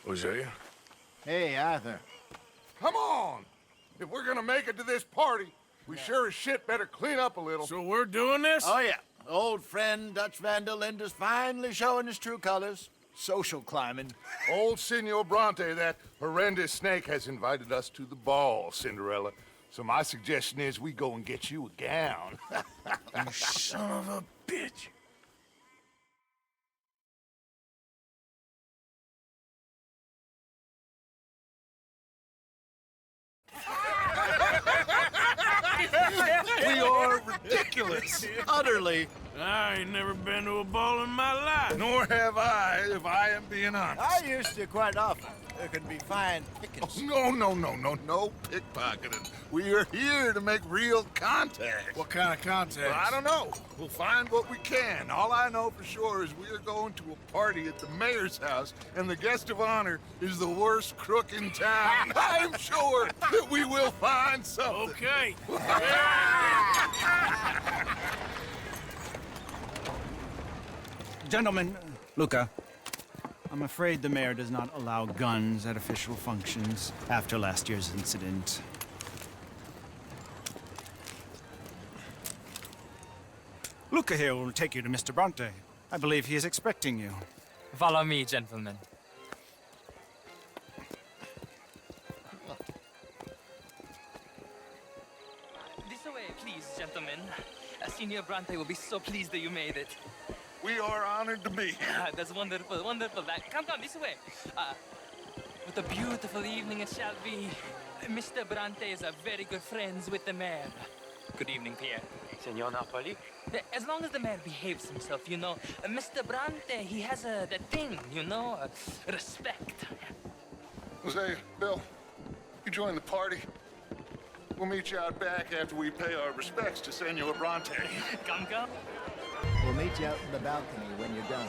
Hosea? Hey, Arthur. Come on! If we're gonna make it to this party, we sure as shit better clean up a little. So we're doing this? Oh, yeah. Old friend Dutch Van der Linde's finally showing his true colors. Social climbing. Old Senor Bronte, that horrendous snake, has invited us to the ball, Cinderella. So my suggestion is we go and get you a gown. You son of a bitch. We are ridiculous. Utterly. I ain't never been to a ball in my life. Nor have I, if I am being honest. I used to quite often. There can be fine pickings. No pickpocketing. We are here to make real contact. What kind of contact? Well, I don't know. We'll find what we can. All I know for sure is we are going to a party at the mayor's house, and the guest of honor is the worst crook in town. I'm sure that we will find something. Okay. Gentlemen, Luca, I'm afraid the mayor does not allow guns at official functions after last year's incident. Luca here will take you to Mr. Bronte. I believe he is expecting you. Follow me, gentlemen. This way, please, gentlemen. Senior Bronte will be so pleased that you made it. We are honored to be here. That's wonderful, wonderful. Come, this way. What a beautiful evening it shall be. Mr. Bronte is a very good friends with the mayor. Good evening, Pierre. Senor Napoli? As long as the mayor behaves himself, you know. Mr. Bronte, he has that thing, you know, respect. Jose, Bill, you join the party. We'll meet you out back after we pay our respects to Senor Bronte. Come. We'll meet you out in the balcony when you're done.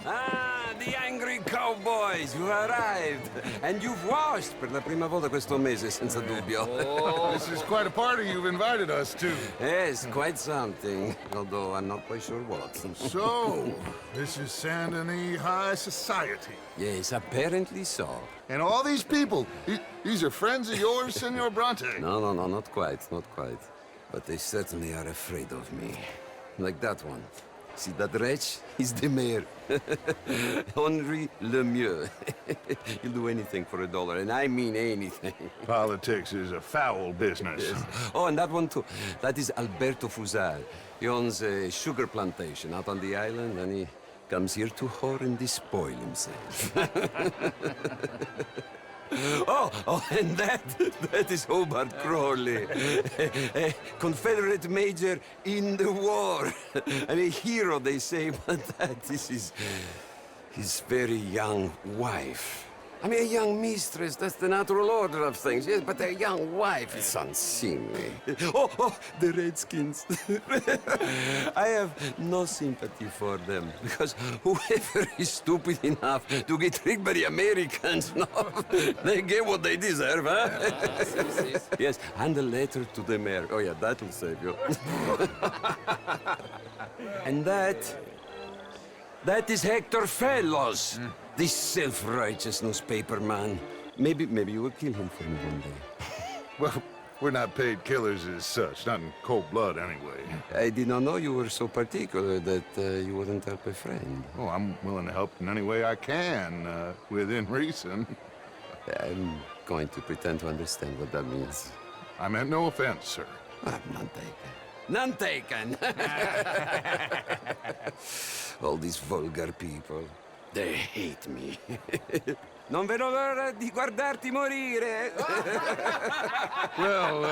Ah, the angry cowboys, you arrived. And you've washed per la prima volta questo mese, senza dubbio. This is quite a party you've invited us to. Yes, quite something. Although I'm not quite sure what. So, this is Saint Denis High Society. Yes, apparently so. And all these people, these are friends of yours, Senor Bronte? No, not quite. But they certainly are afraid of me. Like that one. See that wretch? He's the mayor. Henri Lemieux. He'll do anything for $1, and I mean anything. Politics is a foul business. Yes. Oh, and that one too. That is Alberto Fusar. He owns a sugar plantation out on the island, and he comes here to whore and despoil himself. Oh, and that is Hobart Crawley, a Confederate major in the war. I mean, hero, they say, but that is his very young wife. I mean, a young mistress, that's the natural order of things, yes, but a young wife is unseemly. Oh, the Redskins. I have no sympathy for them, because whoever is stupid enough to get tricked by the Americans, no, they get what they deserve, huh? Yes, and a letter to the mayor. Oh, yeah, that'll save you. And that is Hector Fellows. This self-righteous newspaper man. Maybe you will kill him for me one day. Well, we're not paid killers as such, not in cold blood anyway. I did not know you were so particular that you wouldn't help a friend. Oh, I'm willing to help in any way I can, within reason. I'm going to pretend to understand what that means. I meant no offense, sir. None taken. None taken! All these vulgar people. They hate me. Non vedo l'ora di guardarti morire. Well,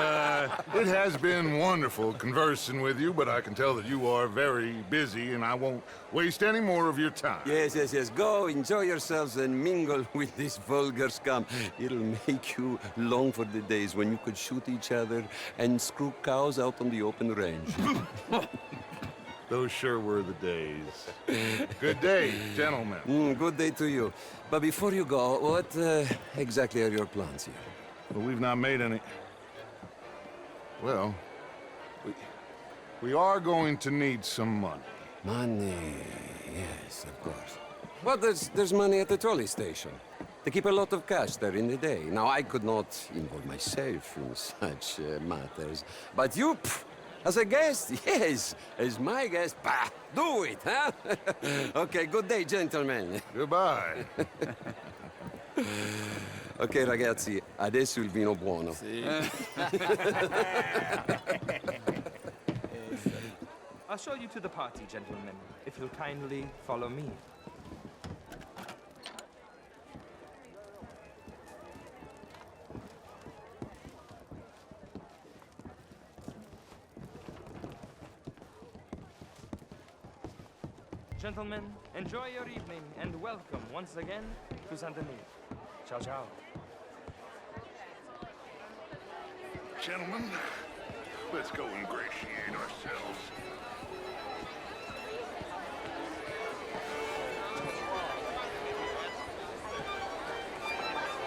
it has been wonderful conversing with you, but I can tell that you are very busy, and I won't waste any more of your time. Yes, yes, yes. Go, enjoy yourselves and mingle with this vulgar scum. It'll make you long for the days when you could shoot each other and screw cows out on the open range. Those sure were the days. Good day, gentlemen. Good day to you. But before you go, what exactly are your plans here? Well, we've not made any... Well, we are going to need some money. Money, yes, of course. Well, there's money at the trolley station. They keep a lot of cash there in the day. Now, I could not involve myself in such matters. But you, as a guest, yes, as my guest, bah, do it, huh? Okay, good day, gentlemen. Goodbye. Ok, ragazzi, adesso il vino buono. I'll show you to the party, gentlemen, if you'll kindly follow me. Gentlemen, enjoy your evening and welcome once again to Saint-Denis. Ciao, ciao. Gentlemen, let's go ingratiate ourselves.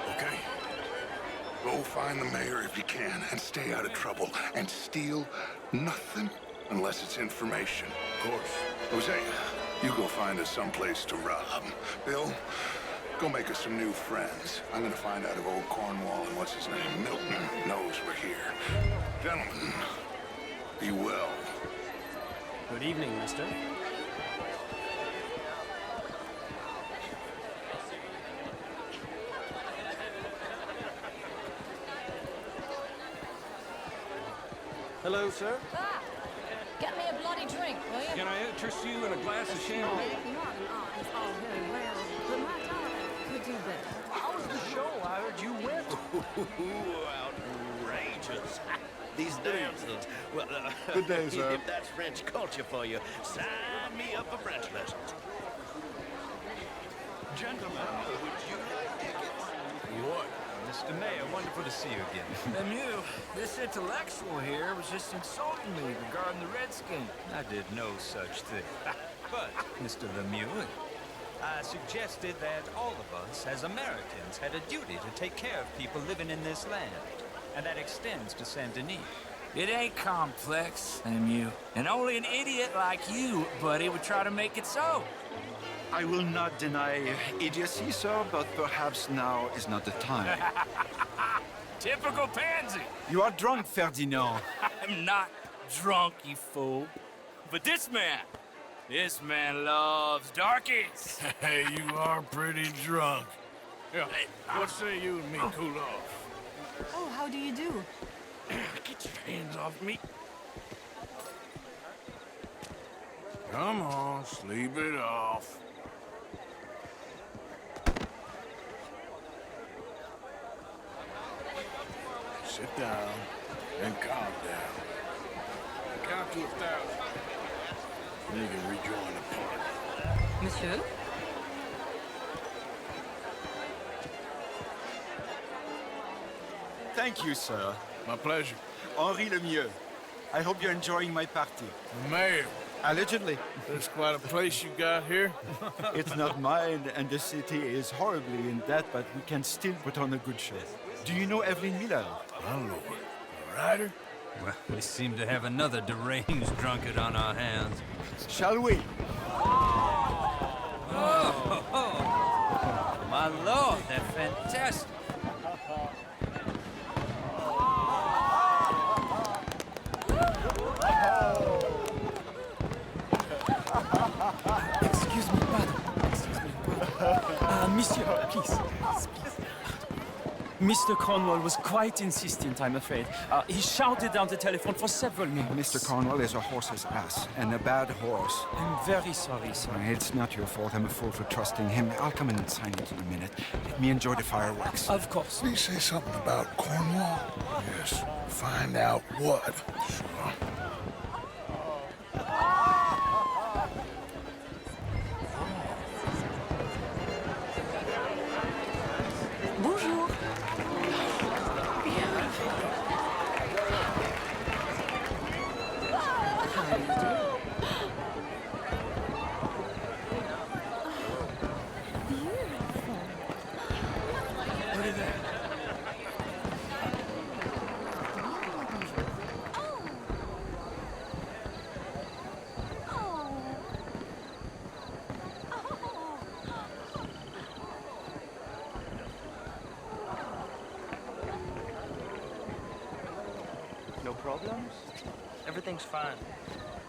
Okay. Go find the mayor if you can, and stay out of trouble. And steal nothing unless it's information. Of course. Jose, you go find us someplace to rob. Bill, go make us some new friends. I'm gonna find out if old Cornwall and what's his name, Milton, knows we're here. Gentlemen, be well. Good evening, mister. Hello, sir. Ah, get me a bloody drink, will you? Can I interest you in a glass of champagne? Not an art is all very well, but my darling could do better. How was the show? I heard you went. Outrageous. These dances. Well, Good day, sir. If that's French culture for you, sign me up for French lessons. Gentlemen, would you like tickets? What? Mr. Mayor, wonderful to see you again. Lemieux, this intellectual here was just insulting me regarding the Redskin. I did no such thing. But, Mr. Lemieux, I suggested that all of us, as Americans, had a duty to take care of people living in this land. And that extends to Saint-Denis. It ain't complex, Lemieux. And only an idiot like you, buddy, would try to make it so. I will not deny idiocy, sir, but perhaps now is not the time. Typical pansy. You are drunk, Ferdinand. I'm not drunk, you fool. But this man loves darkies. Hey, you are pretty drunk. Yeah, what say you and me cool off? Oh, how do you do? Get your hands off me. Come on, sleep it off. Sit down and calm down. Count to 1,000. Then you can rejoin the party. Monsieur? Thank you, sir. My pleasure. Henri Lemieux. I hope you're enjoying my party. The mayor. Allegedly. That's quite a place you got here. It's not mine, and the city is horribly in debt, but we can still put on a good show. Do you know Evelyn Miller? I don't know. A writer? Well, we seem to have another deranged drunkard on our hands. Shall we? Oh, my lord, they're fantastic. Excuse me, pardon. Excuse me, pardon. Monsieur, please. Please. Mr. Cornwall was quite insistent, I'm afraid. He shouted down the telephone for several minutes. Mr. Cornwall is a horse's ass, and a bad horse. I'm very sorry, sir. It's not your fault. I'm a fool for trusting him. I'll come in and sign it in a minute. Let me enjoy the fireworks. Of course. Did he say something about Cornwall? Yes. Find out what. Sure. Bonjour. No problems? Everything's fine.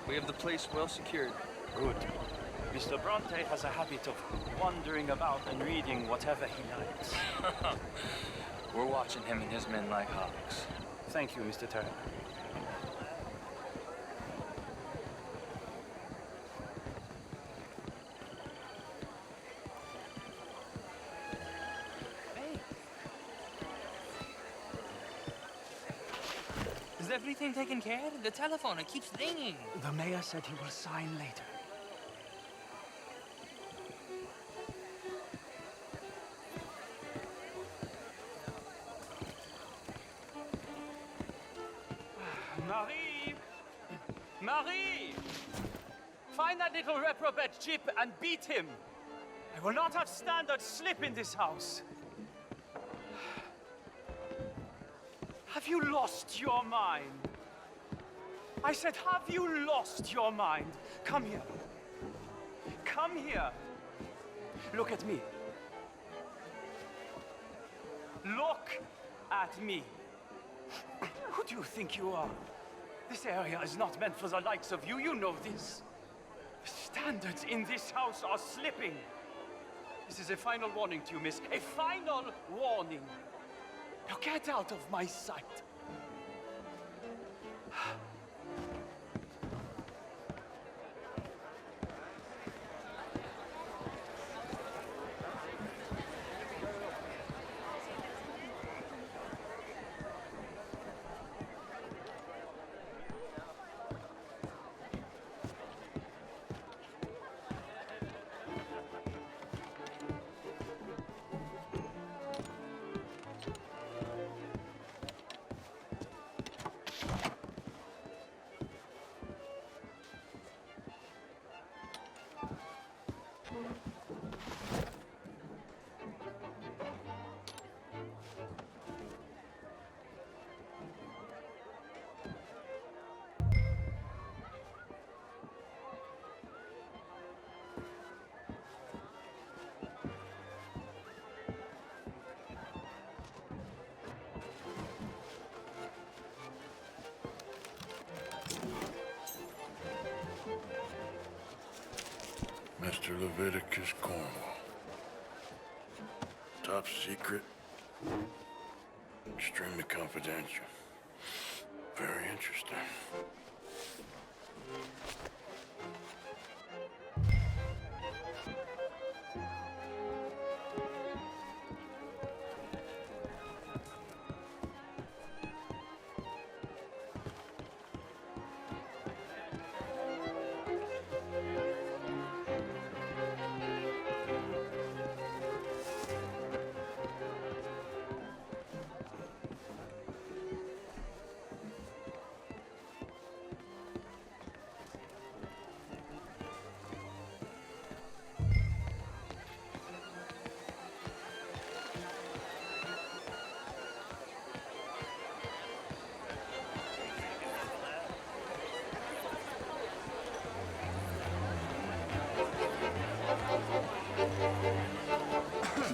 We have the place well secured. Good. Mr. Bronte has a habit of wandering about and reading whatever he likes. We're watching him and his men like hawks. Thank you, Mr. Turner. Is everything taken care of? The telephone, it keeps ringing. The mayor said he will sign later. Marie! Marie! Find that little reprobate Chip and beat him. I will not have standard slip in this house. Have you lost your mind? I said, have you lost your mind? Come here. Come here. Look at me. Look at me. Who do you think you are? This area is not meant for the likes of you. You know this. The standards in this house are slipping. This is a final warning to you, miss. A final warning. Now get out of my sight. Mr. Leviticus Cornwall. Top secret. Extremely confidential. Very interesting.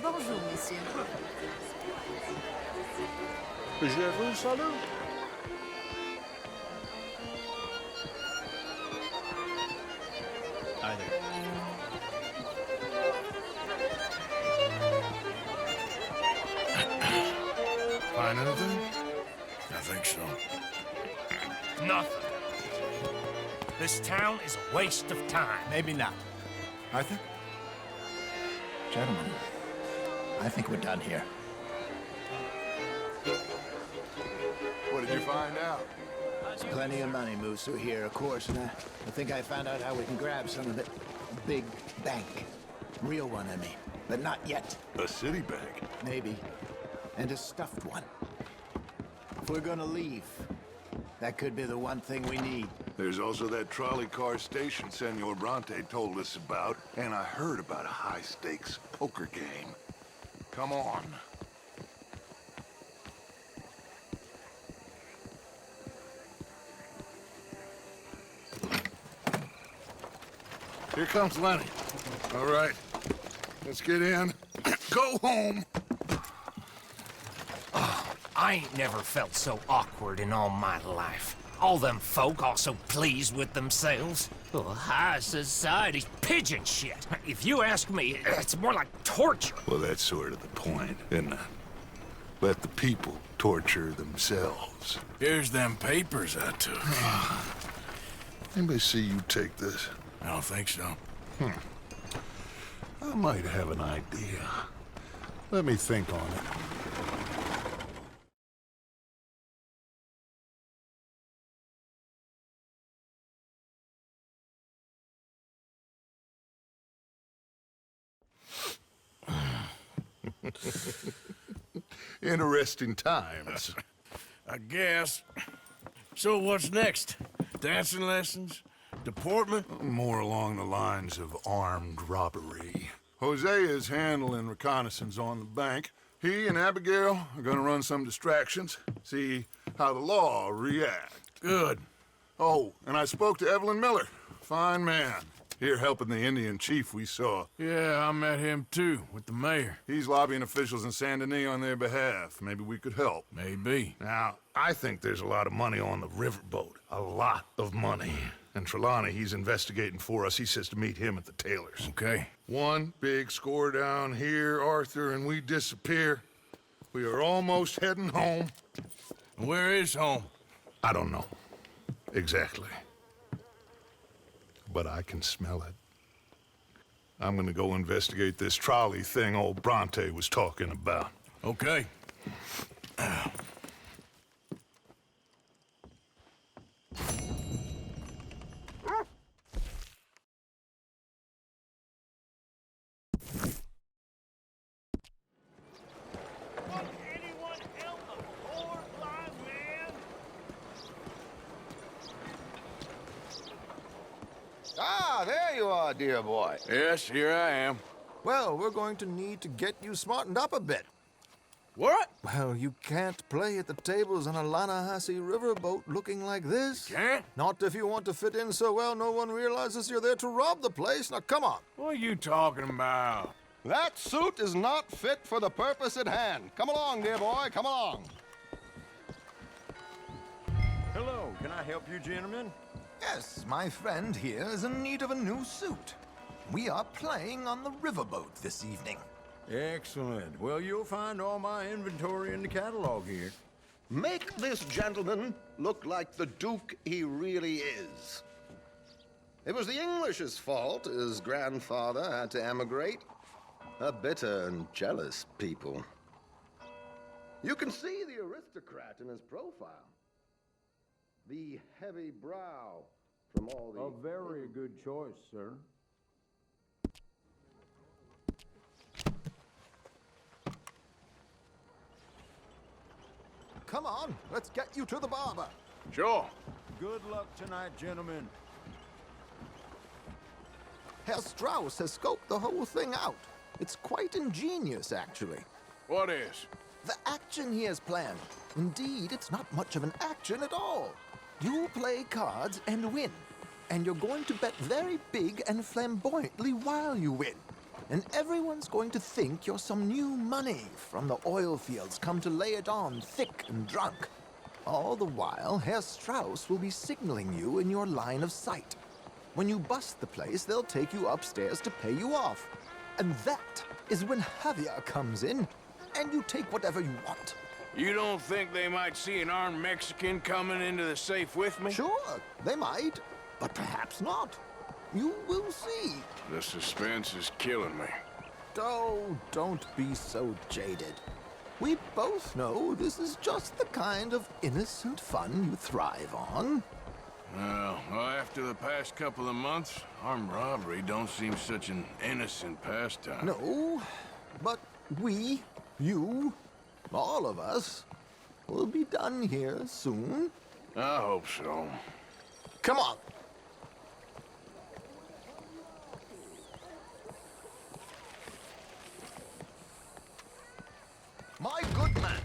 Bonjour, messieurs. Je vous salue. Hi there. find anything? I think so. Nothing. This town is a waste of time. Maybe not. Arthur? Gentlemen, I think we're done here. What did you find out? Plenty of money moves through here, of course, and I think I found out how we can grab some of it. A big bank. Real one, I mean. But not yet. A city bank? Maybe. And a stuffed one. If we're gonna leave, that could be the one thing we need. There's also that trolley car station Senor Bronte told us about, and I heard about a high-stakes poker game. Come on. Here comes Lenny. All right, let's get in. Go home. I ain't never felt so awkward in all my life. All them folk all so pleased with themselves. Oh, high society's pigeon shit. If you ask me, it's more like torture. Well, that's sort of the point, isn't it? Let the people torture themselves. Here's them papers I took. Anybody see you take this? I don't think so. I might have an idea. Let me think on it. Interesting times. I guess. So what's next? Dancing lessons? Deportment? More along the lines of armed robbery. Jose is handling reconnaissance on the bank. He and Abigail are gonna run some distractions, see how the law reacts. Good. Oh, and I spoke to Evelyn Miller. Fine man. Here helping the Indian chief we saw. Yeah, I met him too, with the mayor. He's lobbying officials in Saint Denis on their behalf. Maybe we could help. Maybe. Now, I think there's a lot of money on the riverboat. A lot of money. And Trelawney, he's investigating for us. He says to meet him at the Taylor's. Okay. One big score down here, Arthur, and we disappear. We are almost heading home. Where is home? I don't know. Exactly. But I can smell it. I'm gonna go investigate this trolley thing old Bronte was talking about. Okay. Ah, there you are, dear boy. Yes, here I am. Well, we're going to need to get you smartened up a bit. What? Well, you can't play at the tables on a Lanahasi riverboat looking like this. Can't? Not if you want to fit in so well no one realizes you're there to rob the place. Now, come on. What are you talking about? That suit is not fit for the purpose at hand. Come along, dear boy, come along. Hello, can I help you, gentlemen? Yes, my friend here is in need of a new suit. We are playing on the riverboat this evening. Excellent. Well, you'll find all my inventory in the catalog here. Make this gentleman look like the Duke he really is. It was the English's fault his grandfather had to emigrate. A bitter and jealous people. You can see the aristocrat in his profile. The heavy brow from all the... A very good choice, sir. Come on, let's get you to the barber. Sure. Good luck tonight, gentlemen. Herr Strauss has scoped the whole thing out. It's quite ingenious, actually. What is? The action he has planned. Indeed, it's not much of an action at all. You play cards and win. And you're going to bet very big and flamboyantly while you win. And everyone's going to think you're some new money from the oil fields come to lay it on thick and drunk. All the while, Herr Strauss will be signaling you in your line of sight. When you bust the place, they'll take you upstairs to pay you off. And that is when Javier comes in, and you take whatever you want. You don't think they might see an armed Mexican coming into the safe with me? Sure, they might, but perhaps not. You will see. The suspense is killing me. Oh, don't be so jaded. We both know this is just the kind of innocent fun you thrive on. Well, after the past couple of months, armed robbery don't seem such an innocent pastime. No, but we, you, all of us, will be done here soon. I hope so. Come on. My good man,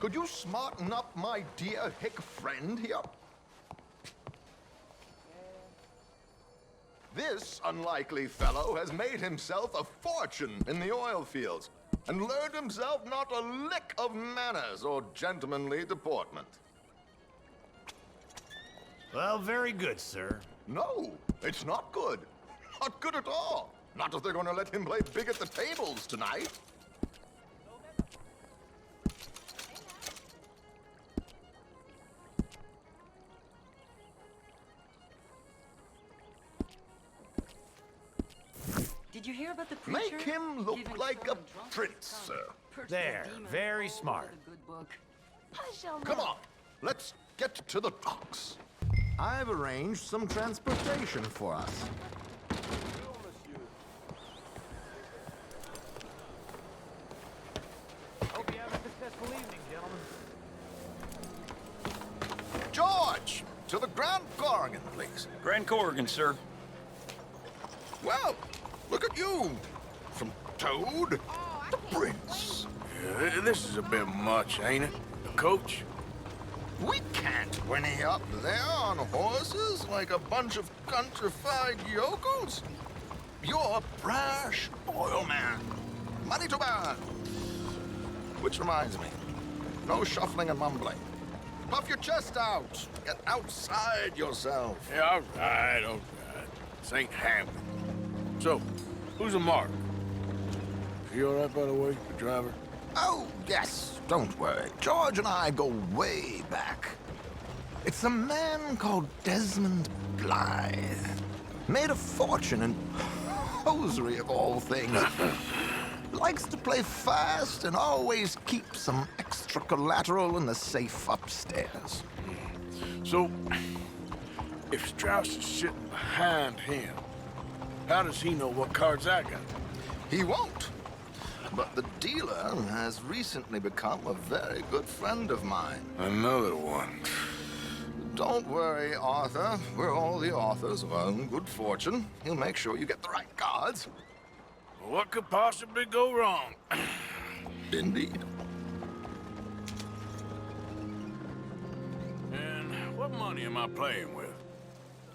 could you smarten up my dear hick friend here? This unlikely fellow has made himself a fortune in the oil fields and learned himself not a lick of manners or gentlemanly deportment. Well, very good, sir. No, it's not good. Not good at all. Not if they're going to let him play big at the tables tonight. Did you hear about the preacher? Make him look like a prince, sir. There, very smart. Come on, let's get to the docks. I've arranged some transportation for us. Hope you have a successful evening, gentlemen. George, to the Grand Corrigan, please. Grand Corrigan, sir. Well, look at you. From Toad to Prince. Yeah, this is a bit much, ain't it? Coach? We can't whinny up there on horses like a bunch of countrified yokels. You're a brash oil man. Money to burn. Which reminds me, no shuffling and mumbling. Puff your chest out. Get outside yourself. Yeah, all right. This ain't happening. So, who's a mark? Is he all right, by the way, the driver? Oh, yes, don't worry. George and I go way back. It's a man called Desmond Blythe. Made a fortune in hosiery of all things. Likes to play fast and always keep some extra collateral in the safe upstairs. So, if Strauss is sitting behind him, how does he know what cards I got? He won't. But the dealer has recently become a very good friend of mine. Another one. Don't worry, Arthur. We're all the authors of our own good fortune. He'll make sure you get the right cards. What could possibly go wrong? Indeed. And what money am I playing with?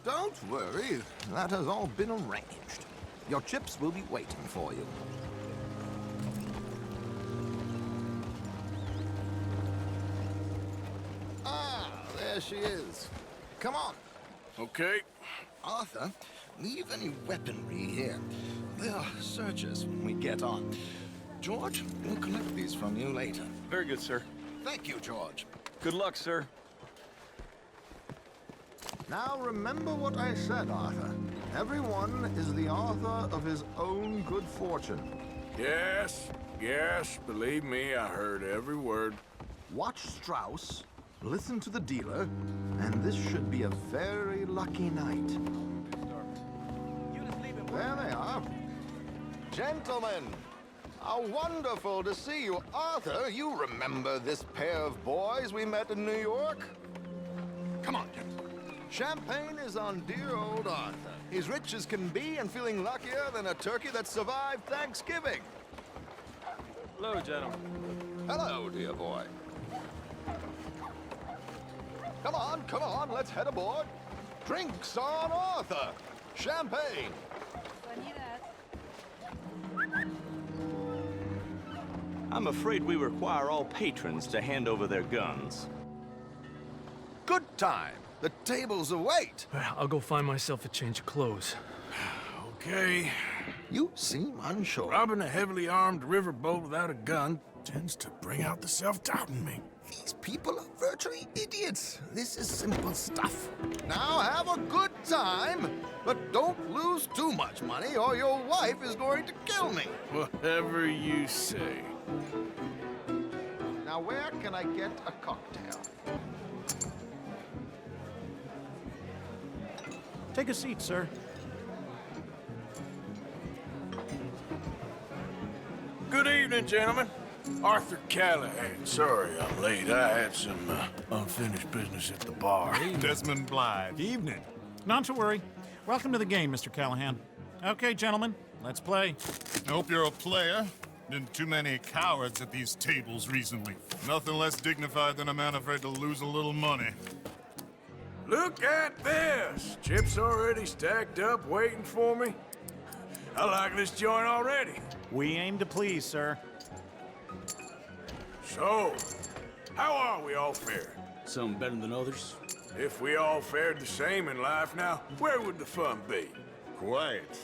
Don't worry. That has all been arranged. Your chips will be waiting for you. Ah, there she is. Come on. Okay. Arthur, leave any weaponry here. They'll search us when we get on. George, we'll collect these from you later. Very good, sir. Thank you, George. Good luck, sir. Now remember what I said, Arthur. Everyone is the author of his own good fortune. Yes, believe me, I heard every word. Watch Strauss, listen to the dealer, and this should be a very lucky night. There they are. Gentlemen, how wonderful to see you. Arthur, you remember this pair of boys we met in New York? Come on, gentlemen. Champagne is on dear old Arthur. He's rich as can be and feeling luckier than a turkey that survived Thanksgiving. Hello, gentlemen. Hello, dear boy. Come on, let's head aboard. Drinks on Arthur. Champagne. I'm afraid we require all patrons to hand over their guns. Good time. The tables await. I'll go find myself a change of clothes. Okay. You seem unsure. Robbing a heavily armed riverboat without a gun tends to bring out the self-doubt in me. These people are virtually idiots. This is simple stuff. Now have a good time, but don't lose too much money or your wife is going to kill me. Whatever you say. Now where can I get a cocktail? Take a seat, sir. Good evening, gentlemen. Arthur Callahan. Sorry I'm late. I had some unfinished business at the bar. Desmond Blythe. Evening. Not to worry. Welcome to the game, Mr. Callahan. Okay, gentlemen, let's play. I hope you're a player. Been too many cowards at these tables recently. Nothing less dignified than a man afraid to lose a little money. Look at this! Chips already stacked up, waiting for me. I like this joint already. We aim to please, sir. So, how are we all fared? Some better than others. If we all fared the same in life now, where would the fun be? Quiet.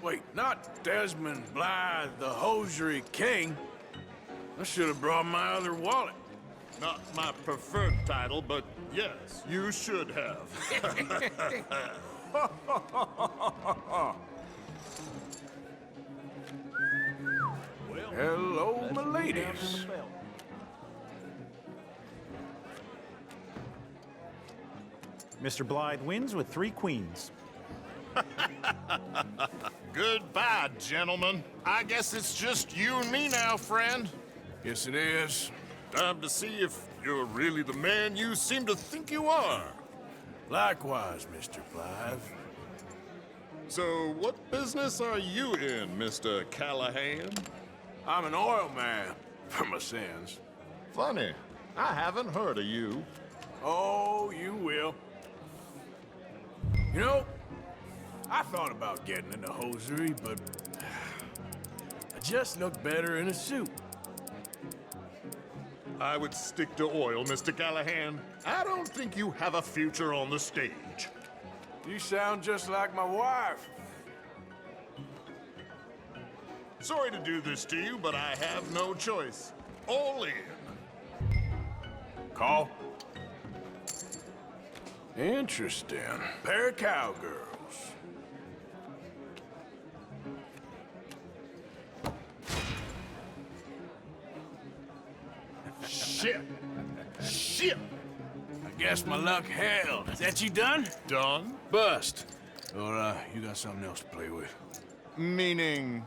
Wait, not Desmond Blythe, the hosiery king. I should have brought my other wallet. Not my preferred title, but yes, you should have. Hello, my ladies. Mr. Blythe wins with 3 queens. Goodbye, gentlemen. I guess it's just you and me now, friend. Yes, it is. Time to see if you're really the man you seem to think you are. Likewise, Mr. Blythe. So, what business are you in, Mr. Callahan? I'm an oil man, for my sins. Funny. I haven't heard of you. Oh, you will. You know, I thought about getting into hosiery, but I just look better in a suit. I would stick to oil, Mr. Callahan. I don't think you have a future on the stage. You sound just like my wife. Sorry to do this to you, but I have no choice. All in. Call? Interesting. Pair of cowgirls. Shit. Shit. I guess my luck held. Is that you done? Done? Bust. Or, you got something else to play with? Meaning?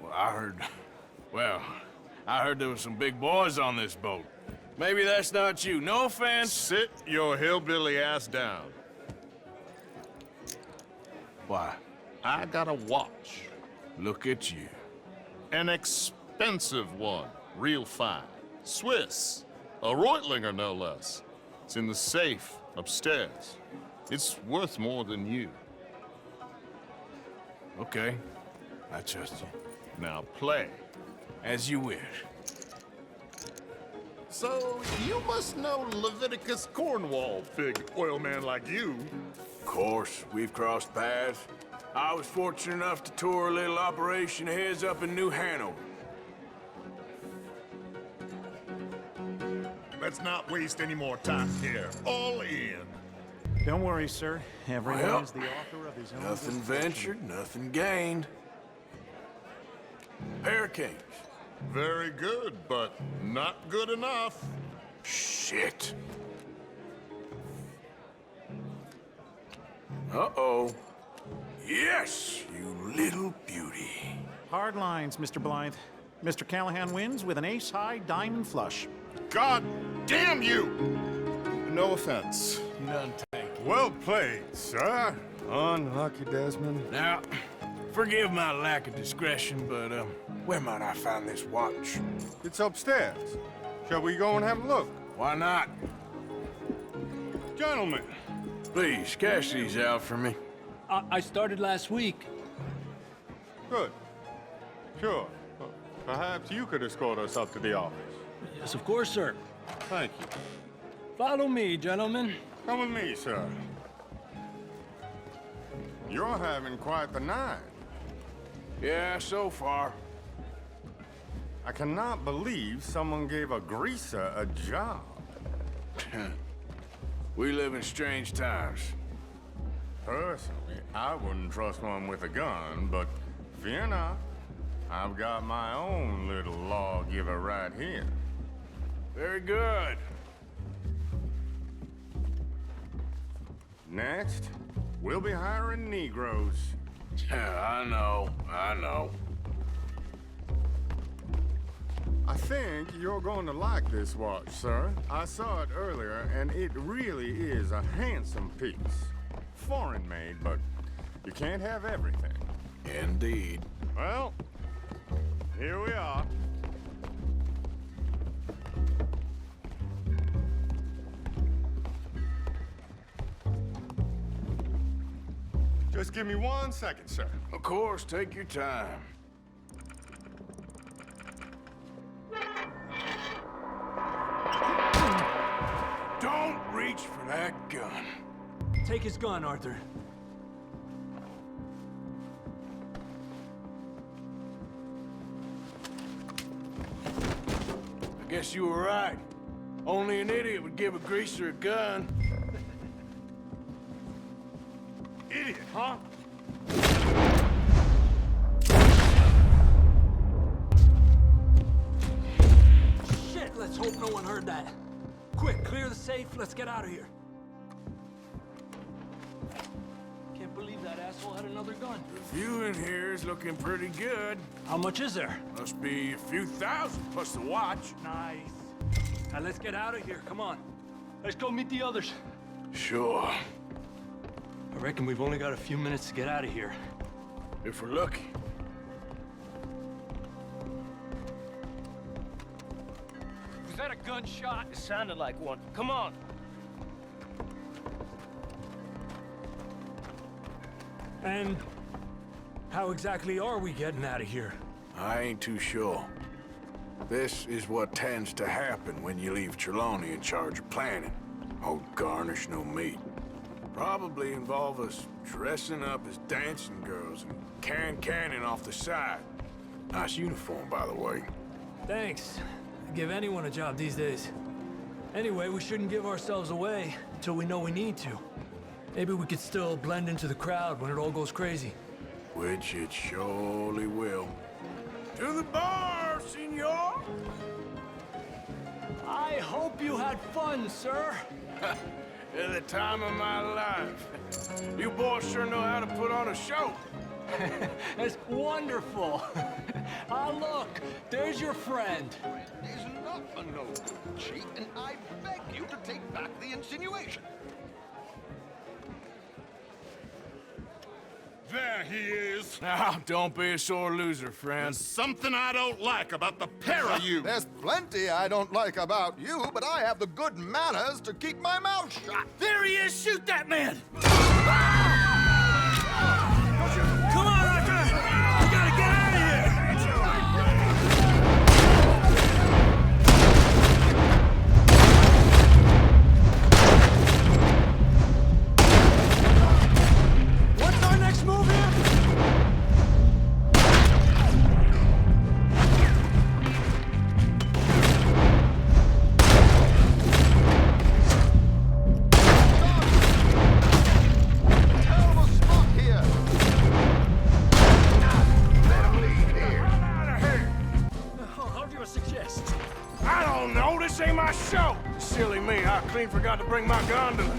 Well, I heard there was some big boys on this boat. Maybe that's not you. No offense. Sit your hillbilly ass down. Why? I got a watch. Look at you. An expensive one. Real fine. Swiss. A Reutlinger, no less. It's in the safe upstairs. It's worth more than you. Okay. I trust you. Now play. As you wish. So, you must know Leviticus Cornwall, big oil man like you. Of course, we've crossed paths. I was fortunate enough to tour a little operation of his up in New Hanover. Let's not waste any more time here. All in. Don't worry, sir. Everyone Well, is the author of his own... Nothing ventured, nothing gained. Pair of kings. Very good, but not good enough. Shit. Uh-oh. Yes, you little beauty. Hard lines, Mr. Blythe. Mr. Callahan wins with an ace-high diamond flush. God damn you! No offense. None taken. Well played, sir. Unlucky, Desmond. Now, forgive my lack of discretion, but, where might I find this watch? It's upstairs. Shall we go and have a look? Why not? Gentlemen. Please, cash these out for me. I started last week. Good. Sure. Perhaps you could escort us up to the office. Yes, of course, sir. Thank you. Follow me, gentlemen. Come with me, sir. You're having quite the night. Yeah, so far. I cannot believe someone gave a greaser a job. We live in strange times. Personally, I wouldn't trust one with a gun, but fear not. I've got my own little lawgiver right here. Very good. Next, we'll be hiring Negroes. I know. I think you're going to like this watch, sir. I saw it earlier, and it really is a handsome piece. Foreign made, but you can't have everything. Indeed. Well, here we are. Just give me 1 second, sir. Of course, take your time. Don't reach for that gun. Take his gun, Arthur. I guess you were right. Only an idiot would give a greaser a gun. Idiot, huh? Shit, let's hope no one heard that. Quick, clear the safe, let's get out of here. Can't believe that asshole had another gun. The view in here is looking pretty good. How much is there? Must be a few thousand plus the watch. Nice. Now let's get out of here, come on. Let's go meet the others. Sure. I reckon we've only got a few minutes to get out of here. If we're lucky. Was that a gunshot? It sounded like one. Come on. And how exactly are we getting out of here? I ain't too sure. This is what tends to happen when you leave Trelawney in charge of planning. Oh, garnish no meat. Probably involve us dressing up as dancing girls and canning off the side. Nice uniform, by the way. Thanks. I'd give anyone a job these days. Anyway, we shouldn't give ourselves away until we know we need to. Maybe we could still blend into the crowd when it all goes crazy. Which it surely will. To the bar, senor! I hope you had fun, sir. At the time of my life. You boys sure know how to put on a show. That's wonderful. Ah, look, there's your friend. Is not a no cheat, and I beg you to take back the insinuation. There he is. Now, don't be a sore loser, friend. There's something I don't like about the pair of you. There's plenty I don't like about you, but I have the good manners to keep my mouth shut. There he is! Shoot that man! Come on, Arthur! We gotta get out of here! What's our next move here? Terrible spot here. Let him leave here. How do you suggest? I don't know, this ain't my show! Silly me, I clean forgot to bring my gondola.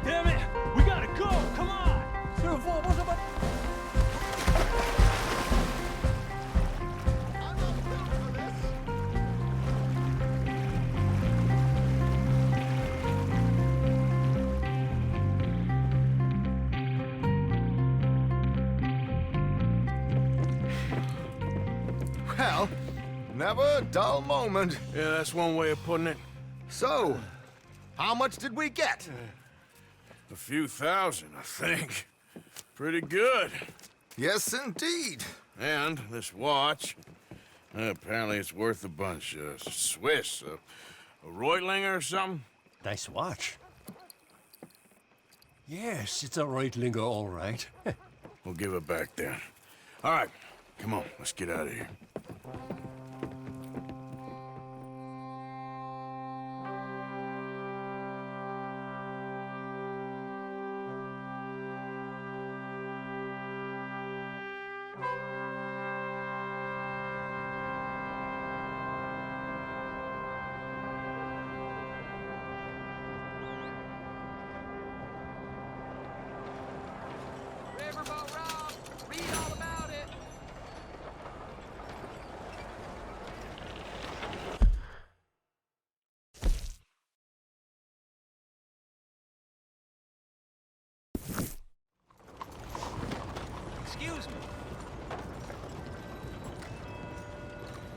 Damn it! We gotta go! Come on! I'm not built for this. Well, never a dull moment. Yeah, that's one way of putting it. So, how much did we get? A few thousand, I think. Pretty good. Yes, indeed. And this watch, apparently it's worth a bunch. Swiss, a Reutlinger or something? Nice watch. Yes, it's a Reutlinger, all right. We'll give it back then. All right, Come on, let's get out of here. Riverboat Rob, read all about it. Excuse me.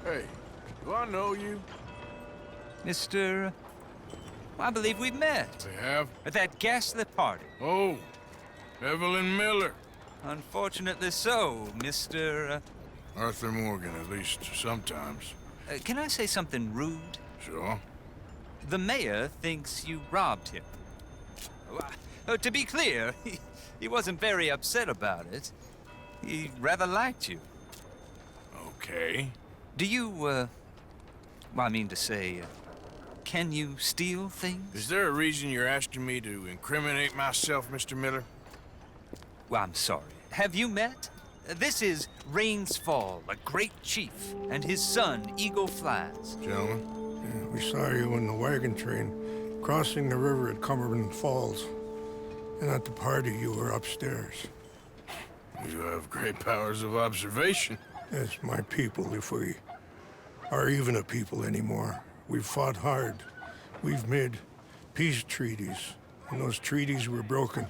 Hey, do I know you? Mr. I believe we've met. We have? At that ghastly party. Oh, Evelyn Miller. Unfortunately so, Mr. Arthur Morgan, at least sometimes. Can I say something rude? Sure. The mayor thinks you robbed him. To be clear, he wasn't very upset about it. He rather liked you. Okay. Do you, well, I mean to say, can you steal things? Is there a reason you're asking me to incriminate myself, Mr. Miller? Well, I'm sorry. Have you met? This is Rains Fall, a great chief, and his son, Eagle Flies. Gentlemen? Yeah, we saw you in the wagon train, crossing the river at Cumberland Falls. And at the party, you were upstairs. You have great powers of observation. Yes, my people, if we are even a people anymore. We've fought hard. We've made peace treaties, and those treaties were broken.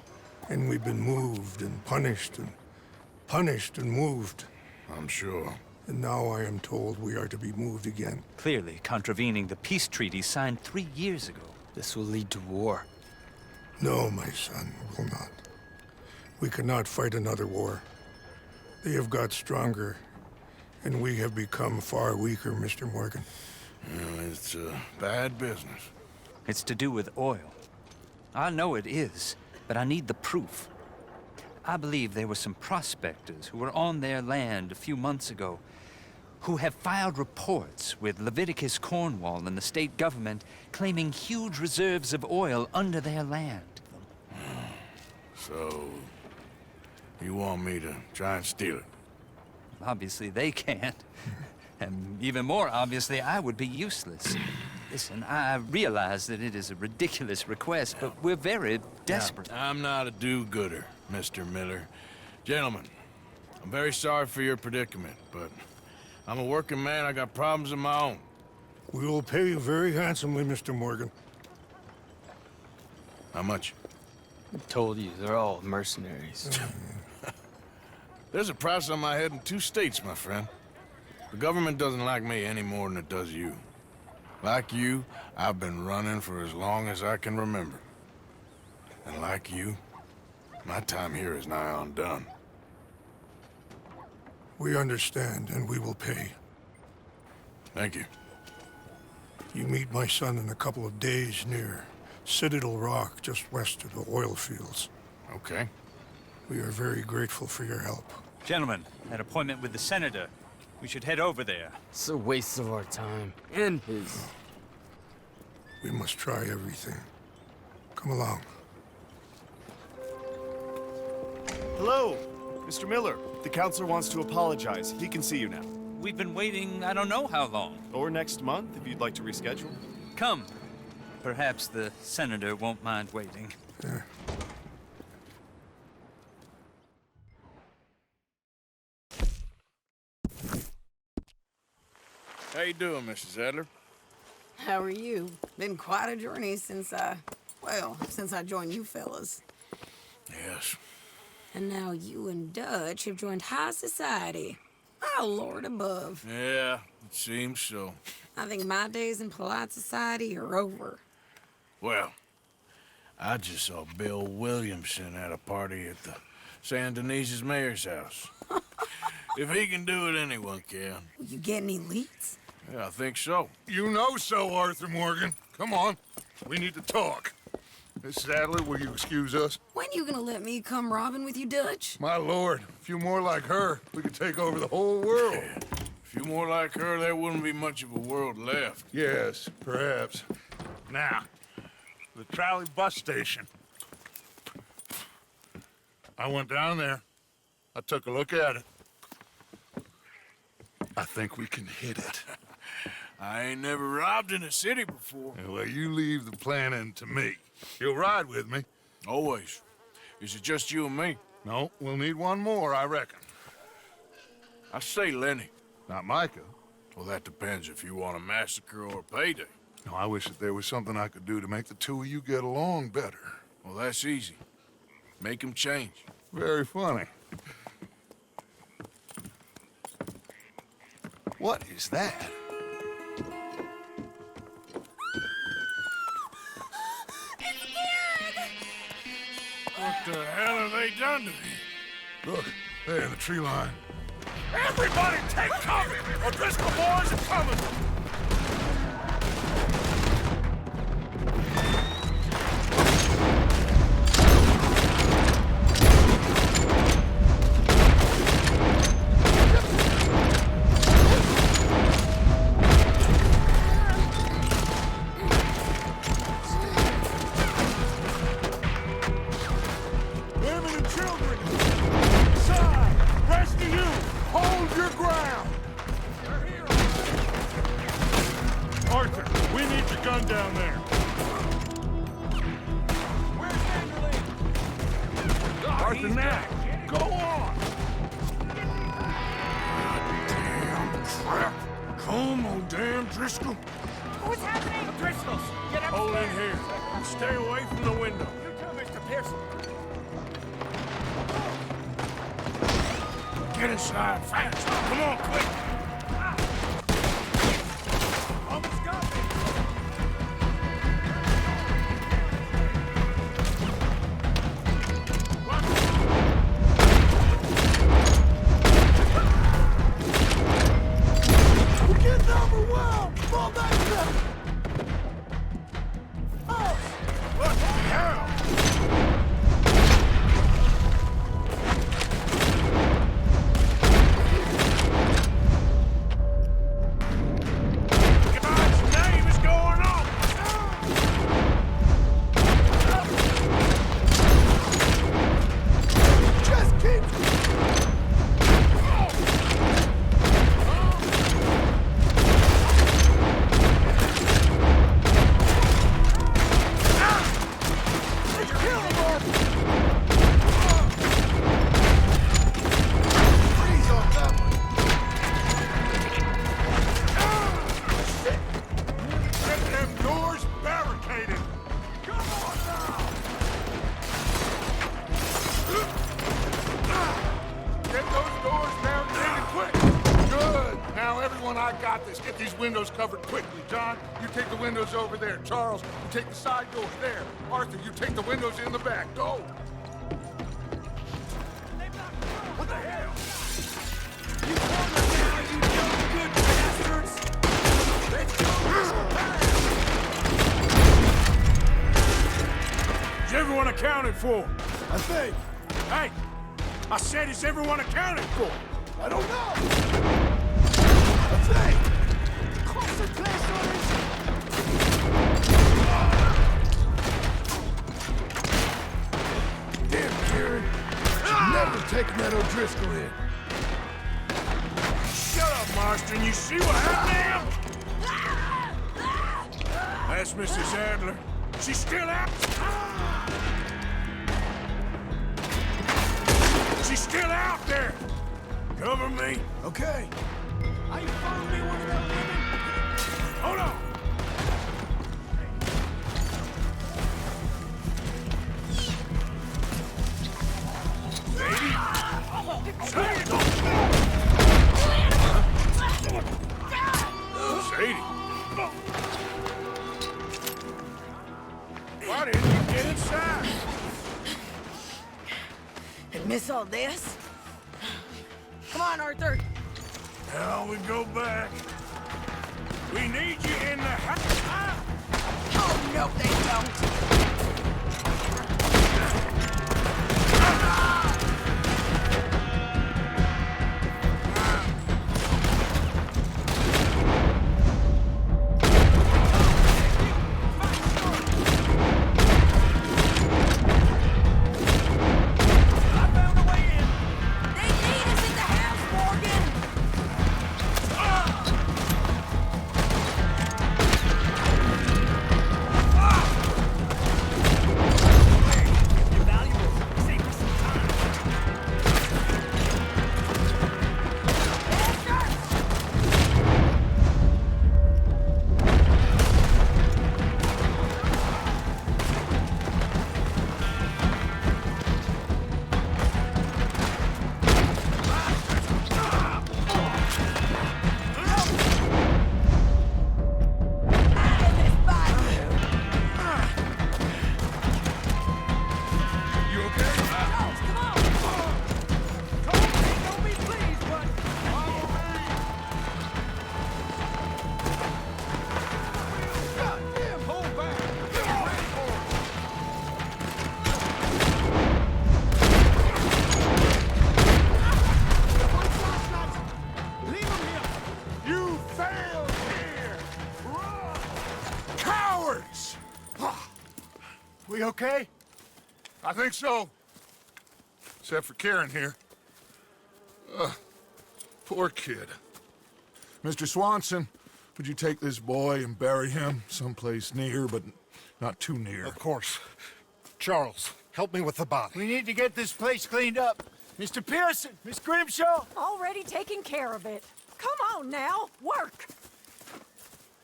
And we've been moved and punished and moved. I'm sure. And now I am told we are to be moved again. Clearly contravening the peace treaty signed 3 years ago. This will lead to war. No, my son, will not. We cannot fight another war. They have got stronger, and we have become far weaker, Mr. Morgan. Well, it's bad business. It's to do with oil. I know it is, but I need the proof. I believe there were some prospectors who were on their land a few months ago who have filed reports with Leviticus Cornwall and the state government claiming huge reserves of oil under their land. So, you want me to try and steal it? Obviously they can't. And even more obviously, I would be useless. Listen, I realize that it is a ridiculous request, but we're very desperate. Now, I'm not a do-gooder, Mr. Miller. Gentlemen, I'm very sorry for your predicament, but I'm a working man. I got problems of my own. We will pay you very handsomely, Mr. Morgan. How much? I told you, they're all mercenaries. There's a price on my head in 2 states, my friend. The government doesn't like me any more than it does you. Like you, I've been running for as long as I can remember. And like you, my time here is nigh undone. We understand, and we will pay. Thank you. You meet my son in a couple of days near Citadel Rock, just west of the oil fields. Okay. We are very grateful for your help. Gentlemen, an appointment with the senator. We should head over there. It's a waste of our time. And his. We must try everything. Come along. Hello, Mr. Miller. The counselor wants to apologize. He can see you now. We've been waiting I don't know how long. Or next month, if you'd like to reschedule. Come. Perhaps the senator won't mind waiting. Yeah. How you doing, Mrs. Adler? How are you? Been quite a journey since I joined you fellas. Yes. And now you and Dutch have joined high society. Oh, Lord above. Yeah, it seems so. I think my days in polite society are over. Well, I just saw Bill Williamson at a party at the San Denise's mayor's house. If he can do it, anyone can. You get any leads? Yeah, I think so. You know so, Arthur Morgan. Come on. We need to talk. Miss Sadler, will you excuse us? When you gonna let me come robbing with you, Dutch? My lord, a few more like her, we could take over the whole world. A few more like her, there wouldn't be much of a world left. Yes, perhaps. Now, the trolley bus station. I went down there. I took a look at it. I think we can hit it. I ain't never robbed in a city before. Well, you leave the planning to me. You'll ride with me. Always. Is it just you and me? No, we'll need one more, I reckon. I say Lenny. Not Micah. Well, that depends if you want a massacre or a payday. No, I wish that there was something I could do to make the two of you get along better. Well, that's easy. Make him change. Very funny. What is that? What the hell have they done to me? Look, there in the tree line. Everybody take cover! O'Driscoll boys are coming! Get inside, fast! Come on, quick! Almost got me! We're getting overwhelmed! Fall back there! Oh! What the hell? Get these windows covered quickly. John, you take the windows over there. Charles, you take the side doors there. Arthur, you take the windows in the back. Go! What the hell? You cornered now, you dumb good bastards! Let's go! Is everyone accounted for? I think. Hey! I said, is everyone accounted for? I don't know! I think! Damn, Kieran. Should never taken that O'Driscoll in. Shut up, Marston. You see what happened to him? That's Mrs. Adler. She's still out? She's still out there. Cover me. Okay. Are you following me, one of them women? Hold on! Sadie! Sadie! Why didn't you get inside? And miss all this? Come on, Arthur. Now we go back. We need you in the house. Oh, no, they don't. We okay? I think so. Except for Karen here. Poor kid. Mr. Swanson, would you take this boy and bury him someplace near, but not too near? Of course. Charles, help me with the body. We need to get this place cleaned up. Mr. Pearson, Miss Grimshaw. Already taking care of it. Come on now, work.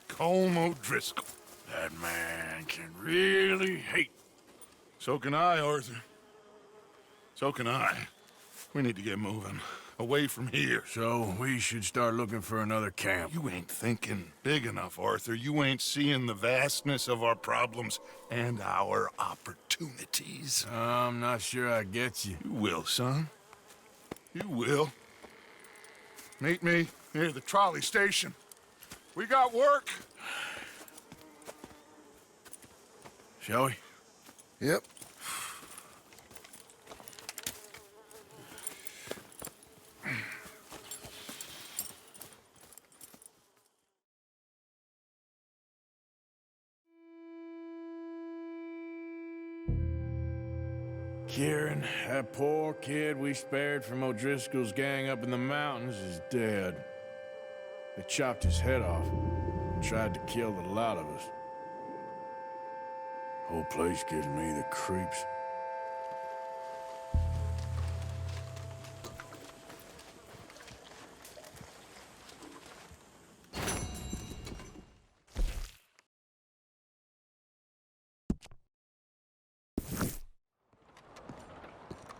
Colm O'Driscoll. That man can really hate. So can I, Arthur. So can I. We need to get moving. Away from here. So we should start looking for another camp. You ain't thinking big enough, Arthur. You ain't seeing the vastness of our problems and our opportunities. I'm not sure I get you. You will, son. You will. Meet me near the trolley station. We got work. Shall we? Yep. Kieran, that poor kid we spared from O'Driscoll's gang up in the mountains is dead. They chopped his head off and tried to kill the lot of us. Whole place gives me the creeps.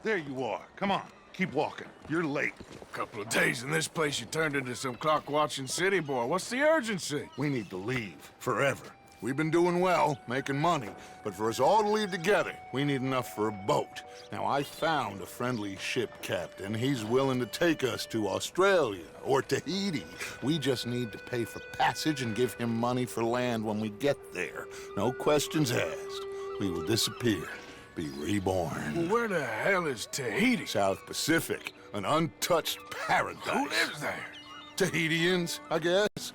There you are. Come on, keep walking. You're late. A couple of days in this place, you turned into some clock-watching city boy. What's the urgency? We need to leave. Forever. We've been doing well, making money, but for us all to leave together, we need enough for a boat. Now, I found a friendly ship captain. He's willing to take us to Australia or Tahiti. We just need to pay for passage and give him money for land when we get there. No questions asked. We will disappear, be reborn. Well, where the hell is Tahiti? South Pacific, an untouched paradise. Who lives there? Tahitians, I guess.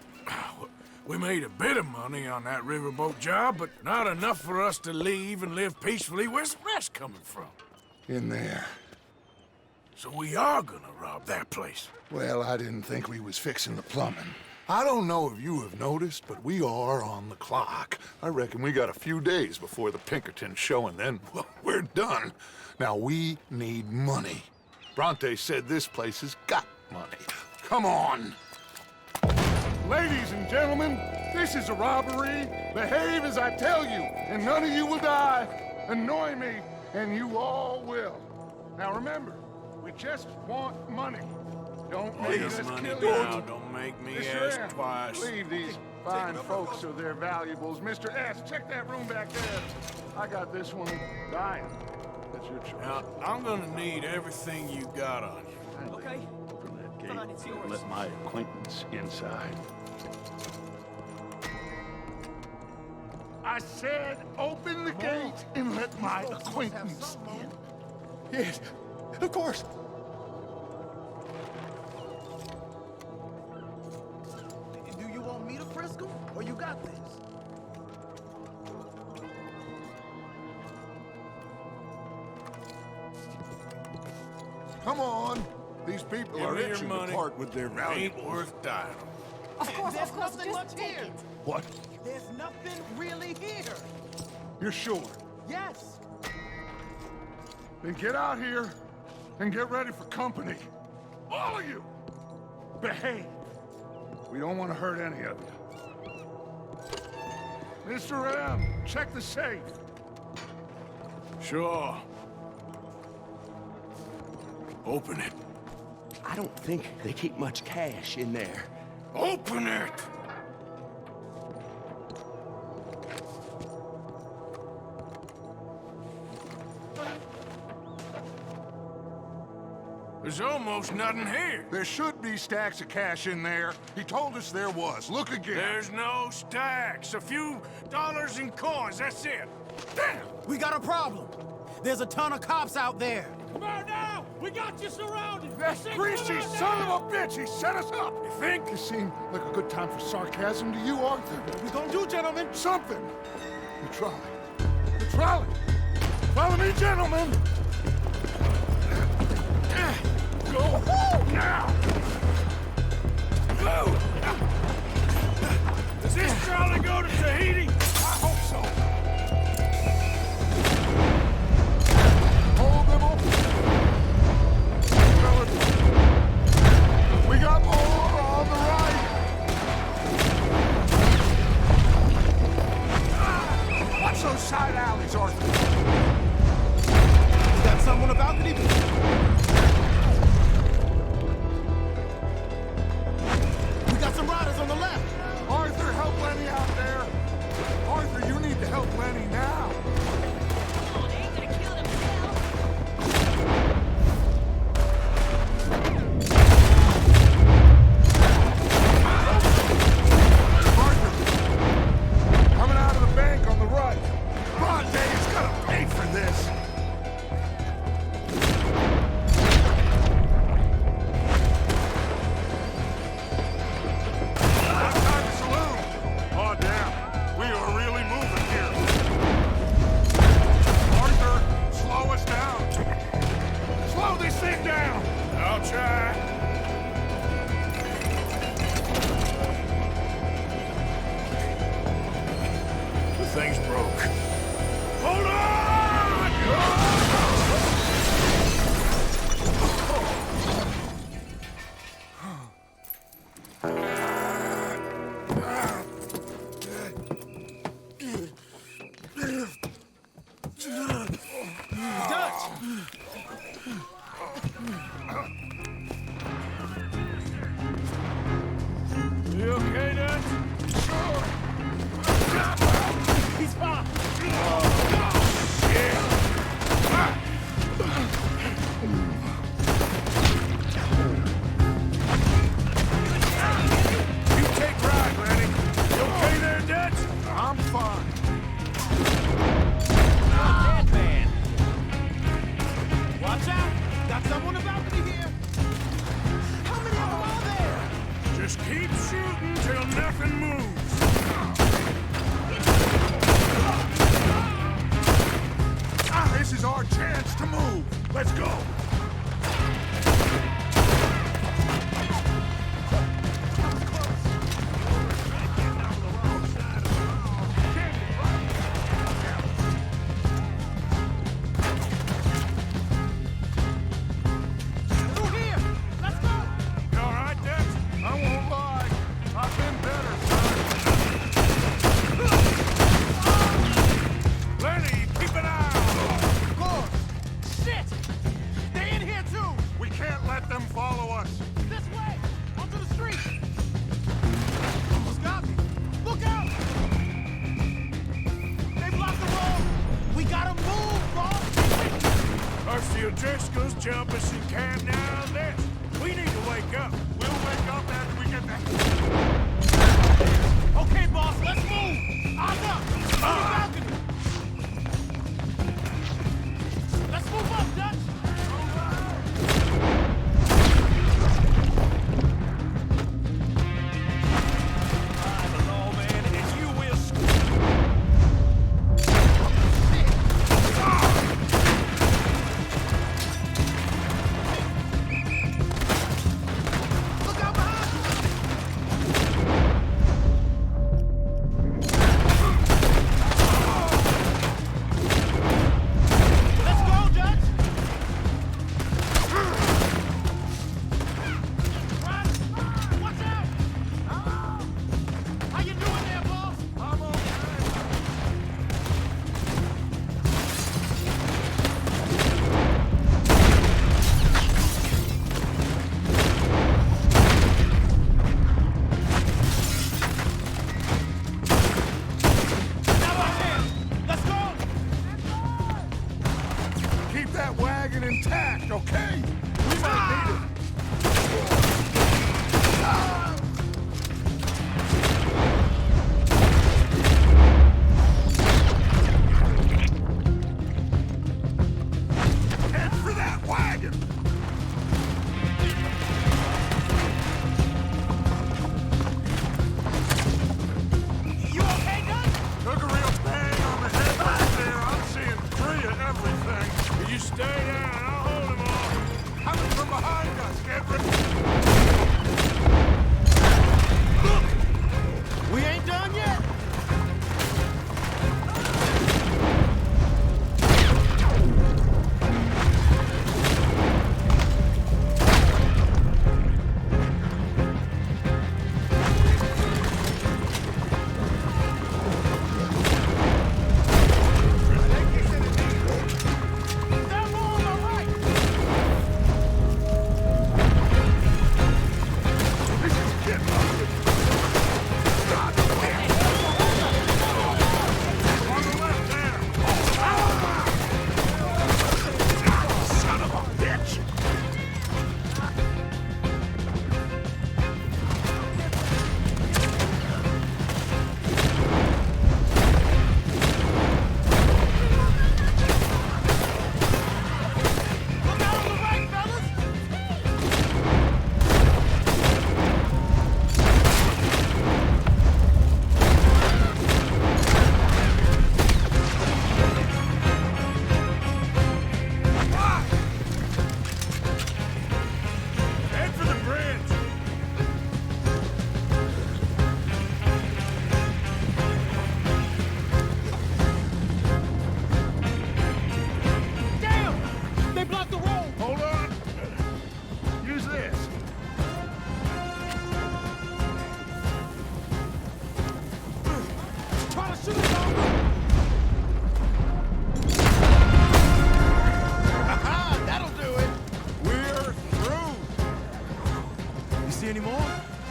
We made a bit of money on that riverboat job, but not enough for us to leave and live peacefully. Where's the rest coming from? In there. So we are gonna rob that place. Well, I didn't think we was fixing the plumbing. I don't know if you have noticed, but we are on the clock. I reckon we got a few days before the Pinkerton show, and then, well, we're done. Now, we need money. Bronte said this place has got money. Come on. Ladies and gentlemen, this is a robbery. Behave as I tell you, and none of you will die. Annoy me, and you all will. Now remember, we just want money. Don't make us kill you. Don't make me ask twice. Leave these fine folks or their valuables. Mr. S, check that room back there. I got this one dying. That's your choice. Now, I'm gonna need everything you got on you. Okay. From that gate, Fine, it's yours. let my acquaintance inside. I said, open the gate and let my acquaintance in. Yes, of course. Do you want me to frisk him, or you got this? Come on. These people Give are me your itching to money. part with their valuables. Ain't worth dying. Of course, There's of course, nothing just much take here. it. What? There's nothing really here. You're sure? Yes. Then get out here and get ready for company. All of you! Behave. We don't want to hurt any of you. Mr. M, check the safe. Sure. Open it. I don't think they keep much cash in there. Open it! There's almost nothing here. There should be stacks of cash in there. He told us there was. Look again. There's no stacks. A few dollars in coins, that's it. Damn! We got a problem. There's a ton of cops out there. Come on now! We got you surrounded! That greasy son of a bitch! He set us up! You think? It seemed like a good time for sarcasm to you, Arthur. What we gonna do, gentlemen? Something! The trolley. The trolley! Follow me, gentlemen! Go now! Go! Does this trolley go to Tahiti? I hope so. Hold them up. We got more on the right. Watch those side alleys, Arthur. Got someone on the balcony? We got some riders on the left. Arthur, help Lenny out there. Arthur, you need to help Lenny now. Oh, they ain't gonna kill themselves. Arthur, coming out of the bank on the right. Broad Day is gonna pay for this. Outside the saloon. Oh, damn. We are really moving here. Arthur, slow us down. Slow this thing down. I'll try. The thing's broke. Hold on! You okay, Dutch? Sure. He's fine. You take ride, Lenny. You okay there, Dutch? I'm fine. Dead man! Watch out. Got someone on the balcony here. How many of them are there? Just keep shooting till nothing moves. This is our chance to move. Let's go. Through here. Let's go. You all right, Dutch? I won't lie. I've been better, son. Lenny, keep an eye on. Good. Shit. They're in here too. We can't let them follow us. This way. Onto the street. Almost got me. Look out. They blocked the road. We gotta move, boss. Arthur Driscoll's jump us and can now this. We need to wake up. We'll wake up after we get back. Okay, boss, let's move. Eyes up. On the balcony. Let's move up, Dutch.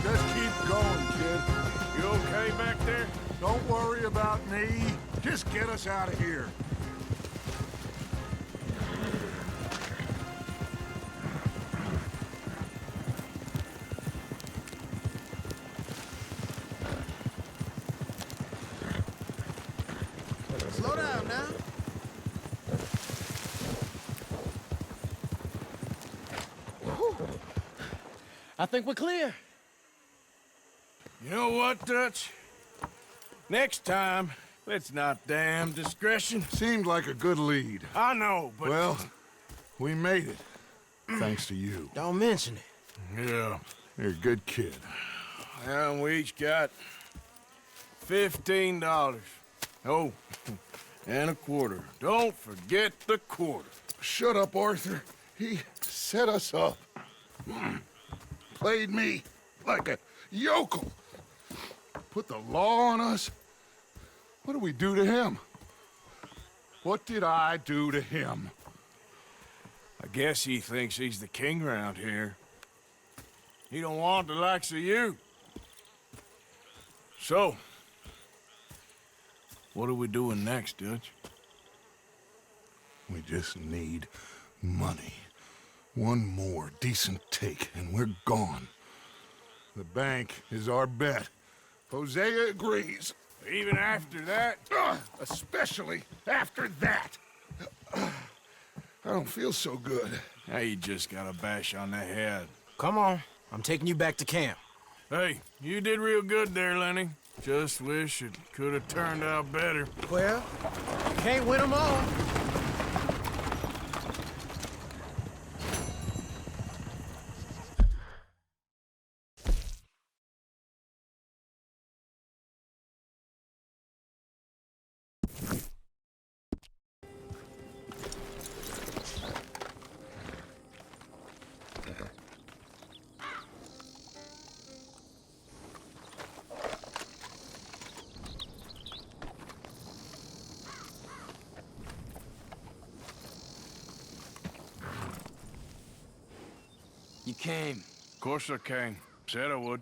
Just keep going, kid. You okay back there? Don't worry about me. Just get us out of here. Slow down now. I think we're clear. You know what, Dutch? Next time, let's not damn discretion. Seemed like a good lead. I know, but... Well, we made it. Thanks to you. Don't mention it. Yeah, you're a good kid. And we each got $15. Oh, and a quarter. Don't forget the quarter. Shut up, Arthur. He set us up. Played me like a yokel. Put the law on us. What did we do to him? What did I do to him? I guess he thinks he's the king around here. He don't want the likes of you. So, what are we doing next, Dutch? We just need money. One more decent take, and we're gone. The bank is our bet. Hosea agrees. Even after that? Especially after that. I don't feel so good. Now you just got a bash on the head. Come on. I'm taking you back to camp. Hey, you did real good there, Lenny. Just wish it could have turned out better. Well, you can't win them all. You came. Of course I came. Said I would.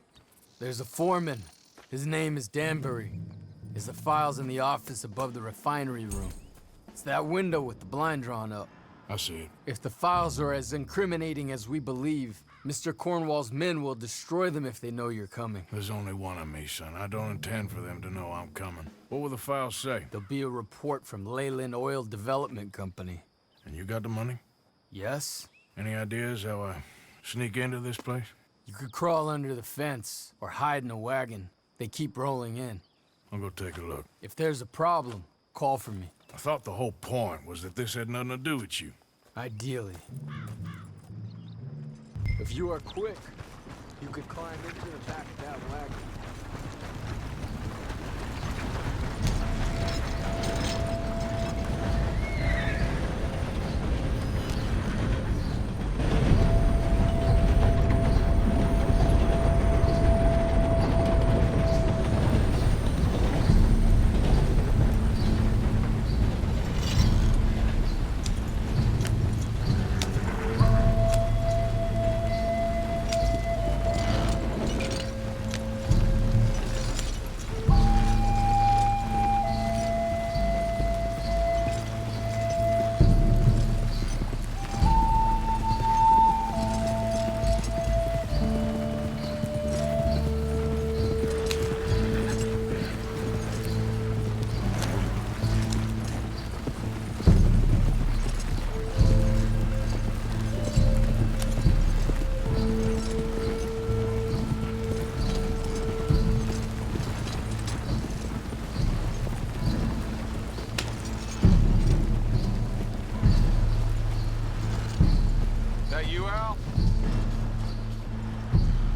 There's a foreman. His name is Danbury. There's the files in the office above the refinery room. It's that window with the blind drawn up. I see it. If the files are as incriminating as we believe, Mr. Cornwall's men will destroy them if they know you're coming. There's only one of me, son. I don't intend for them to know I'm coming. What will the files say? There'll be a report from Leyland Oil Development Company. And you got the money? Yes. Any ideas how I sneak into this place? You could crawl under the fence or hide in a wagon. They keep rolling in. I'll go take a look. If there's a problem, call for me. I thought the whole point was that this had nothing to do with you. Ideally. If you are quick, you could climb into the back of that wagon.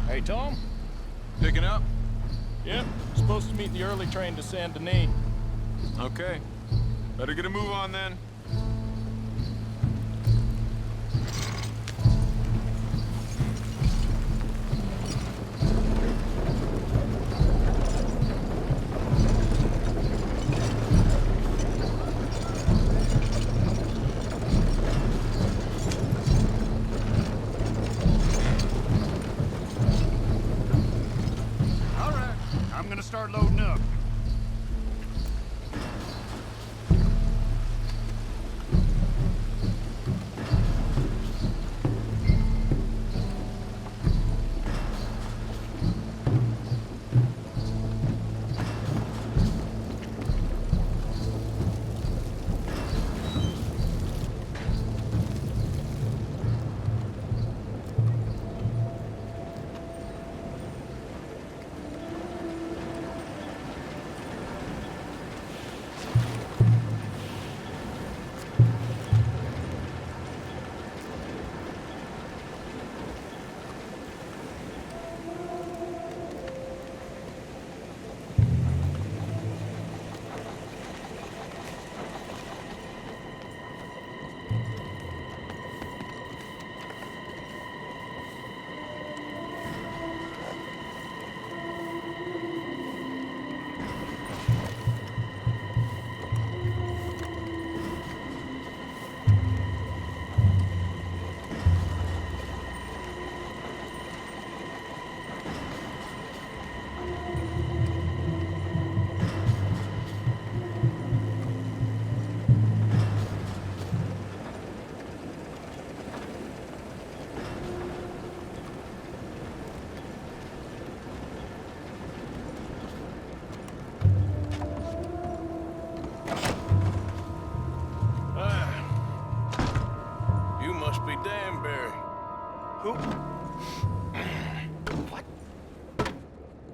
Hey, Tom? Picking up? Yep. Supposed to meet the early train to Saint Denis. Okay. Better get a move on then. gonna start loading up.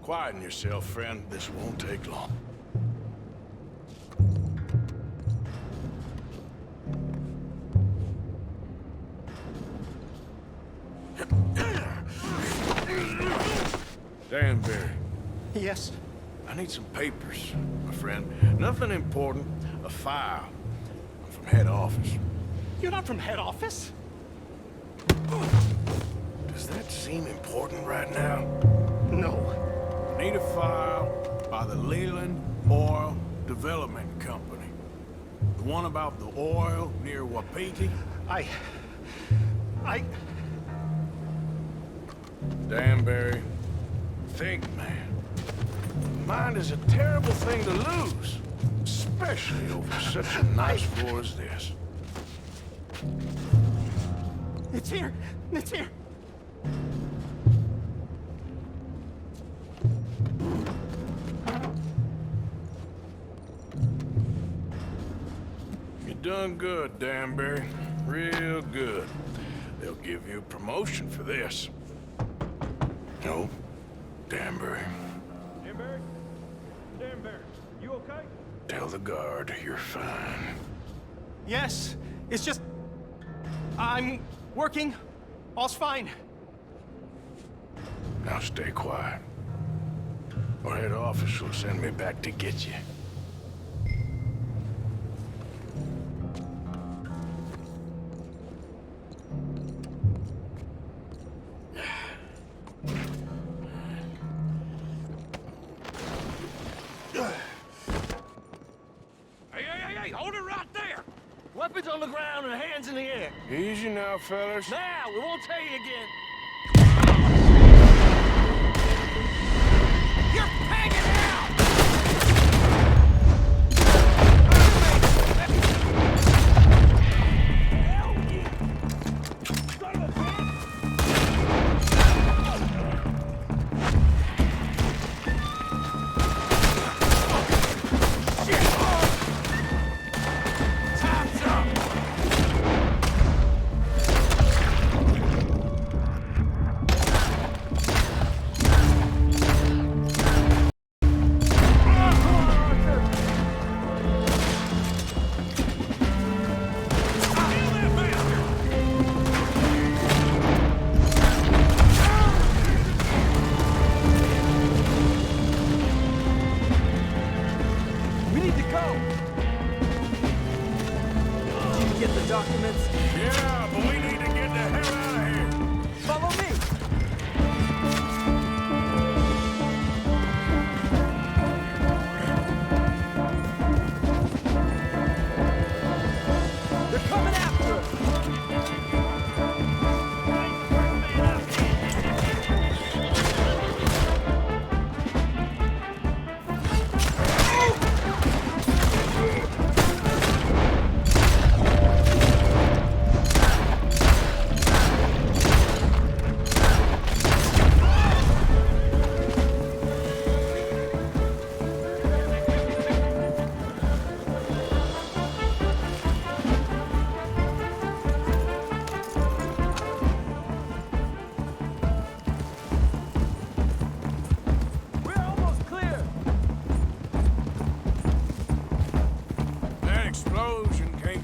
Quieten yourself, friend. This won't take long. Danbury. Yes? I need some papers, my friend. Nothing important. A file. I'm from head office. You're not from head office? Does that seem important right now? No. I need a file by the Leland Oil Development Company. The one about the oil near Wapiti? Danbury, think, man. Mind is a terrible thing to lose. Especially over such a nice floor as this. It's here. It's here. You done good, Danbury. Real good. They'll give you a promotion for this. No, Danbury. Danbury? Danbury, you okay? Tell the guard you're fine. Yes. It's just... I'm working. All's fine. Now stay quiet. Or head office will send me back to get you. Hey, hold it right there! Weapons on the ground and hands in the air. Easy now, fellas. Now, we won't tell you again. You're hanging out! Hell yeah! Son of a bitch!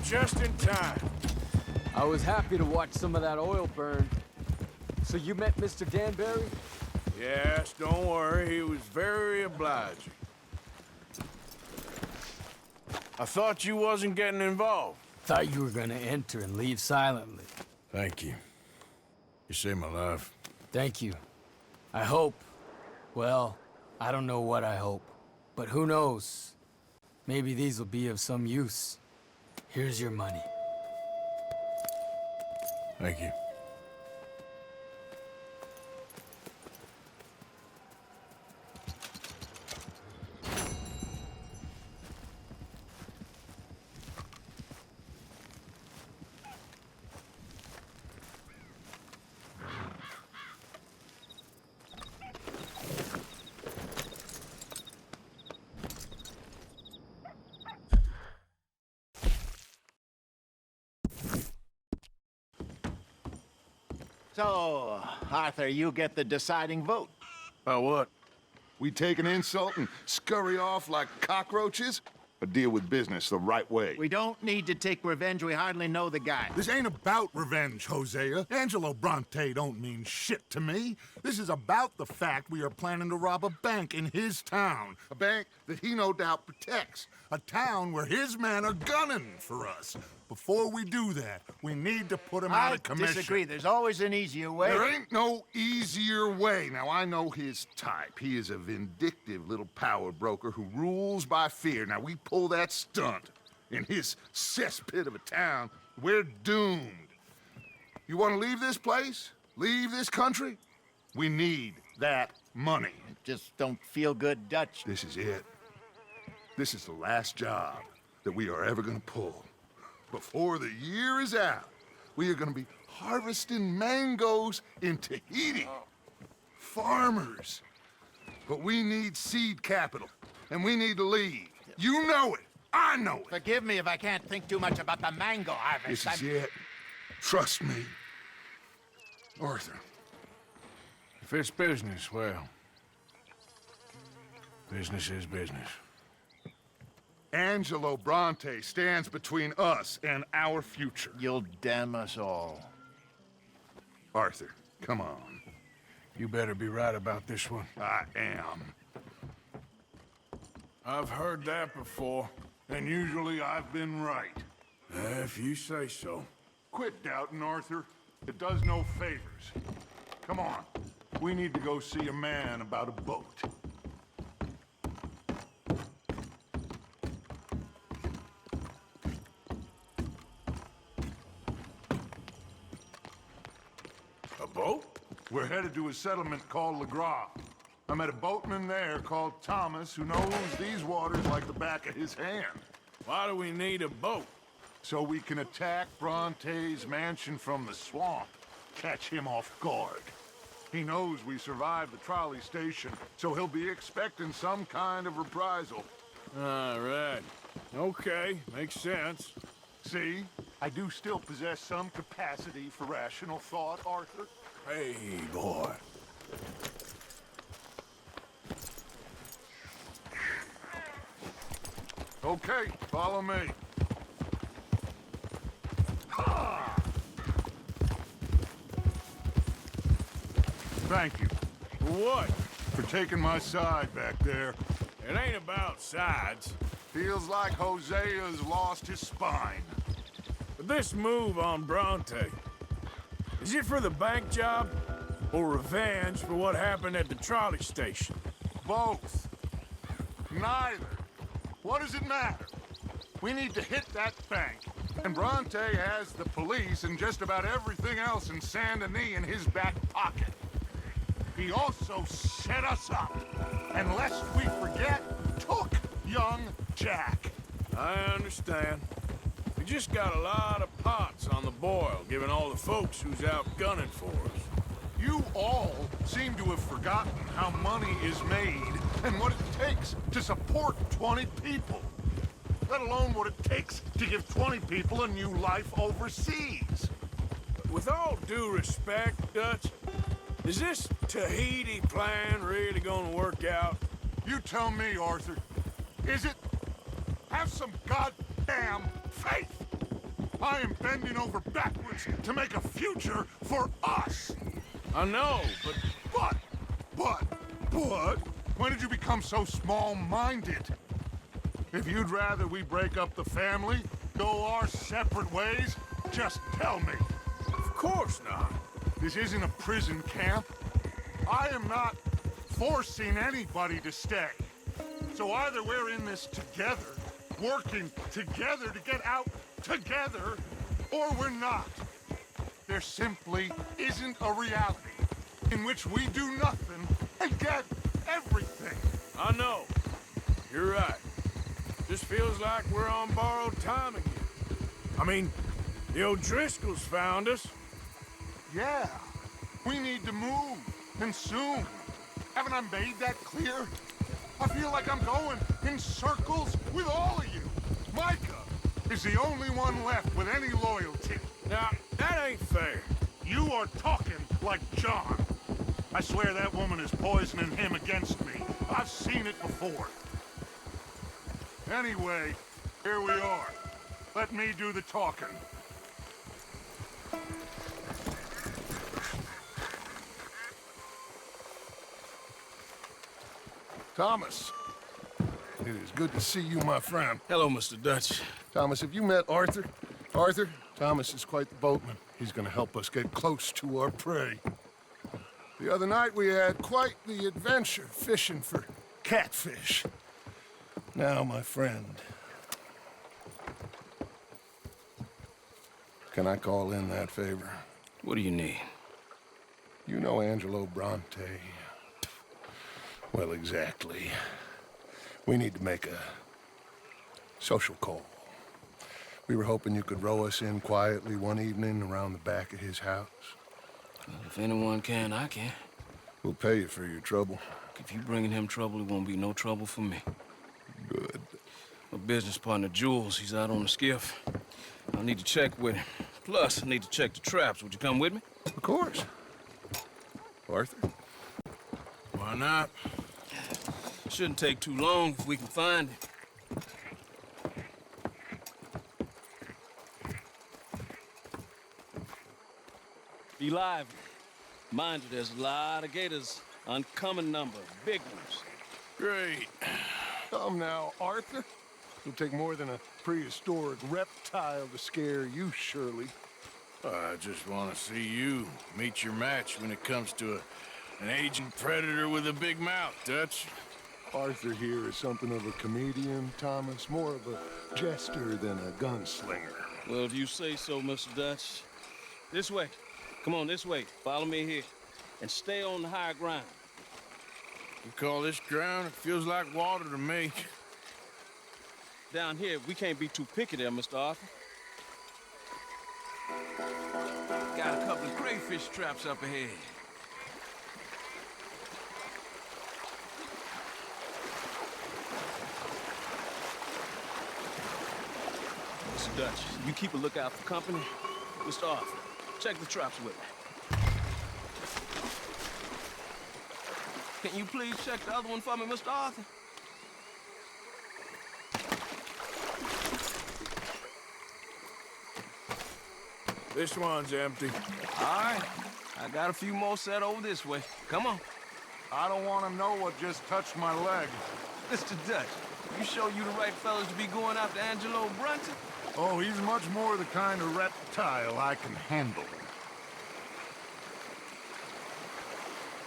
just in time. I was happy to watch some of that oil burn. So you met Mr. Danbury? Yes, don't worry, he was very obliging. I thought you wasn't getting involved. Thought you were gonna enter and leave silently. Thank you. You saved my life. Thank you. I hope. Well, I don't know what I hope. But who knows? Maybe these will be of some use. Here's your money. Thank you. So, Arthur, you get the deciding vote. About what? We take an insult and scurry off like cockroaches? Or deal with business the right way? We don't need to take revenge. We hardly know the guy. This ain't about revenge, Hosea. Angelo Bronte don't mean shit to me. This is about the fact we are planning to rob a bank in his town. A bank that he no doubt protects. A town where his men are gunning for us. Before we do that, we need to put him out of commission. I disagree. There's always an easier way. There ain't no easier way. Now, I know his type. He is a vindictive little power broker who rules by fear. Now, we pull that stunt in his cesspit of a town, we're doomed. You want to leave this place? Leave this country? We need that money. Just don't feel good, Dutch. This is it. This is the last job that we are ever going to pull. Before the year is out, we are going to be harvesting mangoes in Tahiti. Farmers. But we need seed capital, and we need to leave. You know it. I know it. Forgive me if I can't think too much about the mango harvest. This is it. Trust me. Arthur. If it's business, well, business is business. Angelo Bronte stands between us and our future. You'll damn us all. Arthur, come on. You better be right about this one. I am. I've heard that before. And usually I've been right. If you say so. Quit doubting, Arthur. It does no favors. Come on. We need to go see a man about a boat. A boat? We're headed to a settlement called Le Gras. I met a boatman there called Thomas who knows these waters like the back of his hand. Why do we need a boat? So we can attack Bronte's mansion from the swamp. Catch him off guard. He knows we survived the trolley station, so he'll be expecting some kind of reprisal. All right. Okay, makes sense. See? I do still possess some capacity for rational thought, Arthur. Hey, boy. Okay, follow me. Thank you. For what? For taking my side back there. It ain't about sides. Feels like Hosea's lost his spine. But this move on Bronte, is it for the bank job or revenge for what happened at the trolley station? Both. Neither. What does it matter? We need to hit that bank. And Bronte has the police and just about everything else in Saint Denis in his back pocket. He also set us up. And lest we forget, took young Jack. I understand. We just got a lot of pots on the boil, given all the folks who's out gunning for us. You all seem to have forgotten how money is made and what it takes to support 20 people. Let alone what it takes to give 20 people a new life overseas. With all due respect, Dutch, is this Tahiti plan really gonna work out? You tell me, Arthur. Is it? Have some goddamn faith! I am bending over backwards to make a future for us! I know, but... But? When did you become so small-minded? If you'd rather we break up the family, go our separate ways, just tell me. Of course not. This isn't a prison camp. I am not forcing anybody to stay. So either we're in this together, working together to get out together, or we're not. There simply isn't a reality in which we do nothing and get everything. I know. You're right. Just feels like we're on borrowed time again. I mean, the O'Driscolls found us. Yeah, we need to move, and soon. Haven't I made that clear? I feel like I'm going in circles with all of you. Micah is the only one left with any loyalty. Now, that ain't fair. You are talking like John. I swear that woman is poisoning him against me. I've seen it before. Anyway, here we are. Let me do the talking. Thomas, it is good to see you, my friend. Hello, Mr. Dutch. Thomas, have you met Arthur? Arthur? Thomas is quite the boatman. He's gonna help us get close to our prey. The other night we had quite the adventure fishing for catfish. Now, my friend, can I call in that favor? What do you need? You know Angelo Bronte. Well, exactly. We need to make a social call. We were hoping you could row us in quietly one evening around the back of his house. Well, if anyone can, I can. We'll pay you for your trouble. If you bringing him trouble, it won't be no trouble for me. Good. My business partner, Jules, he's out on the skiff. I need to check with him. Plus, I need to check the traps. Would you come with me? Of course. Arthur? Why not? Shouldn't take too long if we can find him. Be lively. Mind you, there's a lot of gators. Uncommon number. Big ones. Great. Come now, Arthur. It'll take more than a prehistoric reptile to scare you, surely. I just want to see you meet your match when it comes to an aging predator with a big mouth, Dutch. Arthur here is something of a comedian, Thomas. More of a jester than a gunslinger. Well, if you say so, Mr. Dutch. This way. Come on, this way. Follow me here. And stay on the higher ground. You call this ground? It feels like water to me. Down here, we can't be too picky there, Mr. Arthur. Got a couple of crayfish traps up ahead. Mr. Dutch, you keep a lookout for company. Mr. Arthur, check the traps with me. Can you please check the other one for me, Mr. Arthur? This one's empty. All right. I got a few more set over this way. Come on. I don't want to know what just touched my leg. Mr. Dutch, you sure you the right fellas to be going after Angelo Bronte? Oh, he's much more the kind of reptile I can handle.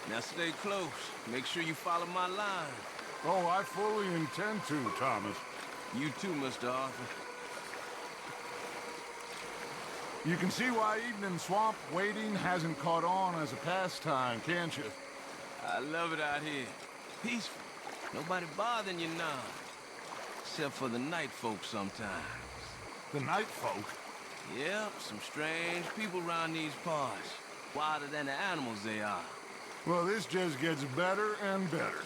Now stay close. Make sure you follow my line. Oh, I fully intend to, Thomas. You too, Mr. Arthur. You can see why evening swamp wading hasn't caught on as a pastime, can't you? I love it out here. Peaceful. Nobody bothering you now. Except for the night folk sometimes. The night folk? Yep, some strange people around these parts. Wilder than the animals they are. Well, this just gets better and better.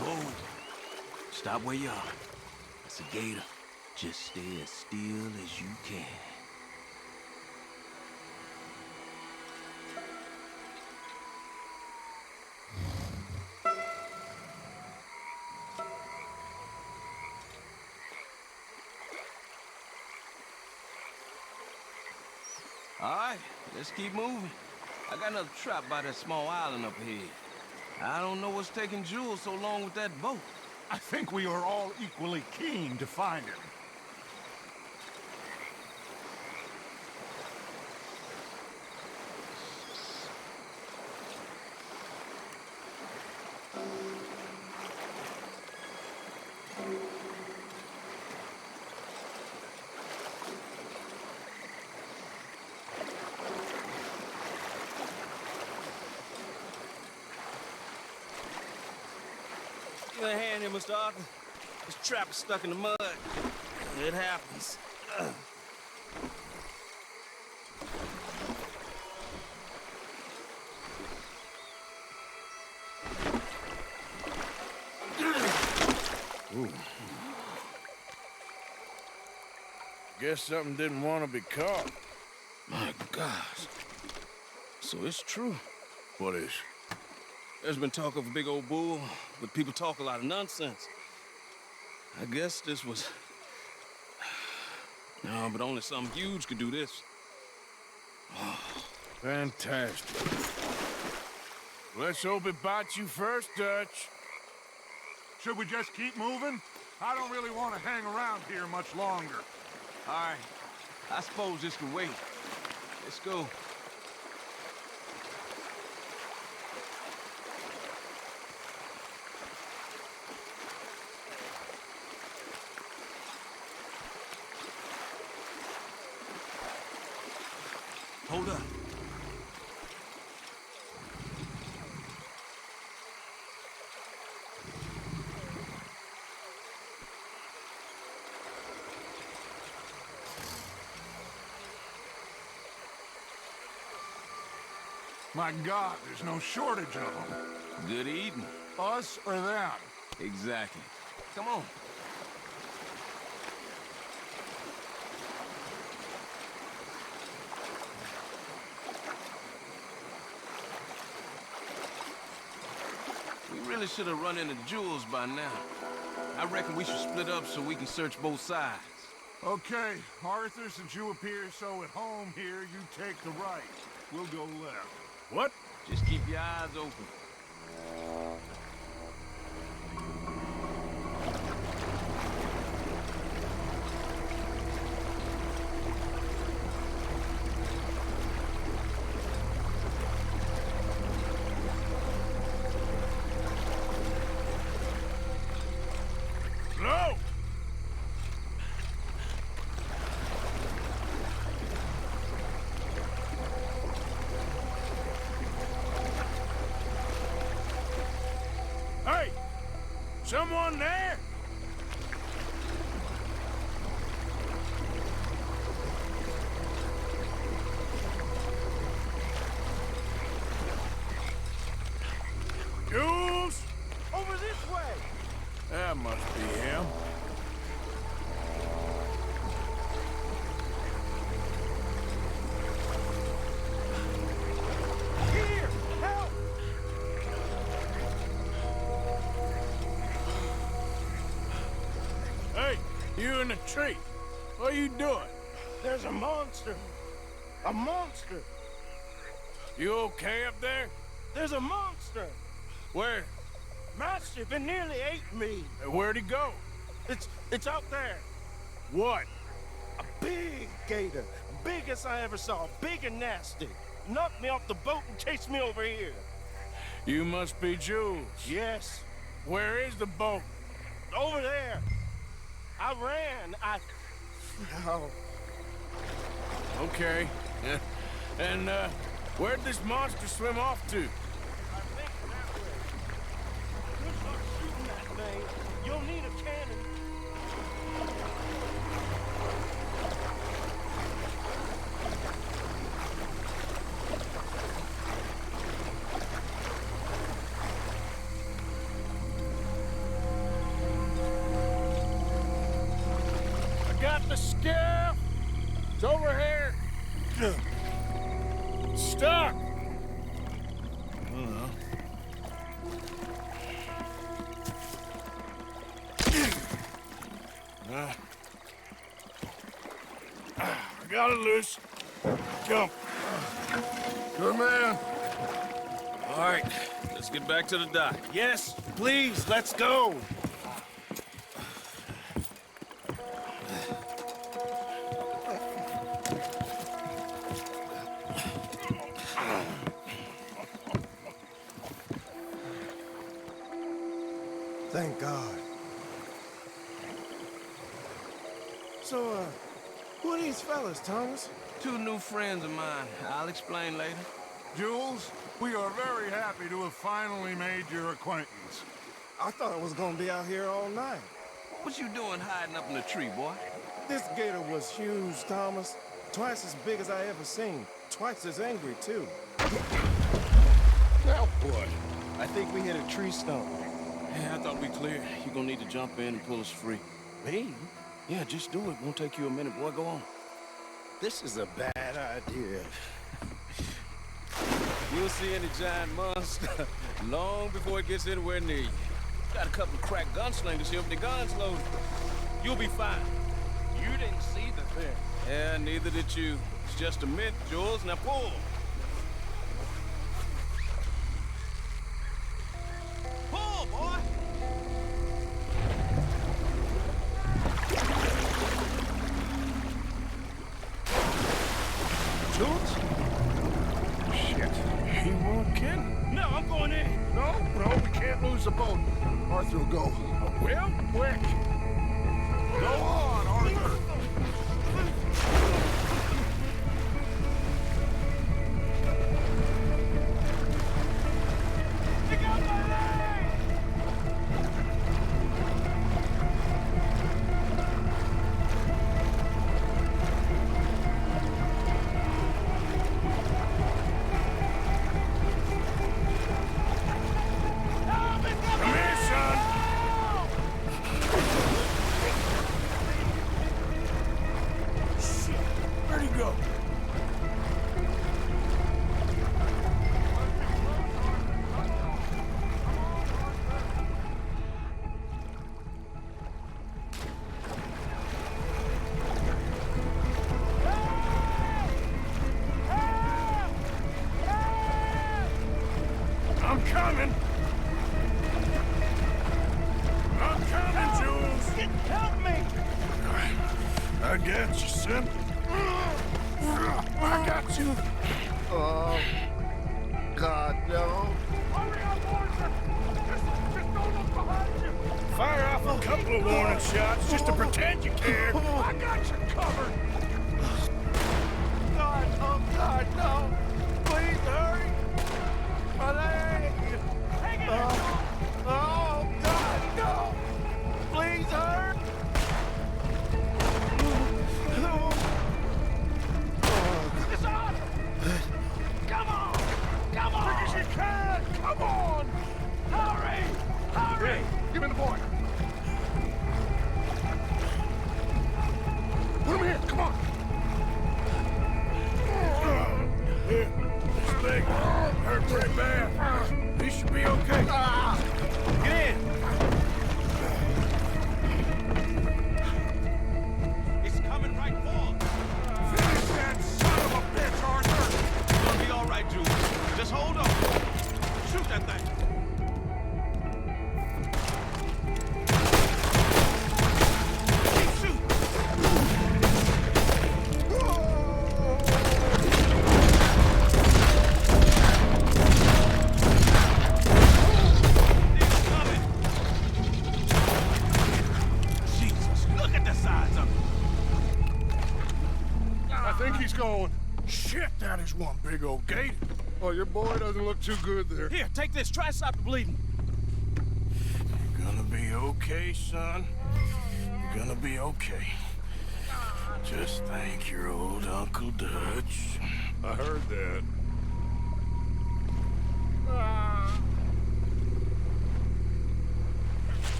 Whoa. Stop where you are. That's a gator. Just stay as still as you can. All right, let's keep moving. I got another trap by that small island up ahead. I don't know what's taking Jules so long with that boat. I think we are all equally keen to find him. Give me a hand here, Mr. Arthur. This trap is stuck in the mud. It happens. Ooh. Guess something didn't want to be caught. My gosh. So it's true. What is? There's been talk of a big old bull, but people talk a lot of nonsense. I guess this was... No, but only something huge could do this. Fantastic. Let's hope it bites you first, Dutch. Should we just keep moving? I don't really want to hang around here much longer. All right. I suppose this can wait. Let's go. Hold up. My God, there's no shortage of them. Good eating. Us or them? Exactly. Come on. We really should have run into Jules by now. I reckon we should split up so we can search both sides. Okay, Arthur, since you appear so at home here, you take the right. We'll go left. What? Just keep your eyes open. No! Hey! Someone there? Jules? Over this way! That must be him. Here! Help! Hey, you in the tree. What are you doing? There's a monster! A monster! You okay up there? There's a monster! Where? Massive, it nearly ate me! Where'd he go? It's out there! What? A big gator! Biggest I ever saw, big and nasty! Knocked me off the boat and chased me over here! You must be Jules. Yes. Where is the boat? Over there! I ran, Oh. Okay. And, where'd this monster swim off to? I think that way. Good luck shooting that thing. You'll need a cannon. I got the skiff. It's over here. Stuck. I got it loose. jump. Good man. All right, let's get back to the dock. Yes, please, let's go. Thank God. So, who are these fellas, Thomas? Two new friends of mine. I'll explain later. Jules, we are very happy to have finally made your acquaintance. I thought I was gonna be out here all night. What you doing hiding up in the tree, boy? This gator was huge, Thomas. Twice as big as I ever seen. Twice as angry, too. Now what? I think we hit a tree stump. Yeah, I thought we cleared. You're gonna need to jump in and pull us free. Me? Yeah, just do it. Won't take you a minute, boy. Go on. This is a bad idea. You'll see any giant monster long before it gets anywhere near you. Got a couple of crack gunslingers here with their guns loaded. You'll be fine. You didn't see the thing. Yeah, neither did you. It's just a myth, Jules. Now pull. Pull, boy! Jules? Shit. He won't kid? No, I'm going in. No, we can't lose the boat. Arthur will go. Well, quick. Go on, Arthur. I got you, son. I got you. Oh, God, no. Hurry up, Arthur! Just don't look behind you! Fire off a couple of warning shots just to pretend you care. I got you covered! God, oh, God, no. Please hurry. My leg. Oh, God, no. Please hurry. It's Arthur! Come on! Come on! Quick as you can! Come on! Hurry! Hurry! Give me the boy! Put him here! Come on! Here. His leg hurt pretty bad. He should be okay. Get in! It's coming right for us. Finish that son of a bitch, Arthur! It's gonna be all right, Jules. Just hold on. Shoot that thing. Keep shooting. It's coming. Jesus, look at the size of it. I think he's going. Shit, that is one big old gate. Oh, your boy doesn't look too good there. Here, take this. Try and stop the bleeding. You're gonna be okay, son. You're gonna be okay. Just thank your old Uncle Dutch. I heard that.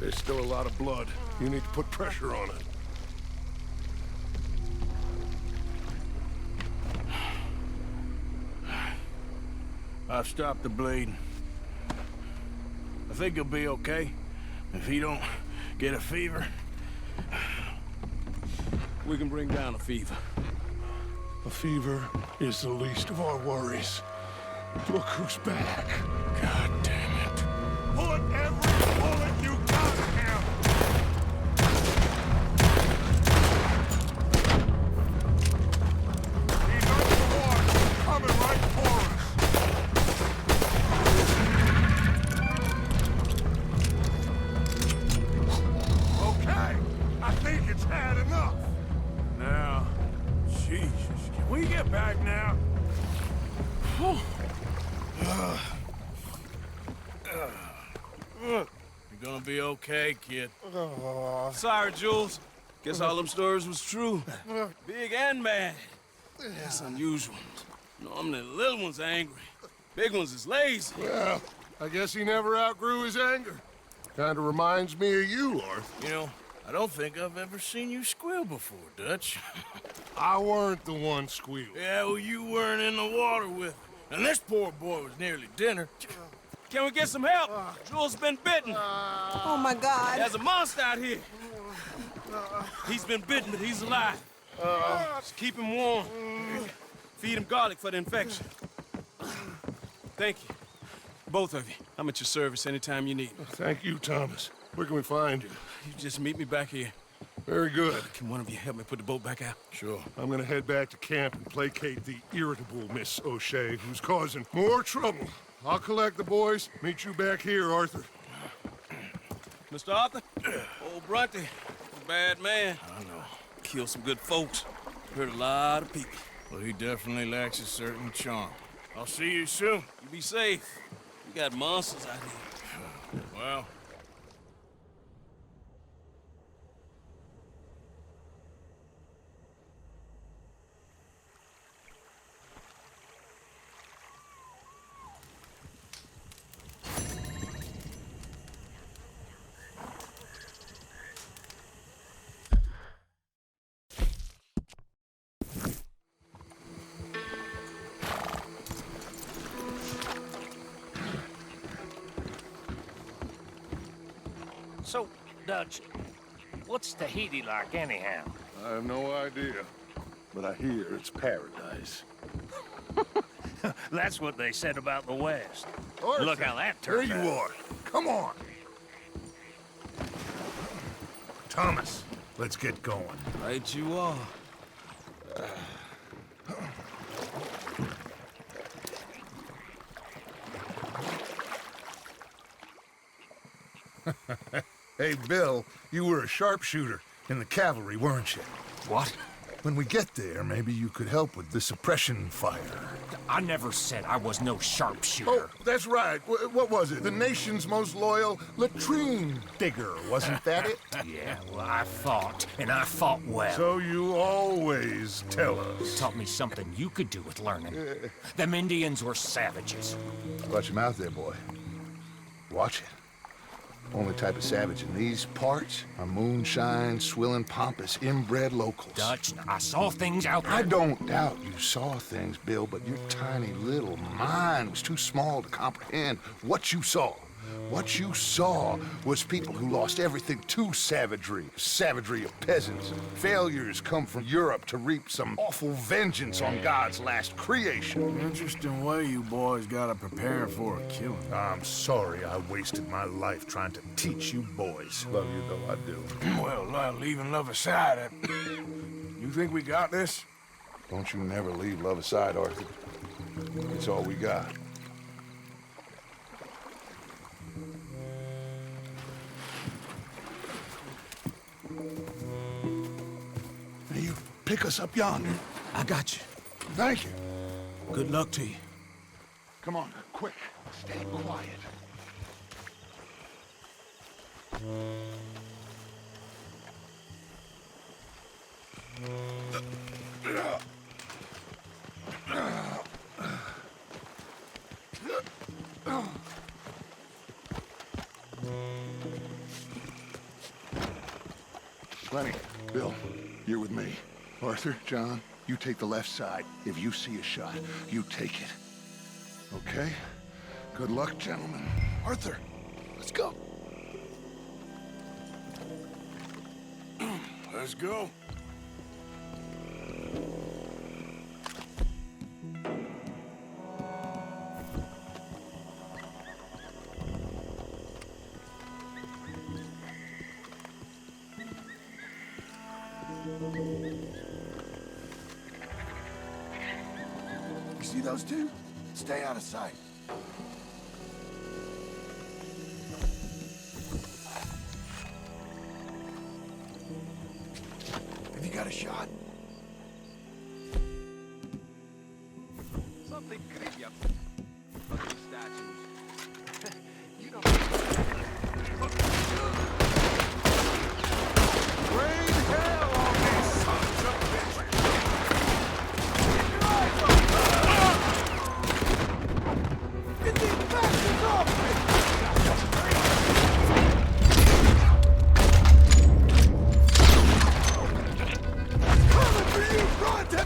There's still a lot of blood. You need to put pressure on it. I've stopped the bleeding. I think he'll be okay if he don't get a fever. we can bring down a fever. A fever is the least of our worries. Look who's back. God damn it. Put every bullet you got in him! He's under the water, coming right for us. Okay, I think it's had enough. Now, Jesus, can we get back now? You're gonna be okay, kid. Sorry, Jules. Guess all them stories was true. Big and bad. That's unusual. Normally, the little ones are angry. Big ones is lazy. Well, I guess he never outgrew his anger. Kinda reminds me of you, Arthur. You know, I don't think I've ever seen you squeal before, Dutch. I weren't the one squealing. Yeah, well, you weren't in the water with him. And this poor boy was nearly dinner. Can we get some help? Jules been bitten. Oh, my God. There's a monster out here. He's been bitten, but he's alive. Just keep him warm. Feed him garlic for the infection. Thank you. Both of you. I'm at your service anytime you need me. Thank you, Thomas. Where can we find you? You just meet me back here. Very good. Can one of you help me put the boat back out? Sure. I'm gonna head back to camp and placate the irritable Miss O'Shea, who's causing more trouble. I'll collect the boys. Meet you back here, Arthur. Mr. Arthur? Old Brunty, a bad man. I know. Killed some good folks. Hurt a lot of people. Well, he definitely lacks a certain charm. I'll see you soon. You be safe. We got monsters out here. Well... So, Dutch, what's Tahiti like anyhow? I have no idea, but I hear it's paradise. That's what they said about the West. Arthur, Look how that turned there out. you are. Come on. Thomas, let's get going. Right you are. Hey, Bill, you were a sharpshooter in the cavalry, weren't you? What? When we get there, maybe you could help with the suppression fire. I never said I was no sharpshooter. Oh, that's right. What was it? The nation's most loyal latrine digger, wasn't that it? Yeah, well, I fought, and I fought well. So you always tell us. Taught me something you could do with learning. Them Indians were savages. Watch your mouth there, boy. Watch it. Only type of savage in these parts are moonshine, swilling, pompous, inbred locals. Dutch, I saw things out there. I don't doubt you saw things, Bill, but your tiny little mind was too small to comprehend what you saw. What you saw was people who lost everything to savagery. Savagery of peasants. Failures come from Europe to reap some awful vengeance on God's last creation. Interesting way you boys gotta prepare for a killing. I'm sorry I wasted my life trying to teach you boys. Love you though, I do. Well, leaving love aside, you think we got this? Don't you never leave love aside, Arthur. It's all we got. You pick us up yonder. I got you. Thank you. Good luck to you. Come on, quick. Stay quiet. Lenny, Bill, you're with me. Arthur, John, you take the left side. If you see a shot, you take it. Okay? Good luck, gentlemen. Arthur, let's go. Let's go. those two? Stay out of sight. Have you got a shot? Something creepy up these statues. You don't... Rain hell on these sons of bitches! Get these bastards off me! Coming for you, Bronte!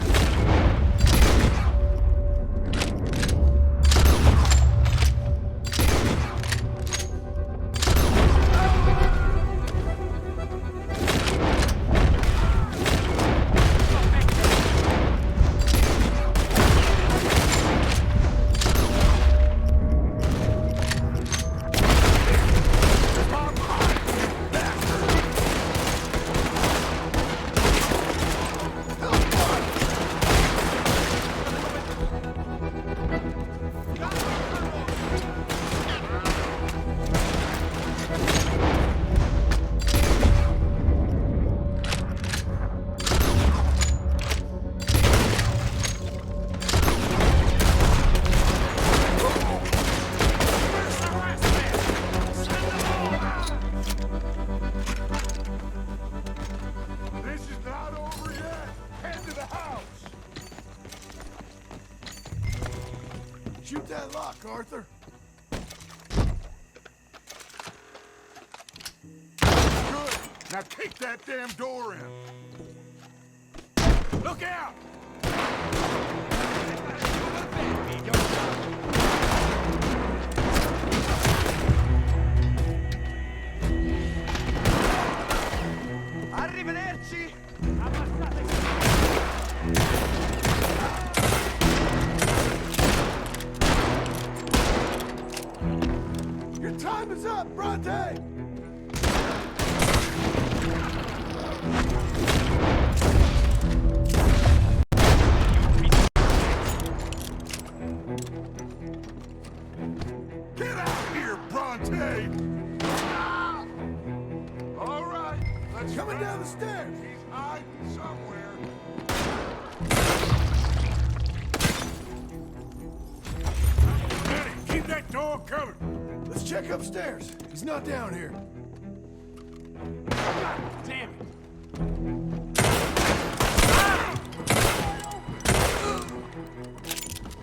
Shoot that lock, Arthur. Good. Now kick that damn door in. Look out! Arrivederci! Your time is up, Bronte! Get out here, Bronte! Ah! All right, let's Coming down the stairs. He's hiding somewhere. Danny, keep that door covered. Let's check upstairs. He's not down here. God damn it!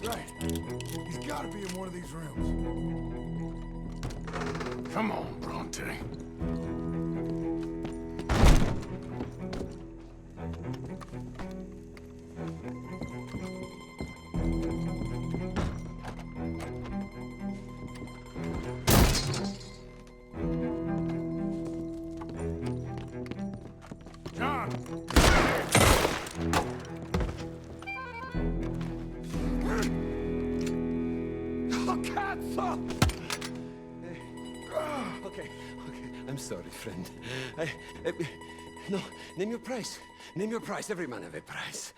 Right. He's got to be in one of these rooms. Come on, Bronte. John! Oh, cazzo! Okay, I'm sorry, friend. No, name your price. Name your price. Every man have a price.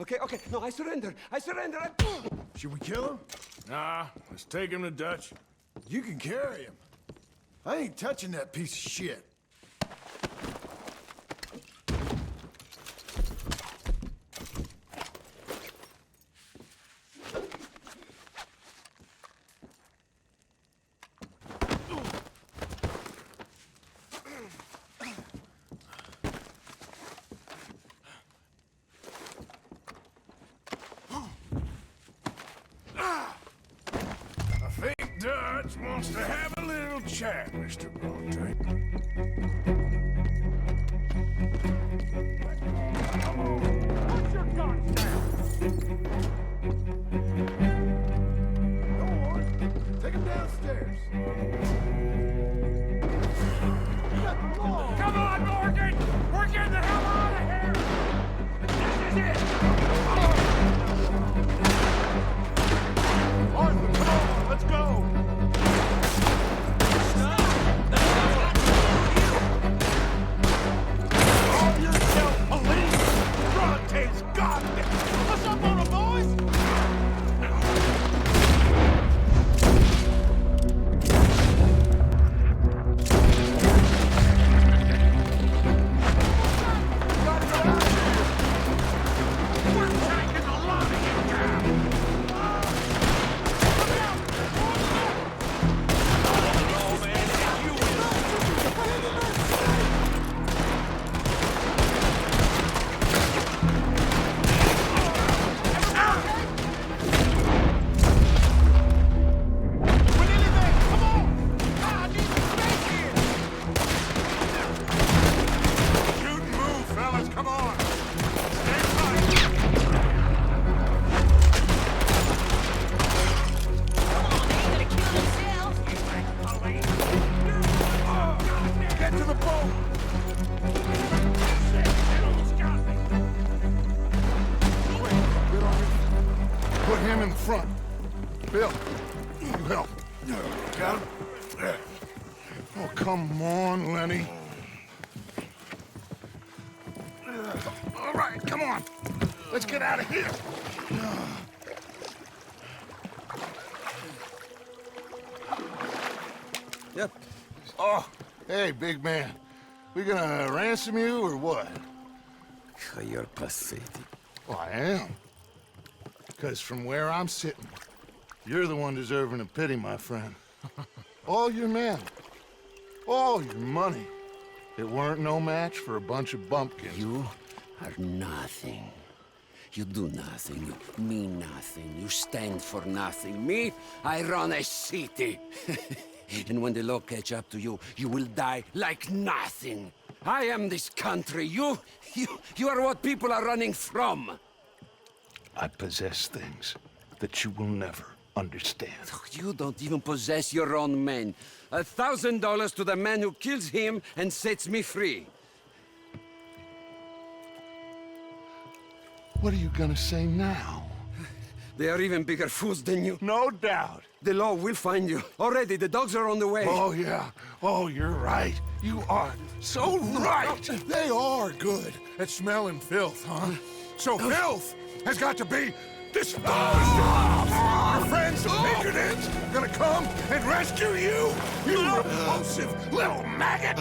Okay, no, I surrender. Should we kill him? Nah, let's take him to Dutch. You can carry him. I ain't touching that piece of shit. I think Dutch wants to have a little chat, Mr. Bronte. Put your guns down! Go on. Take him downstairs. Come on, Morgan! We're getting the hell out of here! This is it! Arthur, come on, let's go! Calm yourself, police! Bronte's got this! What's up, on boys? help. Got him? Oh, come on, Lenny. All right, come on. Let's get out of here. Yep. Oh, hey, big man. We gonna ransom you or what? You're pathetic. Well, I am. Because from where I'm sitting, you're the one deserving of pity, my friend. All your men, all your money, it weren't no match for a bunch of bumpkins. You are nothing. You do nothing. You mean nothing. You stand for nothing. Me, I run a city. And when the law catch up to you, you will die like nothing. I am this country. You are what people are running from. I possess things that you will never understand. You don't even possess your own men. $1,000 to the man who kills him and sets me free. What are you gonna say now? They are even bigger fools than you. No doubt. The law will find you. Already, the dogs are on the way. Oh, yeah. Oh, you're right. You are so right. They are good at smelling filth, huh? So filth has got to be disposed of. Your friends, the patrons, are gonna come and rescue you. You repulsive little maggot.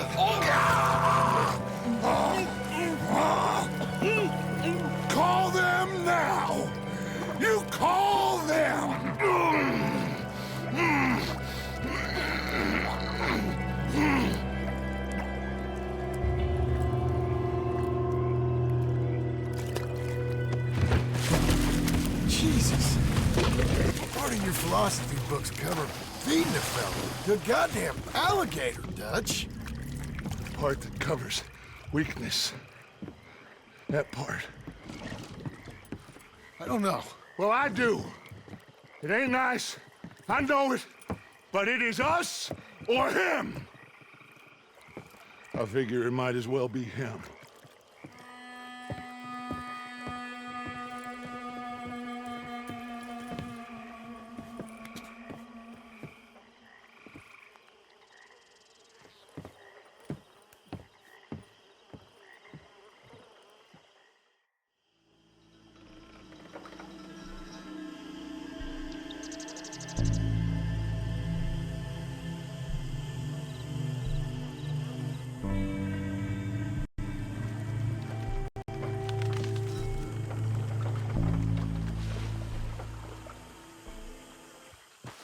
Call them now. You call them. Jesus. Part of your philosophy books cover feeding a fella to a goddamn alligator, Dutch. The part that covers weakness. That part. I don't know. Well, I do. It ain't nice. I know it. But it is us or him. I figure it might as well be him.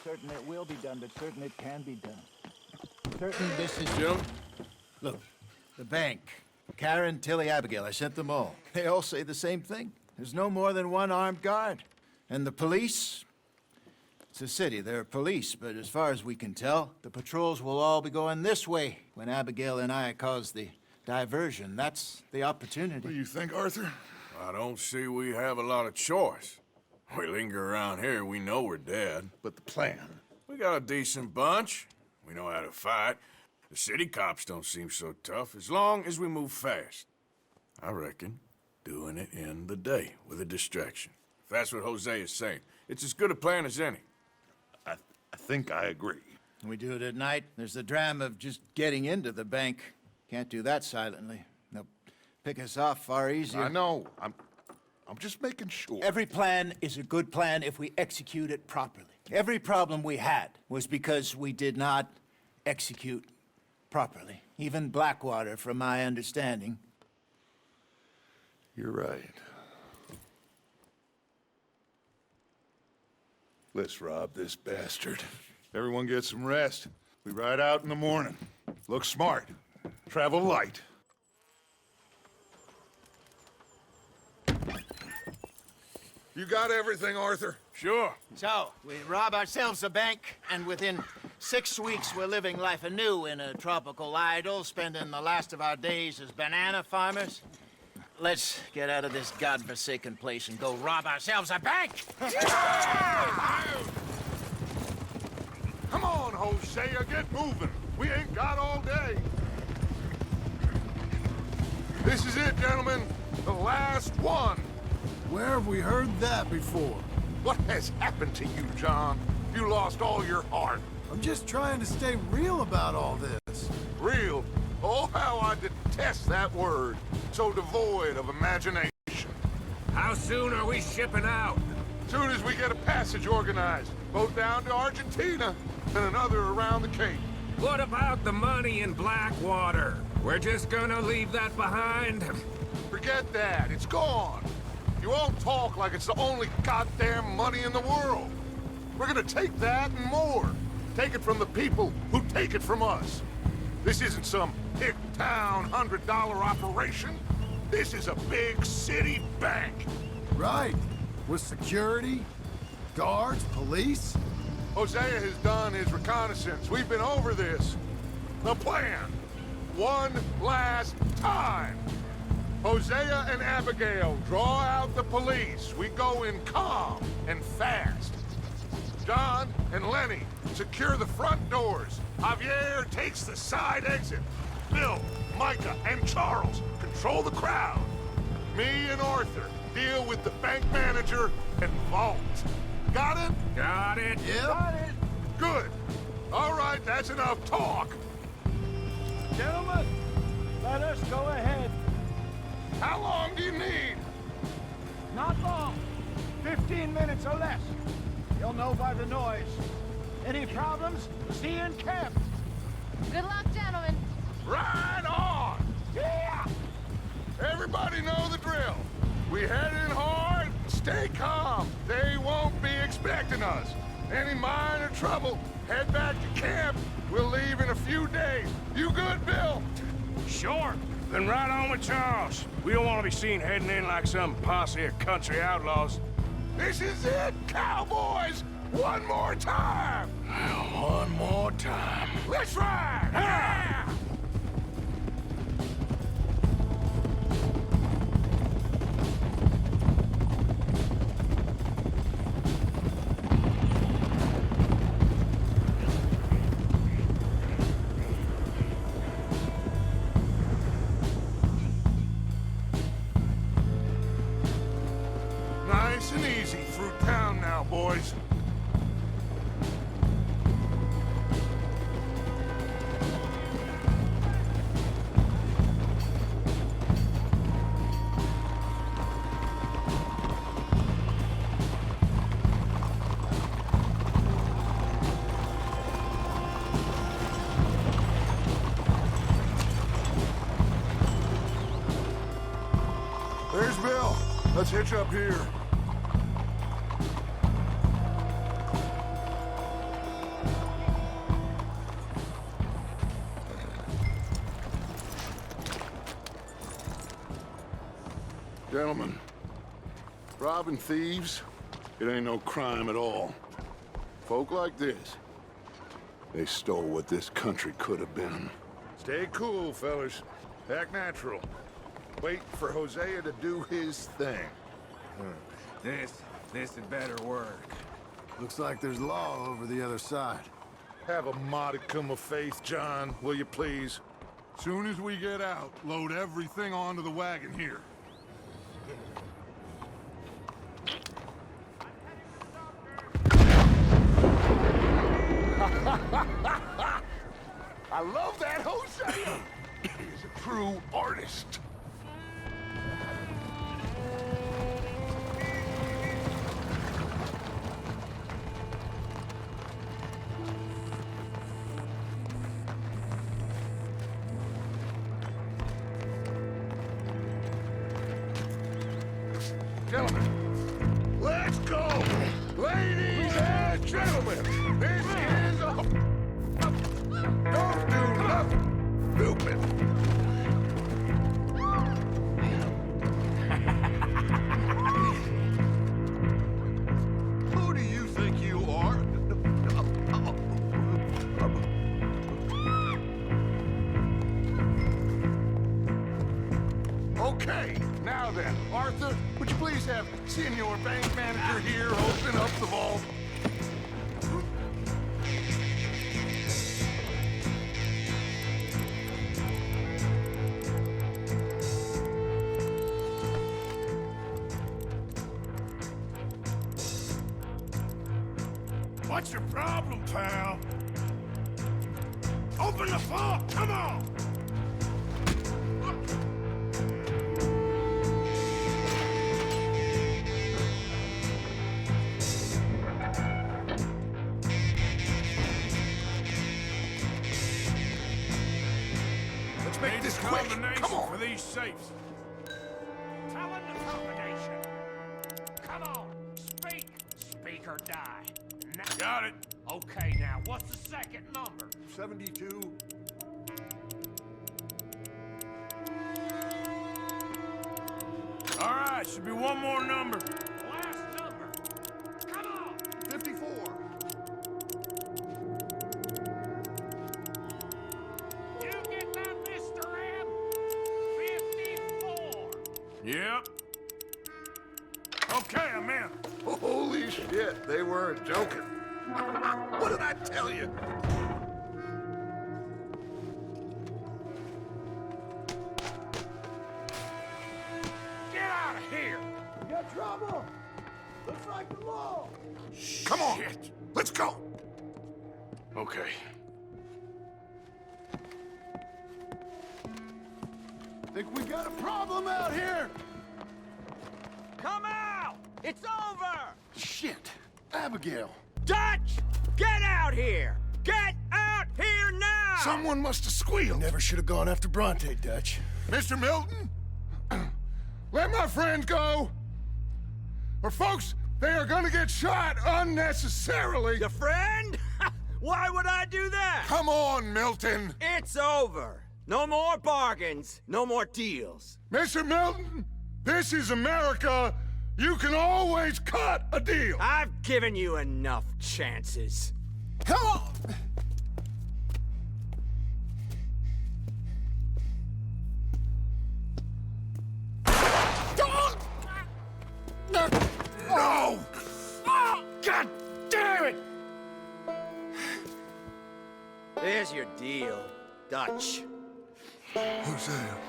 Certain it will be done, but certain it can be done. Certain this is... Jim? Look, the bank, Karen, Tilly, Abigail, I sent them all. They all say the same thing. There's no more than one armed guard. And the police? It's a city, there are police, but as far as we can tell, the patrols will all be going this way when Abigail and I cause the diversion. That's the opportunity. What do you think, Arthur? I don't see we have a lot of choice. We linger around here, we know we're dead. But the plan? We got a decent bunch. We know how to fight. The city cops don't seem so tough as long as we move fast. I reckon doing it in the day with a distraction. If that's what Jose is saying, it's as good a plan as any. I think I agree. When we do it at night, there's the drama of just getting into the bank. Can't do that silently. They'll pick us off far easier. I know. I'm just making sure. Every plan is a good plan if we execute it properly. Every problem we had was because we did not execute properly. Even Blackwater, from my understanding. You're right. Let's rob this bastard. Everyone get some rest. We ride out in the morning. Look smart. Travel light. You got everything, Arthur? Sure. So, we rob ourselves a bank, and within 6 weeks we're living life anew in a tropical idyll, spending the last of our days as banana farmers. Let's get out of this godforsaken place and go rob ourselves a bank! Come on, Hosea, get moving. We ain't got all day. This is it, gentlemen. The last one. Where have we heard that before? What has happened to you, John? You lost all your heart. I'm just trying to stay real about all this. Real? Oh, how I detest that word. So devoid of imagination. How soon are we shipping out? Soon as we get a passage organized. Both down to Argentina and another around the Cape. What about the money in Blackwater? We're just gonna leave that behind? Forget that. It's gone. You all talk like it's the only goddamn money in the world. We're gonna take that and more. Take it from the people who take it from us. This isn't some hick-town $100 operation. This is a big city bank. Right. With security, guards, police. Hosea has done his reconnaissance. We've been over this. The plan. One last time. Hosea and Abigail draw out the police. We go in calm and fast. John and Lenny secure the front doors. Javier takes the side exit. Bill, Micah, and Charles control the crowd. Me and Arthur deal with the bank manager and vault. Got it? Got it. Yep. Got it. Good. All right, that's enough talk. Gentlemen, let us go ahead. How long do you need? Not long. 15 minutes or less. You'll know by the noise. Any problems? See you in camp. Good luck, gentlemen. Right on! Yeah! Everybody know the drill. We head in hard, stay calm. They won't be expecting us. Any minor trouble, head back to camp. We'll leave in a few days. You good, Bill? Sure. Then right on with Charles. We don't want to be seen heading in like some posse of country outlaws. This is it, cowboys! One more time! One more time. Let's ride! Yeah! Nice and easy through town now, boys. There's Bill. Let's hitch up here. Gentlemen, robbing thieves, it ain't no crime at all. Folk like this, they stole what this country could have been. Stay cool, fellas. Act natural. Wait for Hosea to do his thing. This had better work. Looks like there's law over the other side. Have a modicum of faith, John, will you please? Soon as we get out, load everything onto the wagon here. I love that Hosea! He's a true artist. Gentlemen, let's go! Ladies and gentlemen, this is a... Don't do nothing stupid. Who do you think you are? Okay, now then, Arthur, would you please have Senior Bank Manager here open up the vault? What's your problem, pal? Open the vault! Come on! Let's make this quick! Come on! For these safes. Tell him the combination. Come on, speak. Speak or die. Got it. Okay, now, what's the second number? 72. All right, should be one more number. Last number. Come on. 54. You get that, Mr. M? 54. Yep. Okay, I'm in. Holy shit, they weren't joking. What did I tell you? Get out of here. You got trouble? Looks like the law. Come on, let's go. Okay. Think we got a problem out here. Come out! It's over! Shit. Abigail. Dutch! Get out here! Get out here now! Someone must have squealed. Never should have gone after Bronte, Dutch. Mr. Milton, let my friends go. Or folks, they are gonna get shot unnecessarily. Your friend? Why would I do that? Come on, Milton. It's over. No more bargains, no more deals. Mr. Milton, this is America. You can always cut a deal. I've given you enough chances. Come on! No! God damn it! There's your deal, Dutch. Hosea.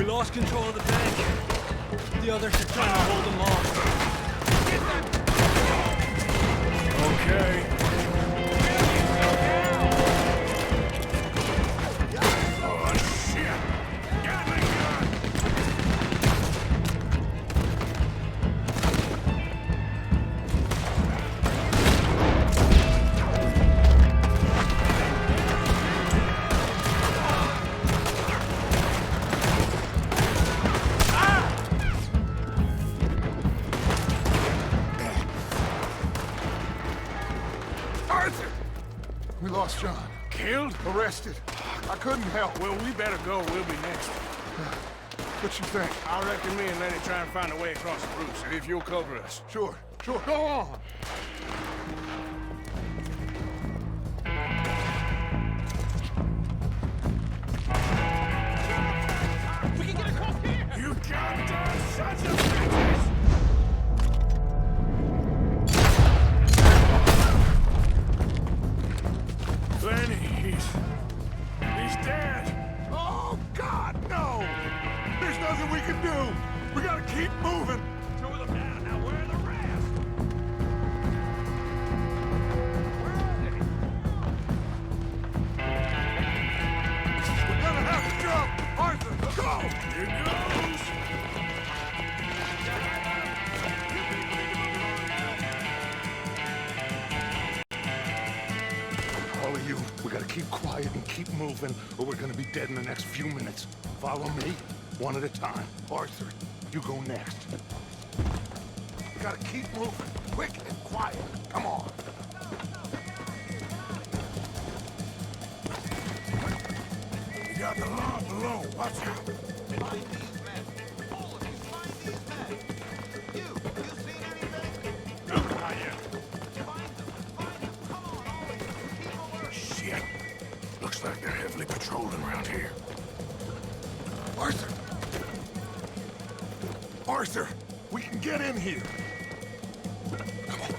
We lost control of the bank. The others are trying to hold them off. Okay. Oh, shit! Gatling gun! We lost John. Killed? Arrested. I couldn't help. Well, we better go. We'll be next. What you think? I reckon me and Lenny try and find a way across the roofs, if you'll cover us. Sure. Go on. We can get across here! You goddamn sons of bitches! Lenny, he's dead. Oh, God, no! There's nothing we can do. We gotta keep moving. Two of them down. Now where are the rest? We're gonna have to jump. Arthur, go! Here goes. All of you, we gotta keep quiet and keep moving, or we're gonna be dead in the next few minutes. Follow me, one at a time. Arthur, you go next. We gotta keep moving, quick and quiet. Come on. You got the law below. Watch out. Find these men. All of you, find these men. You seen anything? Not yet. Find them. Come on, all of you. Keep alert. Shit. Looks like they're heavily patrolling around here. Arthur! Arthur, we can get in here. Come on.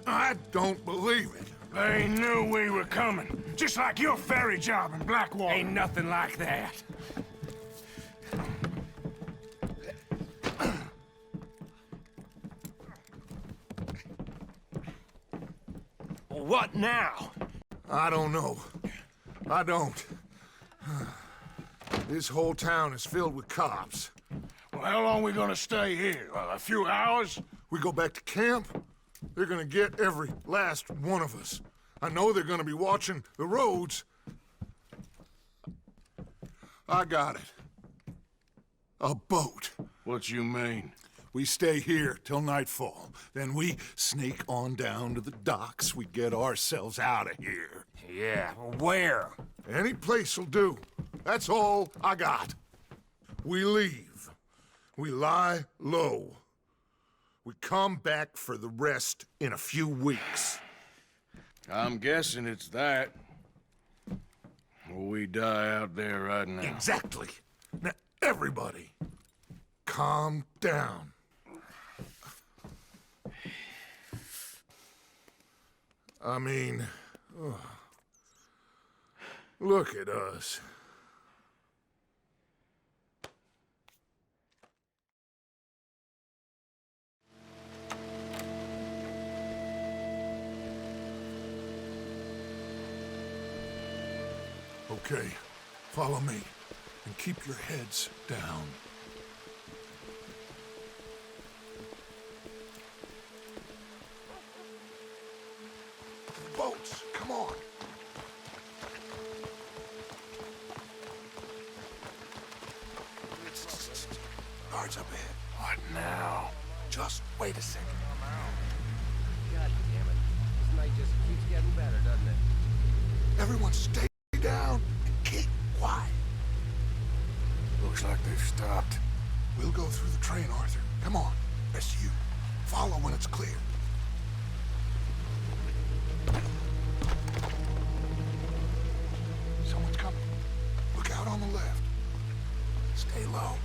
I don't believe it. They knew we were coming. Just like your ferry job in Blackwater. Ain't nothing like that. What now? I don't know. I don't. This whole town is filled with cops. Well, how long we gonna stay here? A few hours? We go back to camp, they're gonna get every last one of us. I know they're gonna be watching the roads. I got it. A boat. What you mean? We stay here till nightfall. Then we sneak on down to the docks. We get ourselves out of here. Yeah, where? Any place will do. That's all I got. We leave. We lie low. We come back for the rest in a few weeks. I'm guessing it's that. Or we die out there right now. Exactly. Now, everybody, calm down. I mean, look at us. Okay, follow me, and keep your heads down. Boats, come on. Guards up ahead. What now? Just wait a second. God damn it. This night just keeps getting better, doesn't it? Everyone stay down and keep quiet. Looks like they've stopped. We'll go through the train, Arthur. Come on. Rest you. Follow when it's clear. Someone's coming. Look out on the left. Stay low.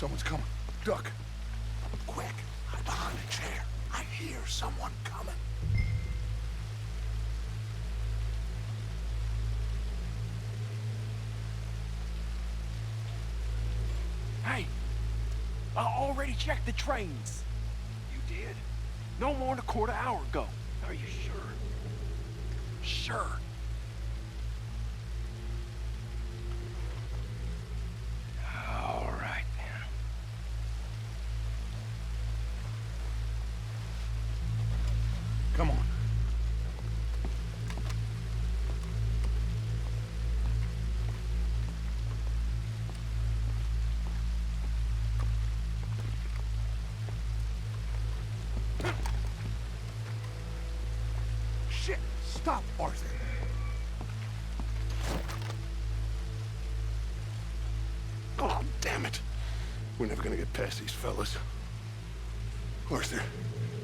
Someone's coming. Duck. Quick, hide behind a chair. I hear someone coming. Hey, I already checked the trains. You did? No more than a quarter hour ago. Are you sure? Sure. All right, then. Come on. Shit! Stop, Arthur! Oh, damn it. We're never gonna get past these fellas. Arthur,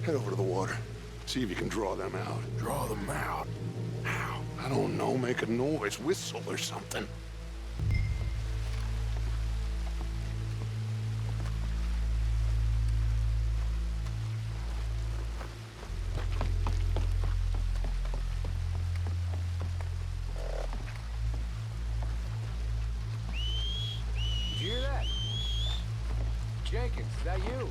head over to the water. See if you can draw them out. Draw them out? How? I don't know. Make a noise. Whistle or something. Did you hear that? Jenkins, is that you?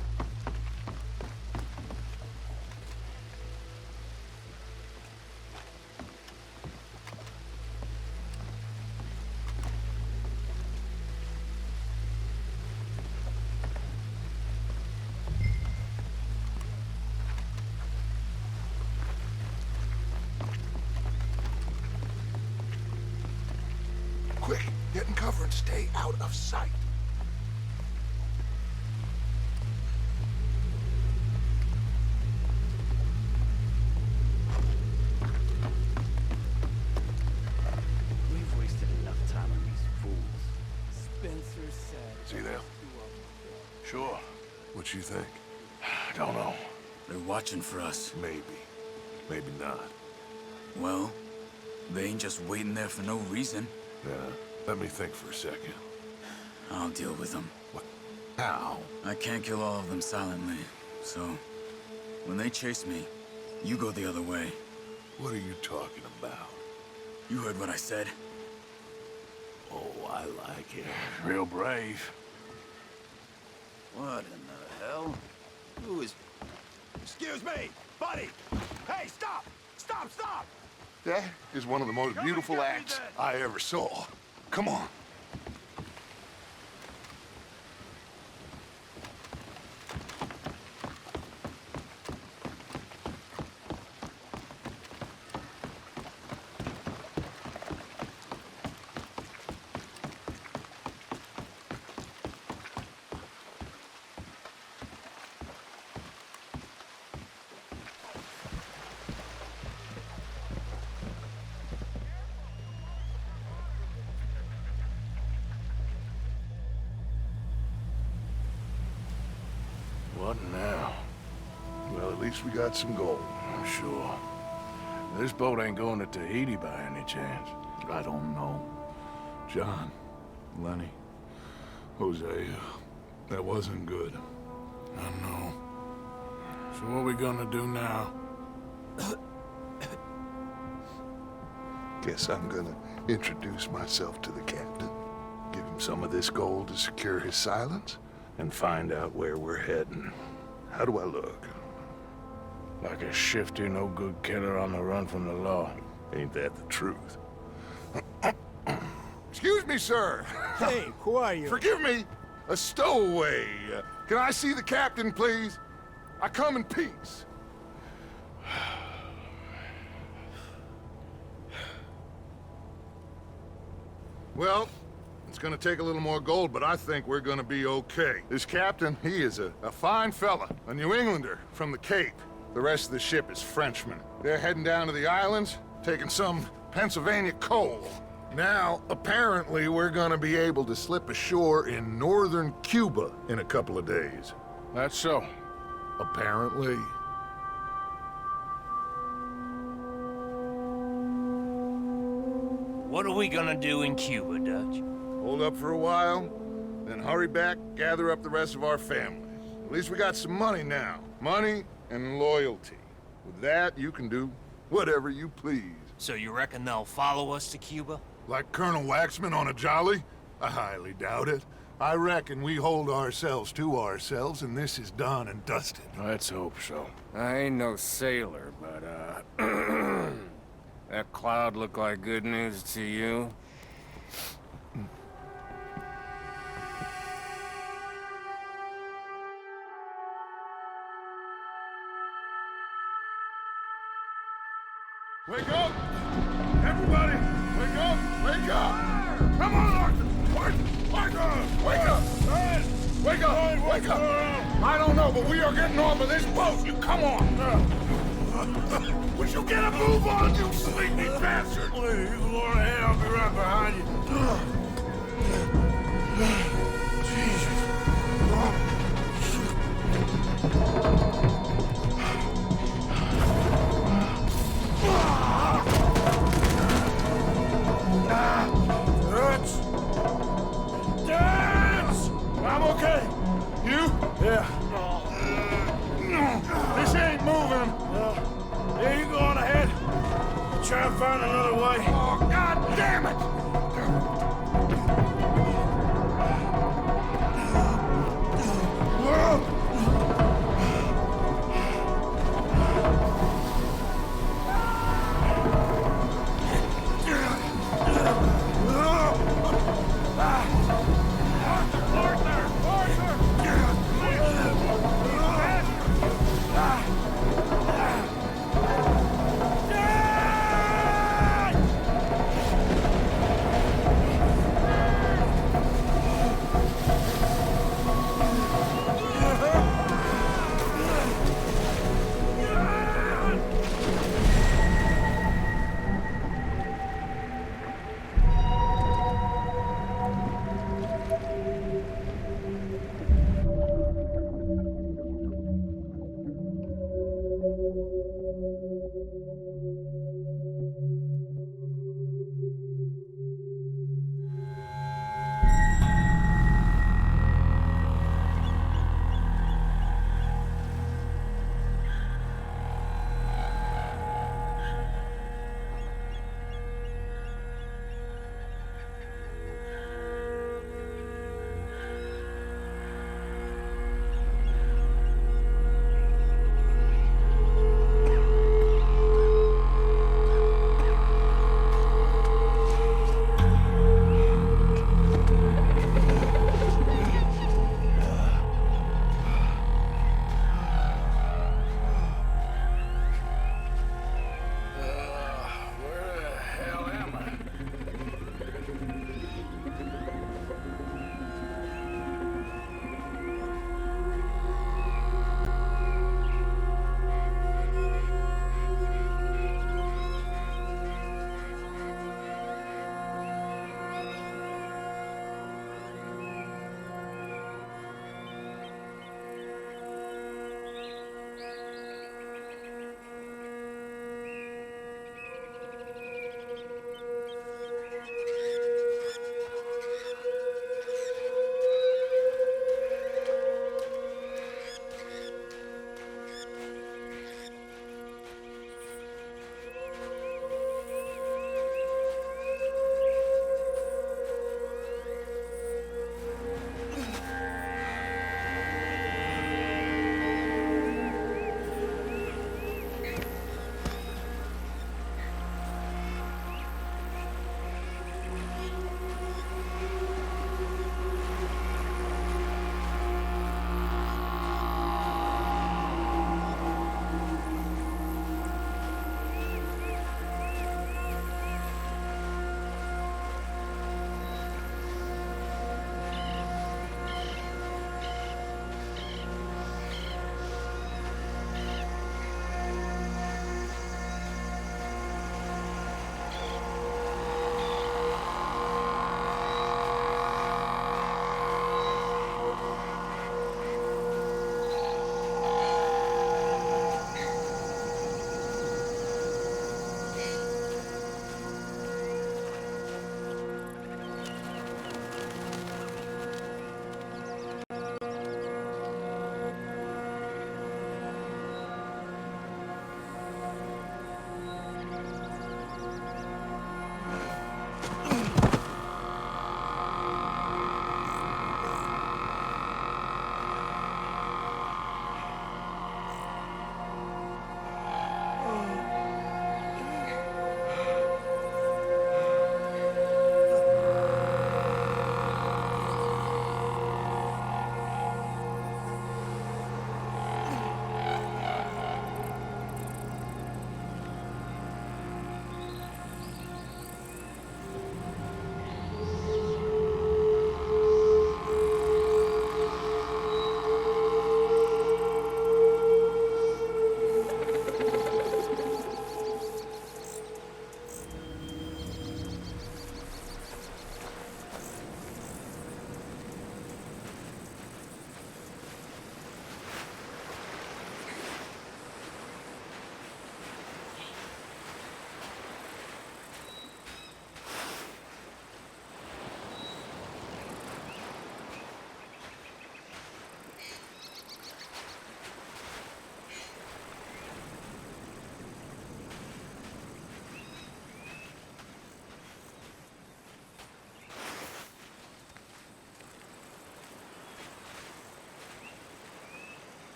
Quick, get in cover and stay out of sight. We've wasted enough time on these fools. Spencer said... See them? Sure. What you think? I don't know. They're watching for us. Maybe. Maybe not. Well, they ain't just waiting there for no reason. Yeah. Let me think for a second. I'll deal with them. What? How? I can't kill all of them silently, so... when they chase me, you go the other way. What are you talking about? You heard what I said. Oh, I like it. Real brave. What in the hell? Who is... Excuse me, buddy! Hey, stop! Stop, stop! That is one of the most beautiful acts I ever saw. Come on. What now? Well, at least we got some gold. I'm sure. This boat ain't going to Tahiti by any chance. I don't know. John, Lenny, Hosea, that wasn't good. I know. So what we gonna do now? Guess I'm gonna introduce myself to the captain. Give him some of this gold to secure his silence, and find out where we're heading. How do I look? Like a shifty, no-good killer on the run from the law. Ain't that the truth? Excuse me, sir. Hey, who are you? Forgive me. A stowaway. Can I see the captain, please? I come in peace. Well, it's gonna take a little more gold, but I think we're gonna be okay. This captain, he is a fine fella, a New Englander from the Cape. The rest of the ship is Frenchmen. They're heading down to the islands, taking some Pennsylvania coal. Now, apparently, we're gonna be able to slip ashore in northern Cuba in a couple of days. That's so. Apparently. What are we gonna do in Cuba, Dutch? Hold up for a while, Then hurry back, gather up the rest of our family. At least we got some money now. Money and loyalty. With that, you can do whatever you please. So you reckon they'll follow us to Cuba? Like Colonel Waxman on a jolly? I highly doubt it. I reckon we hold ourselves to ourselves, and this is done and dusted. Let's hope so. I ain't no sailor, but, that cloud look like good news to you? Wake up! Everybody! Wake up! Wake up! Come on, Arthur! Wake up! Wake up! Wake up! I don't know, but we are getting off of this boat. You come on! Would you get a move on, you sleepy bastard? Please, you go on ahead. I'll be right behind you. Jesus. Dance! I'm okay. You? Yeah. This ain't moving. Yeah, you go on ahead. Try and find another way. Oh, God damn it!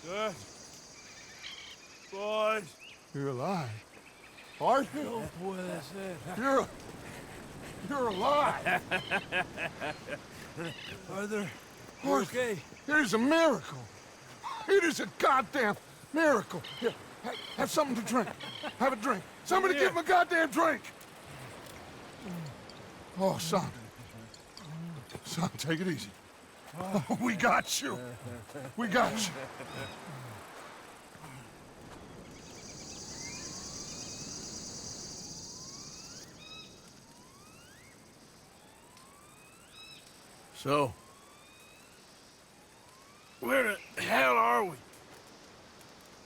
Good. Boys. You're alive. Art? No puede ser. You're alive. Arthur, Art, okay? It is a miracle. It is a goddamn miracle. Here, have something to drink. Have a drink. Somebody give him a goddamn drink. Oh, son. Son, take it easy. Oh, we got you. We got you. So, where the hell are we?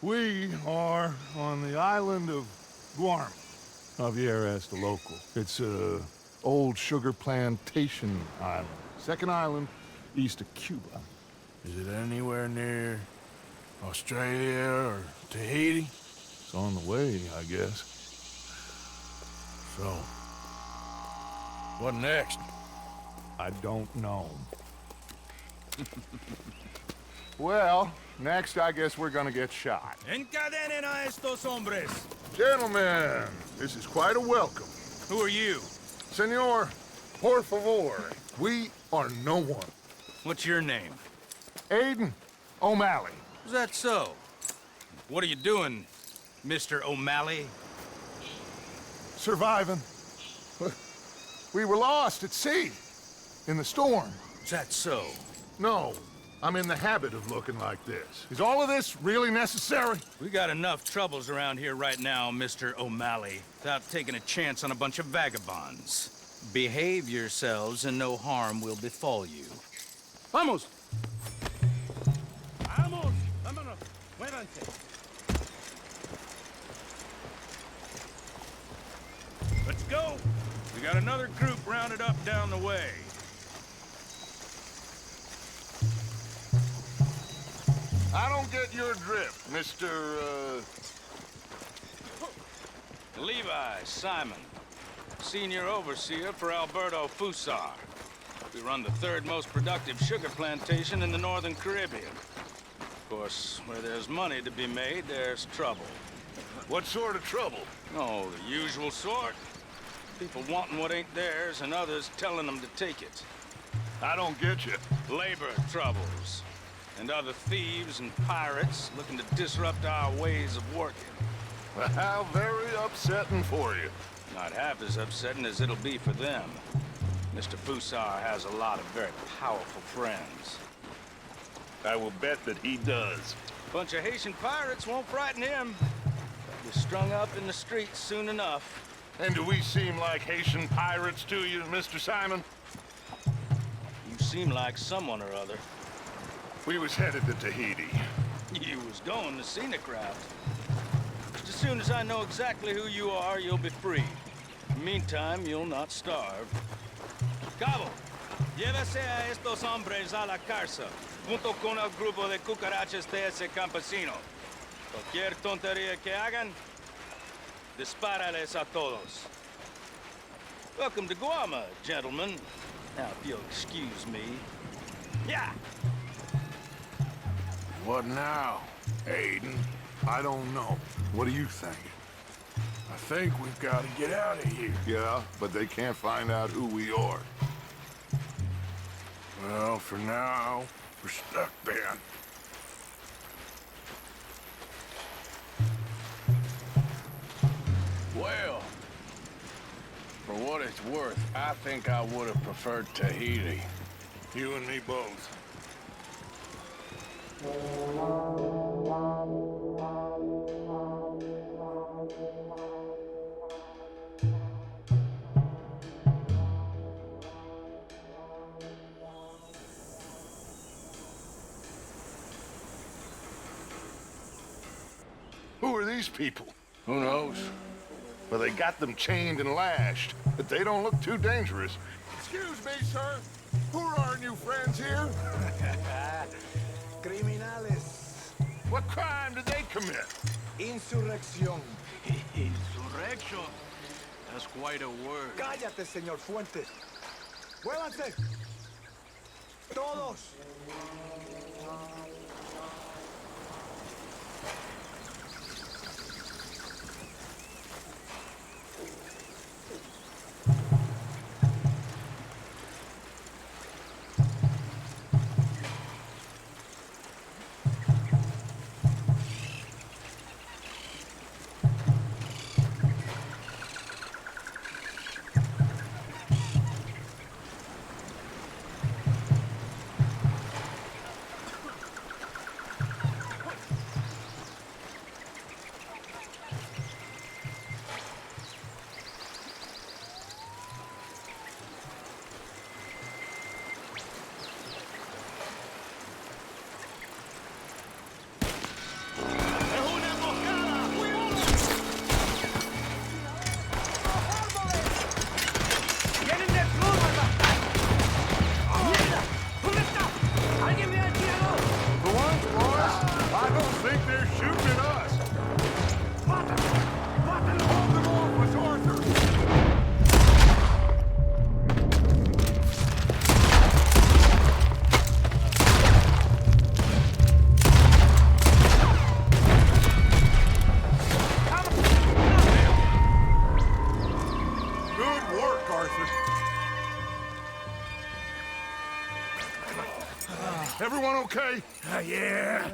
We are on the island of Guam. Javier asked the local. It's a old sugar plantation island. Second island east of Cuba. Is it anywhere near Australia or Tahiti? It's on the way, I guess. So, what next? I don't know. Well, next I guess we're gonna get shot. Encadenen a estos hombres. Gentlemen, this is quite a welcome. Who are you? Senor, por favor, we are no one. What's your name? Aiden O'Malley. Is that so? What are you doing, Mr. O'Malley? Surviving. We were lost at sea. In the storm. Is that so? No. I'm in the habit of looking like this. Is all of this really necessary? We got enough troubles around here right now, Mr. O'Malley, without taking a chance on a bunch of vagabonds. Behave yourselves and no harm will befall you. Vamos! Vamos! Vámonos! Muévanse! Let's go! We got another group rounded up down the way. I don't get your drift, Mr. Levi Simon, senior overseer for Alberto Fusar. We run the third most productive sugar plantation in the Northern Caribbean. Of course, where there's money to be made, there's trouble. What sort of trouble? Oh, the usual sort. People wanting what ain't theirs and others telling them to take it. I don't get you. Labor troubles. And other thieves and pirates looking to disrupt our ways of working. How very upsetting for you. Not half as upsetting as it'll be for them. Mr. Fusar has a lot of very powerful friends. I will bet that he does. Bunch of Haitian pirates won't frighten him. They'll be strung up in the streets soon enough. And do we seem like Haitian pirates to you, Mr. Simon? You seem like someone or other. We was headed to Tahiti. You was going to scenic route. Just as soon as I know exactly who you are, you'll be free. In the meantime, you'll not starve. Cabo, llévese a estos hombres a la cárcel, junto con el grupo de cucarachas de ese campesino. Cualquier tontería que hagan, dispárales a todos. Welcome to Guam, gentlemen. Now, if you'll excuse me. Yeah! What now, Aiden? I don't know. What do you think? I think we've got to get out of here. Yeah, but they can't find out who we are. Well, for now, we're stuck then. Well, for what it's worth, I think I would have preferred Tahiti. You and me both. Who are these people? Who knows? Well, they got them chained and lashed, but they don't look too dangerous. Excuse me, sir. Who are our new friends here? Criminales. What crime did they commit? Insurrección. Insurrection? That's quite a word. Cállate, señor Fuentes. ¡Muévanse! ¡Todos! Everyone okay? Yeah.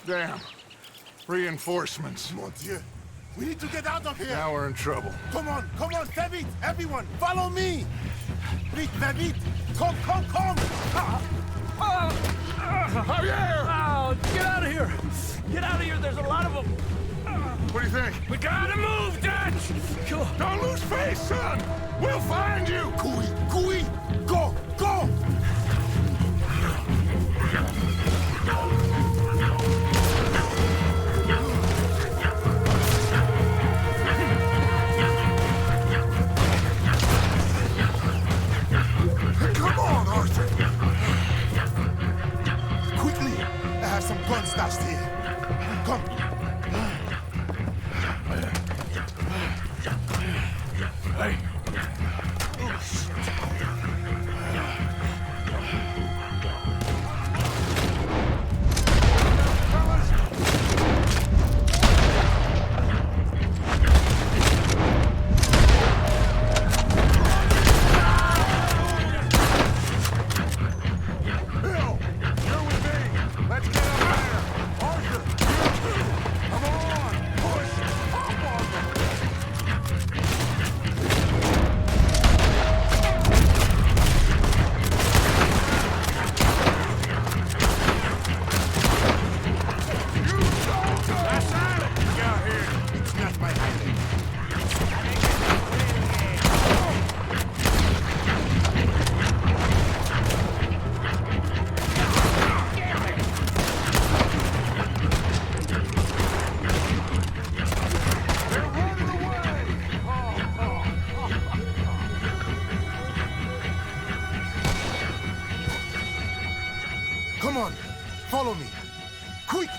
Damn. Reinforcements. Mon Dieu. We need to get out of here. Now we're in trouble. Come on, fais vite, everyone, follow me. Vite, fais vite. Come. Javier! Oh, get out of here. Get out of here, there's a lot of them. What do you think? We gotta move, Dutch! Don't lose face, son! We'll find you! Cooey, go! Come on, Arthur! Quickly, I have some guns stashed here. Come. Hey. Come on, follow me. Quick!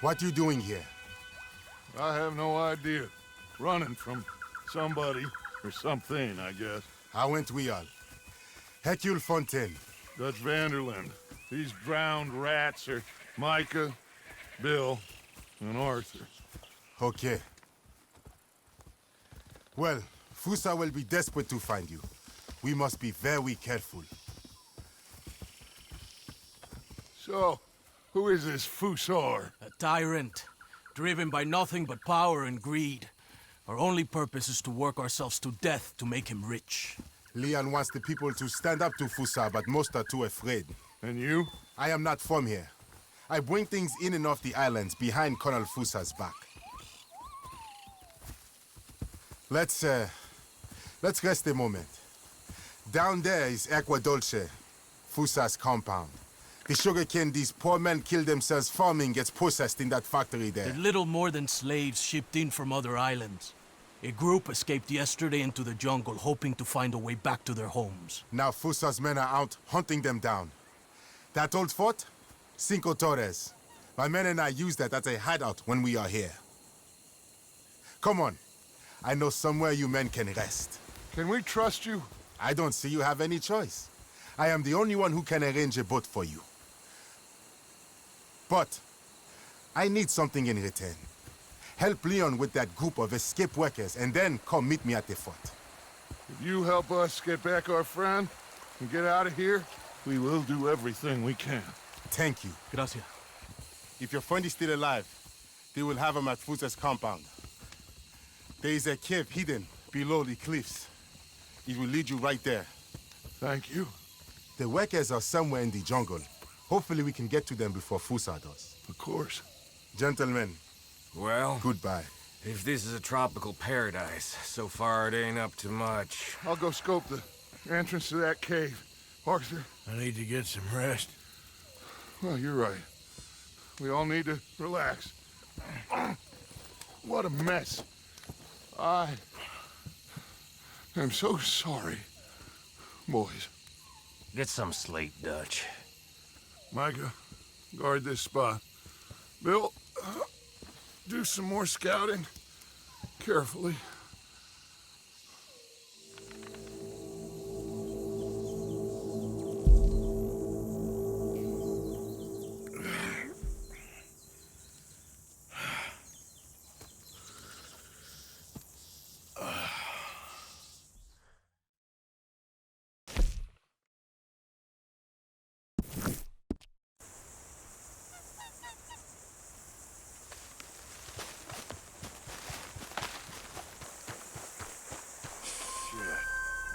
What you doing here? I have no idea. Running from somebody or something, I guess. How went we all? Hercule Fontaine. Dutch Vanderland. These drowned rats are Micah, Bill, and Arthur. Okay. Well, Fusa will be desperate to find you. We must be very careful. So, who is this Fusar? A tyrant, driven by nothing but power and greed. Our only purpose is to work ourselves to death to make him rich. Leon wants the people to stand up to Fusa, but most are too afraid. And you? I am not from here. I bring things in and off the islands behind Colonel Fusa's back. Let's rest a moment. Down there is Aqua Dolce, Fusa's compound. The sugarcane these poor men kill themselves farming gets processed in that factory there. They're little more than slaves shipped in from other islands. A group escaped yesterday into the jungle, hoping to find a way back to their homes. Now Fusa's men are out hunting them down. That old fort? Cinco Torres. My men and I use that as a hideout when we are here. Come on. I know somewhere you men can rest. Can we trust you? I don't see you have any choice. I am the only one who can arrange a boat for you. But I need something in return. Help Leon with that group of escape workers, and then come meet me at the fort. If you help us get back our friend and get out of here, we will do everything we can. Thank you. Gracias. If your friend is still alive, they will have him at Fusa's compound. There is a cave hidden below the cliffs. It will lead you right there. Thank you. The workers are somewhere in the jungle. Hopefully we can get to them before Fusa does. Of course. Gentlemen. Well, goodbye. If this is a tropical paradise, so far it ain't up to much. I'll go scope the entrance to that cave. Arthur? I need to get some rest. Well, you're right. We all need to relax. What a mess. I am so sorry, boys. Get some sleep, Dutch. Micah, guard this spot. Bill, do some more scouting. Carefully.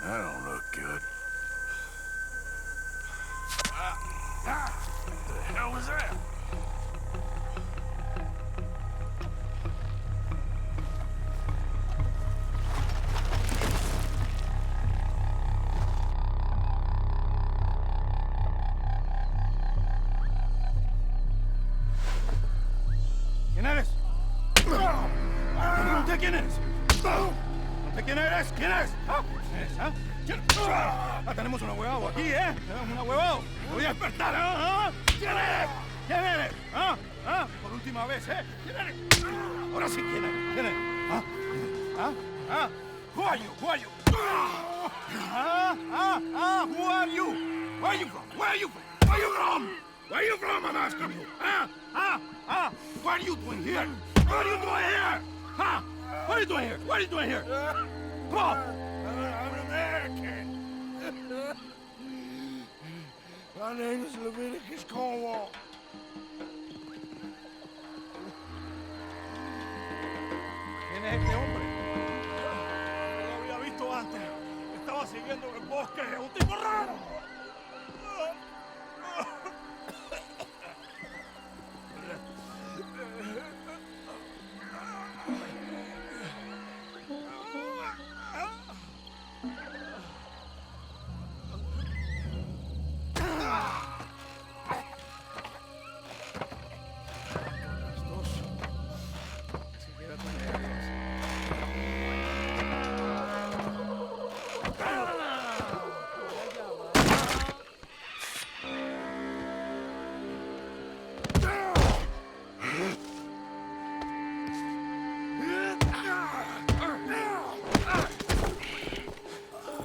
That don't look good. What the hell was that? ¿Quién eres? Pregunté quién eres. Pregunté quién eres. ¿Quién eres? ¿Ah? ¿Quién eres? ¿Ah? ¿Quién? Tenemos un huevado aquí, ¿eh? Tenemos un huevado. Te voy a despertar, ¿ah? ¿Quién eres? ¿Quién eres? ¿Ah? ¿Ah? Por última vez, ¿eh? ¿Quién eres? Ahora sí, ¿quién eres? ¿Quién eres? ¿Ah? ¿Ah? ¿Ah? Who are you? Who are you? Who are you? Where are you from? Where are you from? Where are you from? Where are you from, I'm asking you? What are you doing here? What are you doing here? Huh? What are you doing here? What are you doing here? Come on! I'm American. My name is Leviticus Cornwall. ¿Quién es este hombre? No lo había visto antes. Estaba siguiendo en el bosque. Es un tipo raro.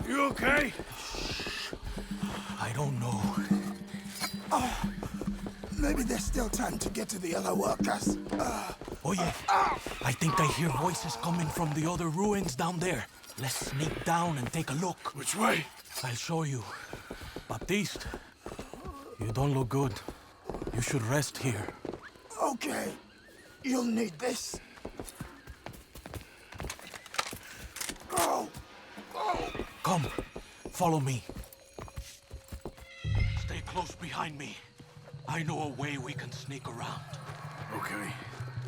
You okay? I don't know. Maybe there's still time to get to the other workers. Oye, I think I hear voices coming from the other ruins down there. Let's sneak down and take a look. Which way? I'll show you. Baptiste, you don't look good. You should rest here. Okay. You'll need this. Go! Go! Come, follow me. Stay close behind me. I know a way we can sneak around. Okay.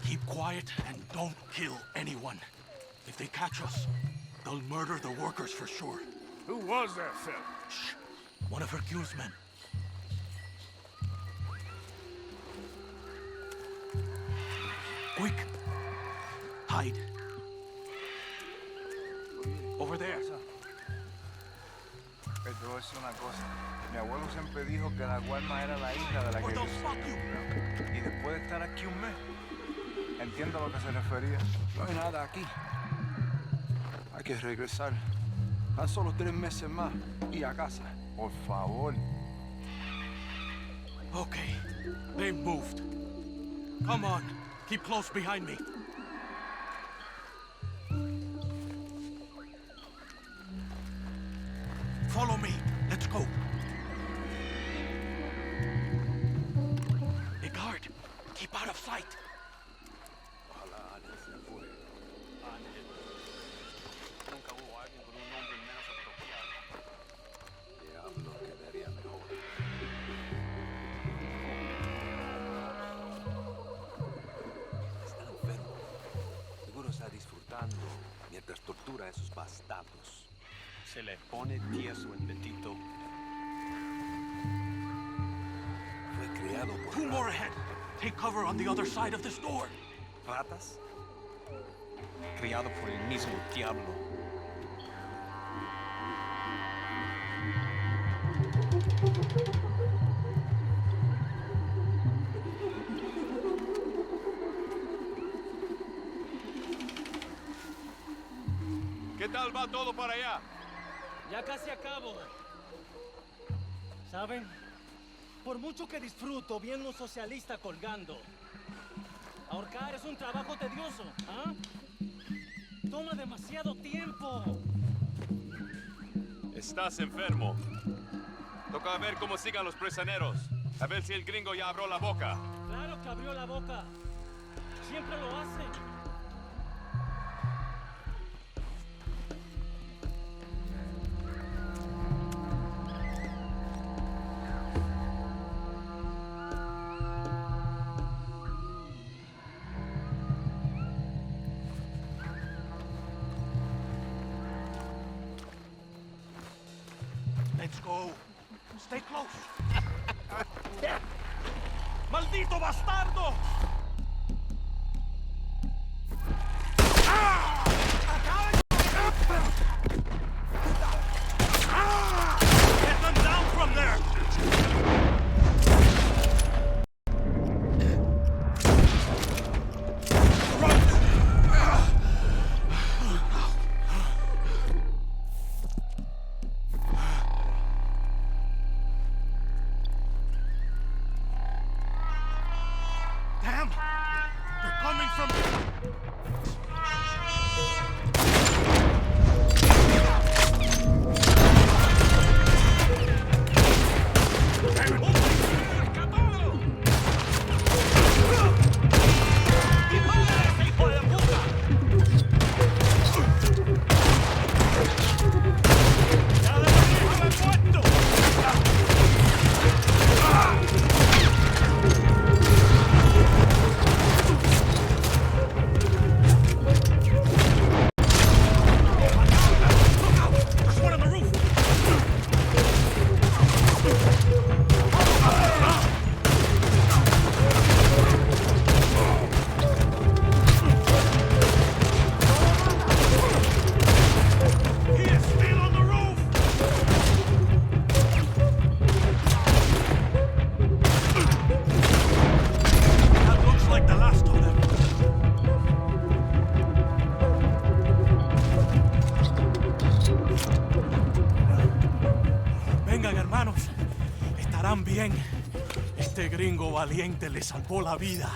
Keep quiet and don't kill anyone. If they catch us, they'll murder the workers for sure. Who was that fella? Shh. One of Hercule's men. Quick. Hide. Over there. Te voy a decir una cosa. Mi abuelo siempre dijo que la Guarma era la isla de la que... Y después de estar aquí un mes, entiendo a lo que se refería. No hay nada aquí. Hay que regresar. Tan solo 3 meses más y a casa. Por favor. Okay. They've moved. Come on. Keep close behind me. Follow me. Let's go. Hey, guard. Keep out of sight. Ojalá Ángel se fue. Ángel. Nunca hubo alguien con un nombre menos apropiado. Diablo, quedaría mejor. Está enfermo. Seguro está disfrutando mientras tortura a esos bastardos. Se le pone tieso el bendito. Fue creado por... Two more ahead. Take cover on the other side of this door. ¿Ratas? Criado por el mismo diablo. ¿Qué tal va todo para allá? Ya casi acabo. ¿Saben? Por mucho que disfruto viendo un socialista colgando, ahorcar es un trabajo tedioso, ¿ah? Toma demasiado tiempo. Estás enfermo. Toca ver cómo sigan los prisioneros. A ver si el gringo ya abrió la boca. Claro que abrió la boca. Siempre lo hace. Let's go. Stay close. ¡Maldito bastardo! Get them down from there! Damn! They're coming from... Este gringo valiente le salvó la vida.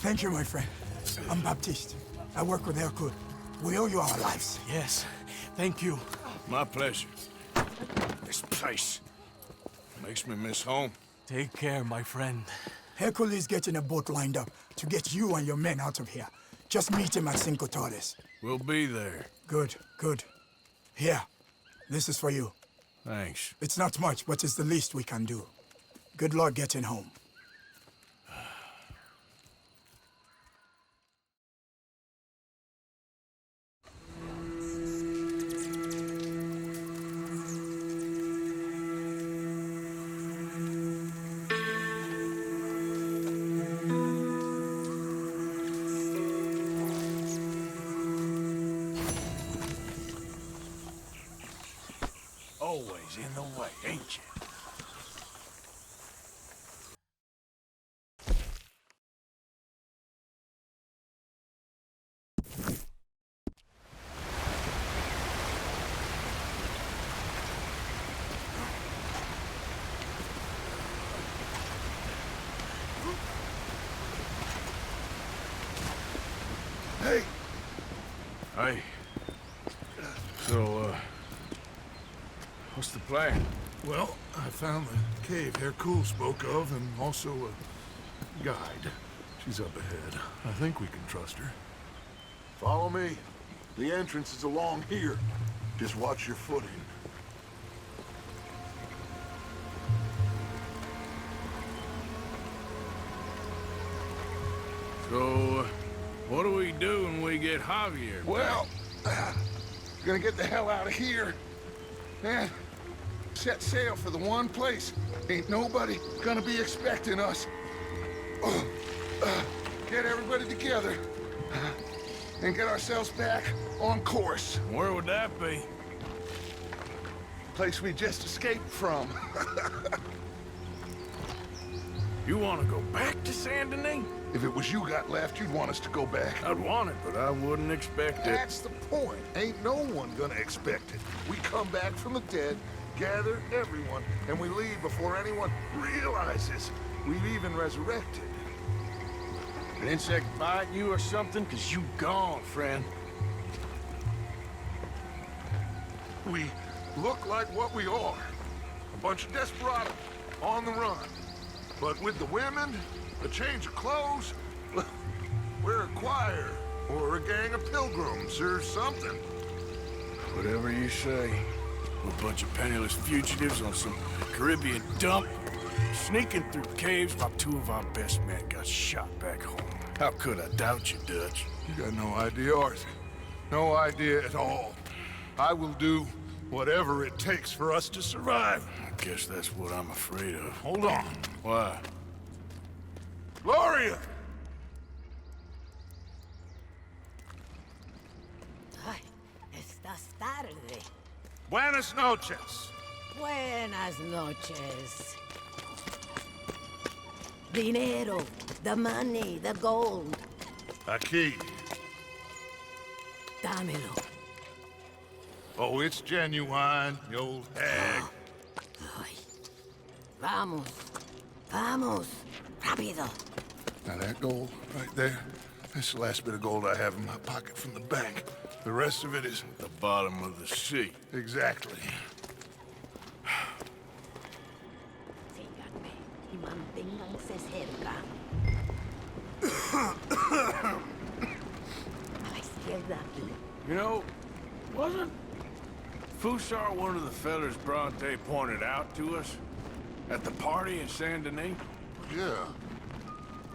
Thank you, my friend. I'm Baptiste. I work with Hercule. We owe you our lives. Yes, thank you. My pleasure. This place makes me miss home. Take care, my friend. Hercule is getting a boat lined up to get you and your men out of here. Just meet him at Cinco Torres. We'll be there. Good, good. Here, this is for you. Thanks. It's not much, but it's the least we can do. Good luck getting home. Always in the way, ain't you? Hey! Hey. So, what's the plan? Well, I found the cave Hercule spoke of, and also a guide. She's up ahead. I think we can trust her. Follow me. The entrance is along here. Just watch your footing. So, what do we do when we get Javier? Well, we're gonna get the hell out of here. And set sail for the one place. Ain't nobody gonna be expecting us. Get everybody together. And get ourselves back on course. Where would that be? Place we just escaped from. You want to go back to Saint Denis? If it was you got left, you'd want us to go back. I'd want it, but I wouldn't expect it. That's the point. Ain't no one gonna expect it. We come back from the dead, gather everyone, and we leave before anyone realizes we've even resurrected. An insect bite you or something? Cause you gone, friend. We look like what we are. A bunch of desperados on the run. But with the women, a change of clothes, we're a choir, or a gang of pilgrims, or something. Whatever you say. A bunch of penniless fugitives on some Caribbean dump, sneaking through caves while two of our best men got shot back home. How could I doubt you, Dutch? You got no idea, Arthur. No idea at all. I will do Whatever it takes for us to survive. I guess that's what I'm afraid of. Hold on. Why? Gloria! Ay, estás tarde. Buenas noches. Buenas noches. Dinero, the money, the gold. Aquí. Dámelo. Oh, it's genuine, you old hag. Ay. Vamos. Vamos. Rápido. Now that gold right there, that's the last bit of gold I have in my pocket from the bank. The rest of it is at the bottom of the sea. Exactly. Síganme y manténganse cerca. A la izquierda. You know, wasn't Fusar one of the fellers Bronte pointed out to us at the party in Saint Denis? Yeah,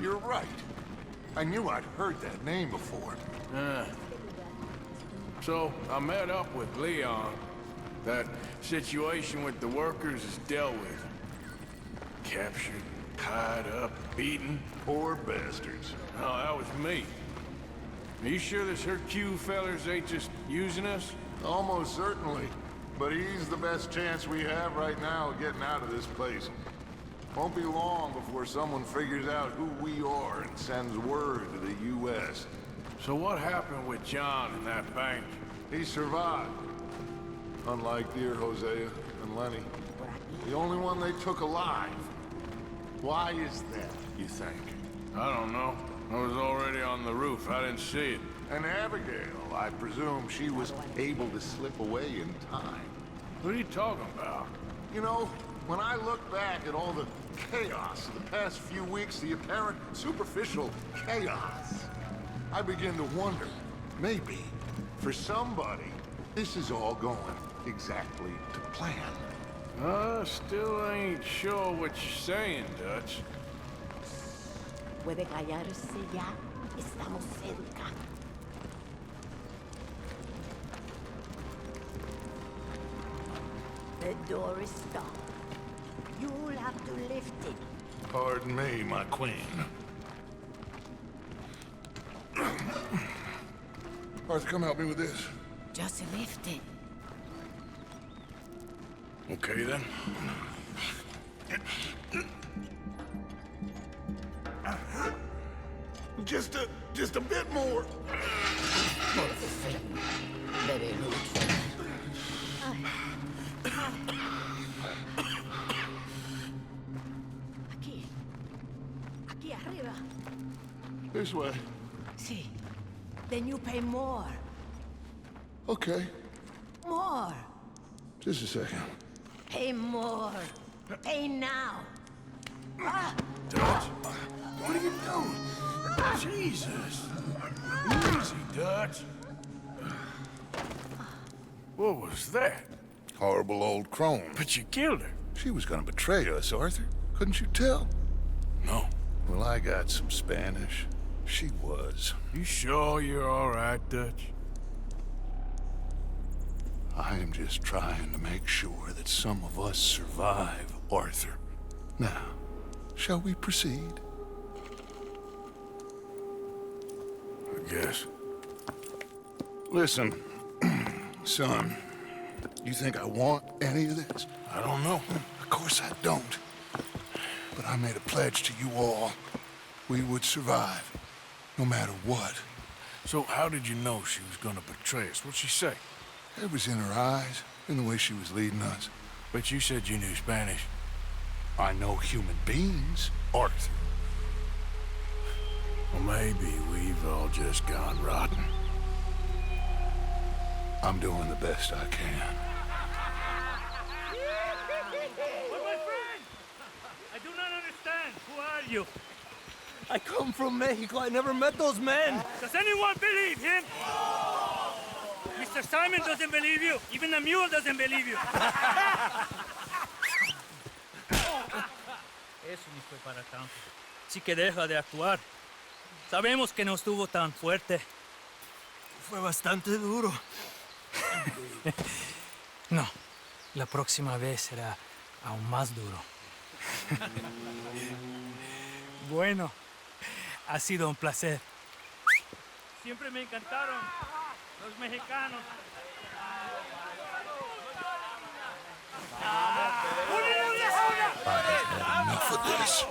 you're right. I knew I'd heard that name before. So, I met up with Leon. That situation with the workers is dealt with. Captured, tied up, beaten. Poor bastards. No, that was me. Are you sure this Hercule fellers ain't just using us? Almost certainly. But he's the best chance we have right now of getting out of this place. Won't be long before someone figures out who we are and sends word to the U.S. So what happened with John in that bank? He survived. Unlike dear Hosea and Lenny. The only one they took alive. Why is that, you think? I don't know. I was already on the roof. I didn't see it. And Abigail, I presume she was able to slip away in time. What are you talking about? You know, when I look back at all the chaos of the past few weeks, the apparent superficial chaos, I begin to wonder, maybe, for somebody, this is all going exactly to plan. Still ain't sure what you're saying, Dutch. Puede callarse ya. Estamos cerca. The door is stuck. You'll have to lift it. Pardon me, my queen. Arthur, come help me with this. Just lift it. Okay, then. Just a bit more. Very good. Aquí. Aquí arriba. This way. Sí. Then you pay more. Okay. More. Just a second. Pay more. Pay now. Dutch? What are you doing? Jesus. Easy, Dutch. What was that? Horrible old crone. But you killed her. She was gonna betray us, Arthur. Couldn't you tell? No. Well, I got some Spanish. She was. You sure you're all right, Dutch? I am just trying to make sure that some of us survive, Arthur. Now, shall we proceed? I guess. Listen, son, you think I want any of this? I don't know. Of course I don't. But I made a pledge to you all. We would survive, no matter what. So how did you know she was gonna betray us? What'd she say? It was in her eyes, in the way she was leading us. But you said you knew Spanish. I know human beings, Arthur. Well, maybe we've all just gone rotten. I'm doing the best I can. But my friend! I do not understand. Who are you? I come from Mexico. I never met those men. Does anyone believe him? Mr. Simon doesn't believe you. Even the mule doesn't believe you. Eso ni fue para tanto. Sí que deja de actuar. Sabemos que no estuvo tan fuerte. Fue bastante duro. No, la próxima vez será aún más duro. Bueno, ha sido un placer. Siempre me encantaron los mexicanos. Enough of this.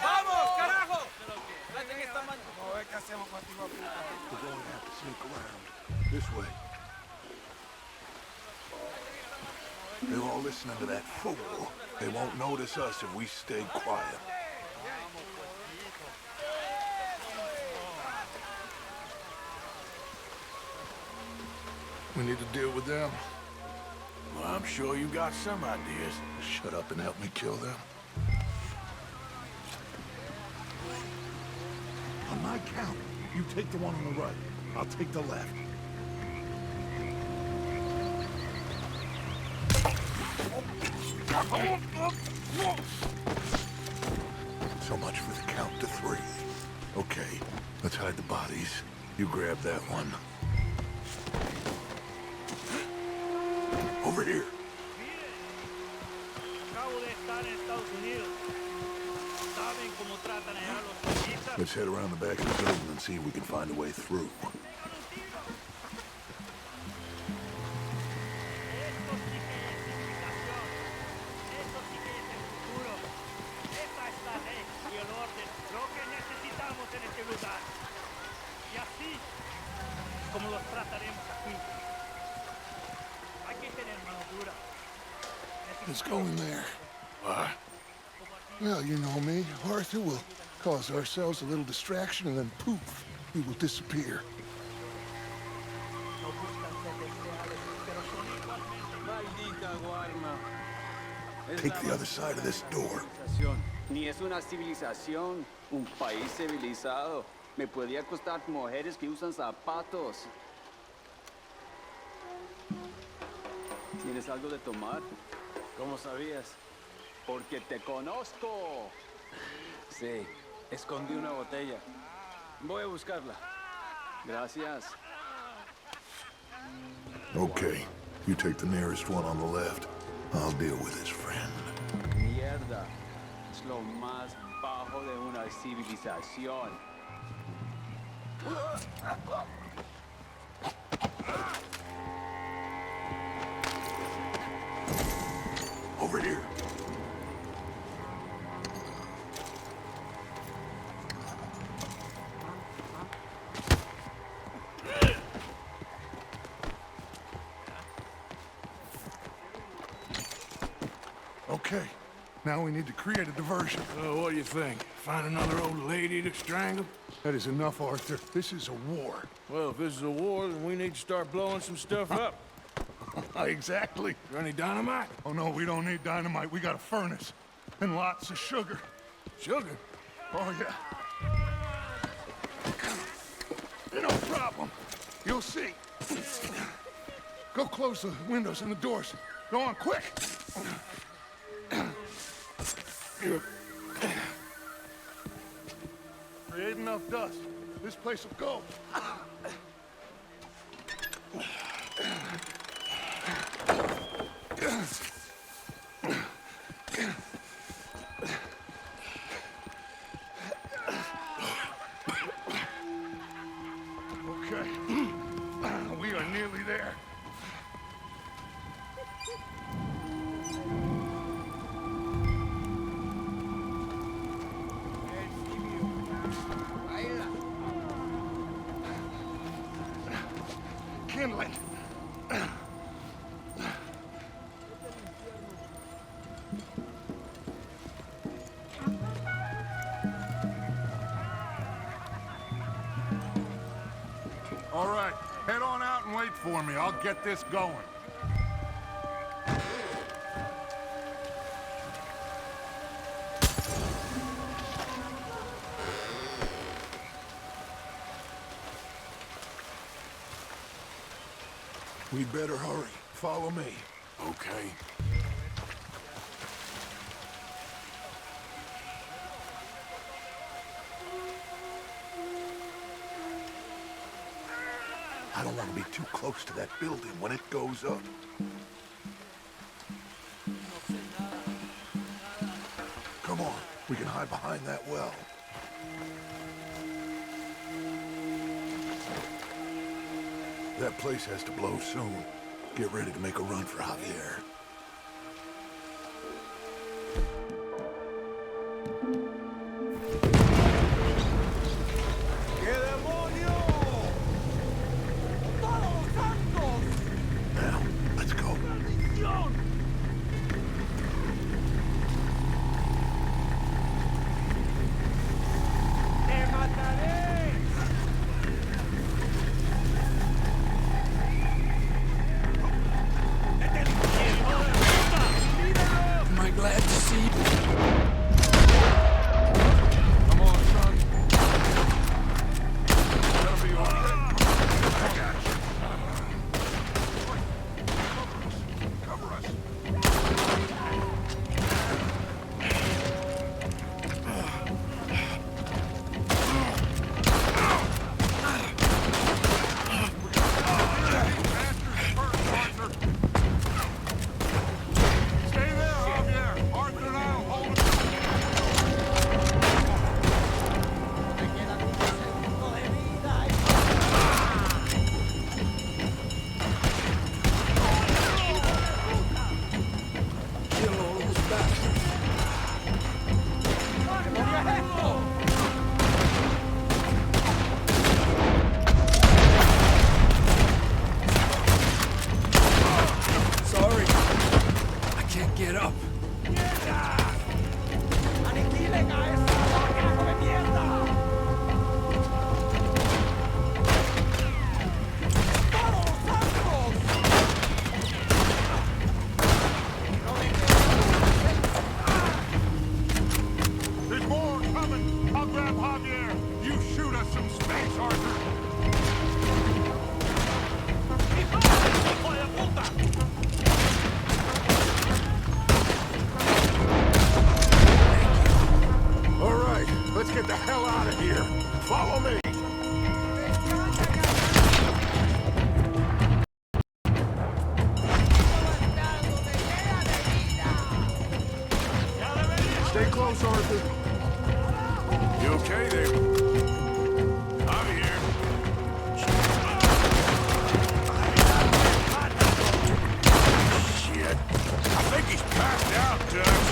¡Vamos, carajo! We're going to have to sneak around. This way. They're all listening to that fool. They won't notice us if we stay quiet. We need to deal with them. Well, I'm sure you got some ideas. Shut up and help me kill them. On my count, you take the one on the right. I'll take the left. So much for the count to 3. Okay, let's hide the bodies. You grab that one. Over here. Acabo de estar en Estados Unidos. ¿Saben cómo tratan allá los turistas? Let's head around the back of the building and see if we can find a way through. Como los trataremos aquí. Hay que tener mano dura. Let's go in there. Why? Well, you know me. Arthur will cause ourselves a little distraction and then poof, we will disappear. Take the other side of this door. Ni es una civilización, un país civilizado. Me podría costar mujeres que usan zapatos. ¿Tienes algo de tomar? ¿Cómo sabías? Porque te conozco. Sí, escondí una botella. Voy a buscarla. Gracias. Okay, you take the nearest one on the left. I'll deal with his friend. Mierda. Es lo más bajo de una civilización. Over here. Okay, now we need to create a diversion. What do you think? Find another old lady to strangle? That is enough, Arthur. This is a war. Well, if this is a war, then we need to start blowing some stuff up. Exactly. Is there any dynamite? Oh, no, we don't need dynamite. We got a furnace. And lots of sugar. Sugar? Oh, yeah. No problem. You'll see. Go close the windows and the doors. Go on, quick. Create enough dust. This place will go. Okay. We are nearly there. Kindling. All right, head on out and wait for me. I'll get this going. We'd better hurry. Follow me. Okay. I don't want to be too close to that building when it goes up. We can hide behind that well. That place has to blow soon. Get ready to make a run for Javier. Now, let's go. Am I glad to see you? Come on, son. That'll be all right. I got you. Cover us. Stay there, Javier. Arthur and I'll hold him. Kill all those bastards. Sorry, I can't get up. There's more coming. I'll grab Javier. You shoot us some space, Arthur. All right, let's get the hell out of here. Follow me. Stay close, Arthur. You okay there? I'm here. Shit. I think he's passed out, Dutch.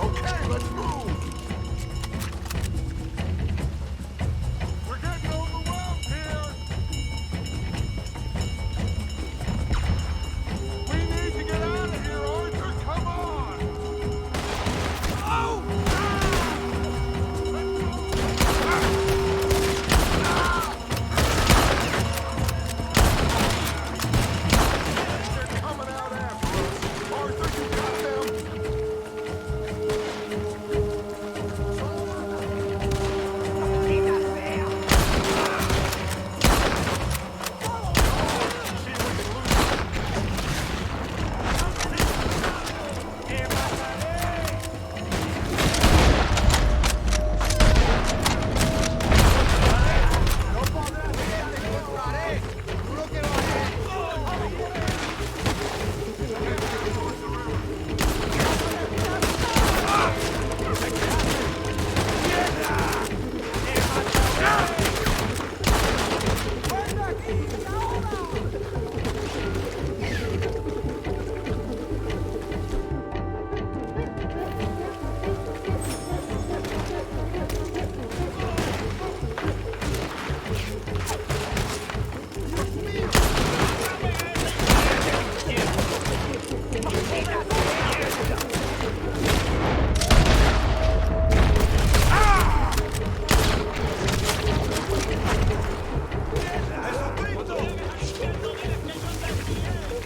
Okay, let's move. We're getting overwhelmed here. We need to get out of here, Arthur. Come on. Oh! They're coming out after us. Arthur, you got them.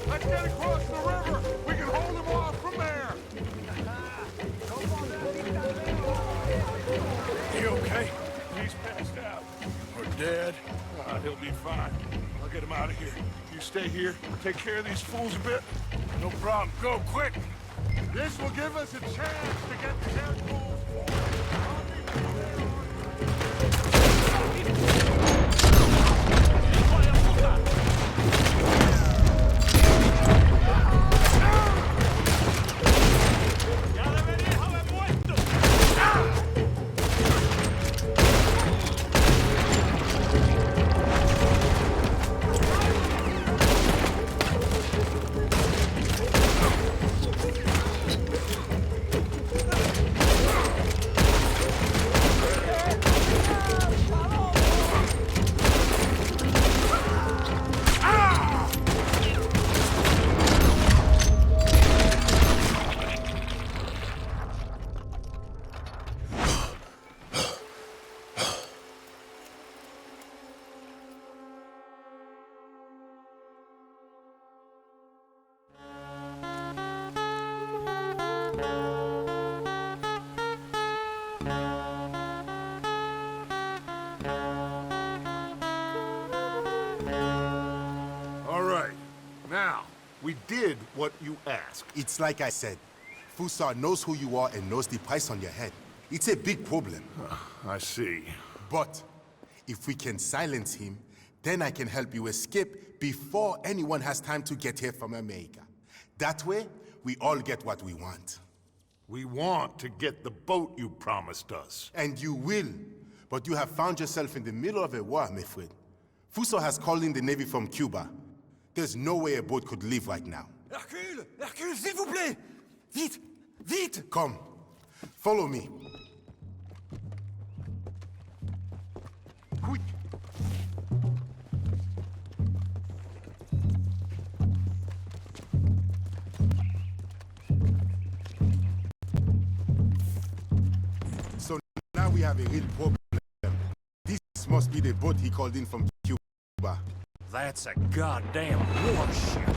Let's get across the river. We can hold them off from there. You okay? He's passed out. Or dead? He'll be fine. I'll get him out of here. You stay here. Take care of these fools a bit. No problem. Go, quick! This will give us a chance to get the airport We did what you asked. It's like I said. Fussar knows who you are and knows the price on your head. It's a big problem. I see. But if we can silence him, then I can help you escape before anyone has time to get here from America. That way, we all get what we want. We want to get the boat you promised us. And you will. But you have found yourself in the middle of a war, my friend. Fussar has called in the Navy from Cuba. There's no way a boat could leave right now. Hercule! Hercule, s'il vous plaît! Vite! Vite! Come. Follow me. Quick! So now we have a real problem. This must be the boat he called in from Cuba. That's a goddamn warship.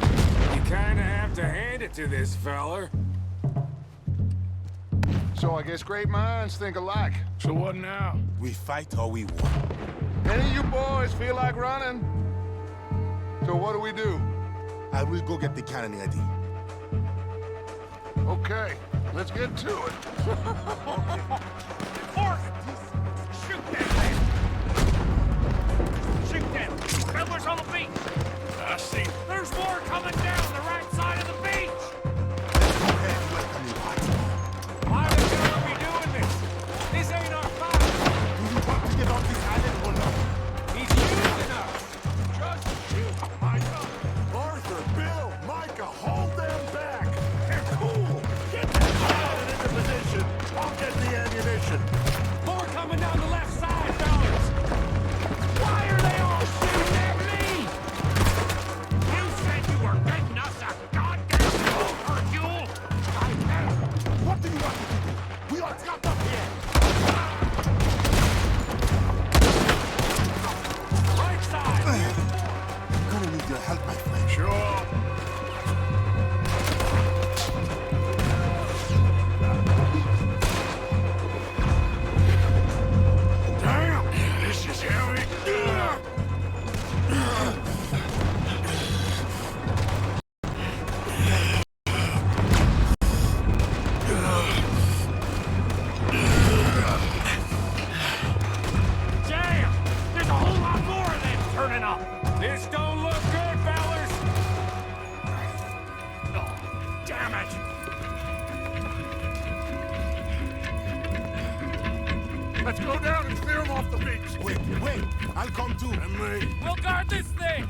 You kinda have to hand it to this feller. So I guess great minds think alike. So what now? We fight or we war. Any of you boys feel like running? So what do? I will go get the cannon ready. Okay, let's get to it. Shoot them, man! Shoot them! Fellas on the beach! I see. There's more coming down the right side of the beach! Why are we gonna be doing this? This ain't our fight! Do you want to get off this island or not? He's using us! Just shoot, Micah. Arthur, Bill, Micah, hold them back. They're cool. Get them out into position. I'll get the ammunition. More coming down the left side, fellas! Why are they all shooting at me? You said you were getting us a goddamn boat, Hercule! I am. What do you want to do? We are trapped up here. Right side! I'm gonna need your help, my friend. Sure. Damn, this is heavy. Damn! There's a whole lot more of them turning up! This don't look good, fellas. Oh, damn it! Let's go down and clear them off the beach. Wait. I'll come too. And me. We'll guard this thing!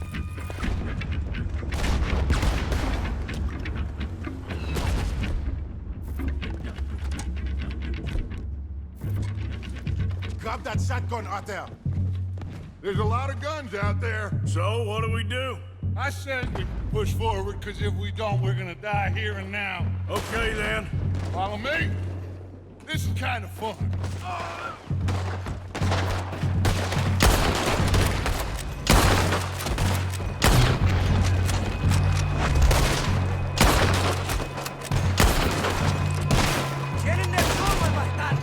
Grab that shotgun, Arthur. There's a lot of guns out there. So, what do we do? I said we push forward, because if we don't, we're gonna die here and now. Okay, then. Follow me. This is kind of fun. Get in there, forward like that!